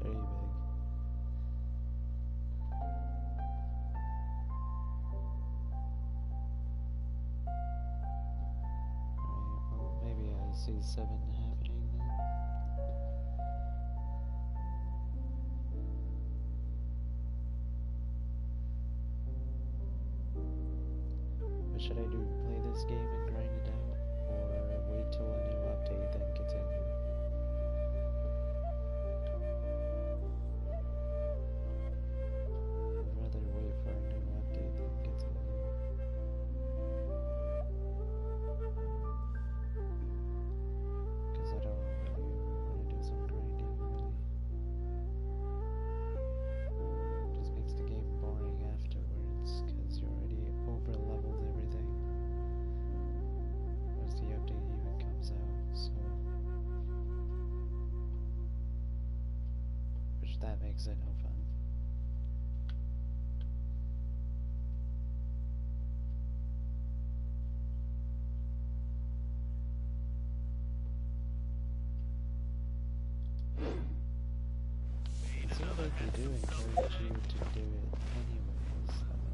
Very big. Alright, well maybe I see 7 happening then. What should I do? Play this game and grind it out? Or wait till a new update then continue? I'd rather wait for a new update than continue. Because I don't really want to do some grinding, really. Just makes the game boring afterwards, because you already over-leveled everything. Once the update even comes out, so... Which that makes it no fun. It seems like they do encourage you to do it anyways, though.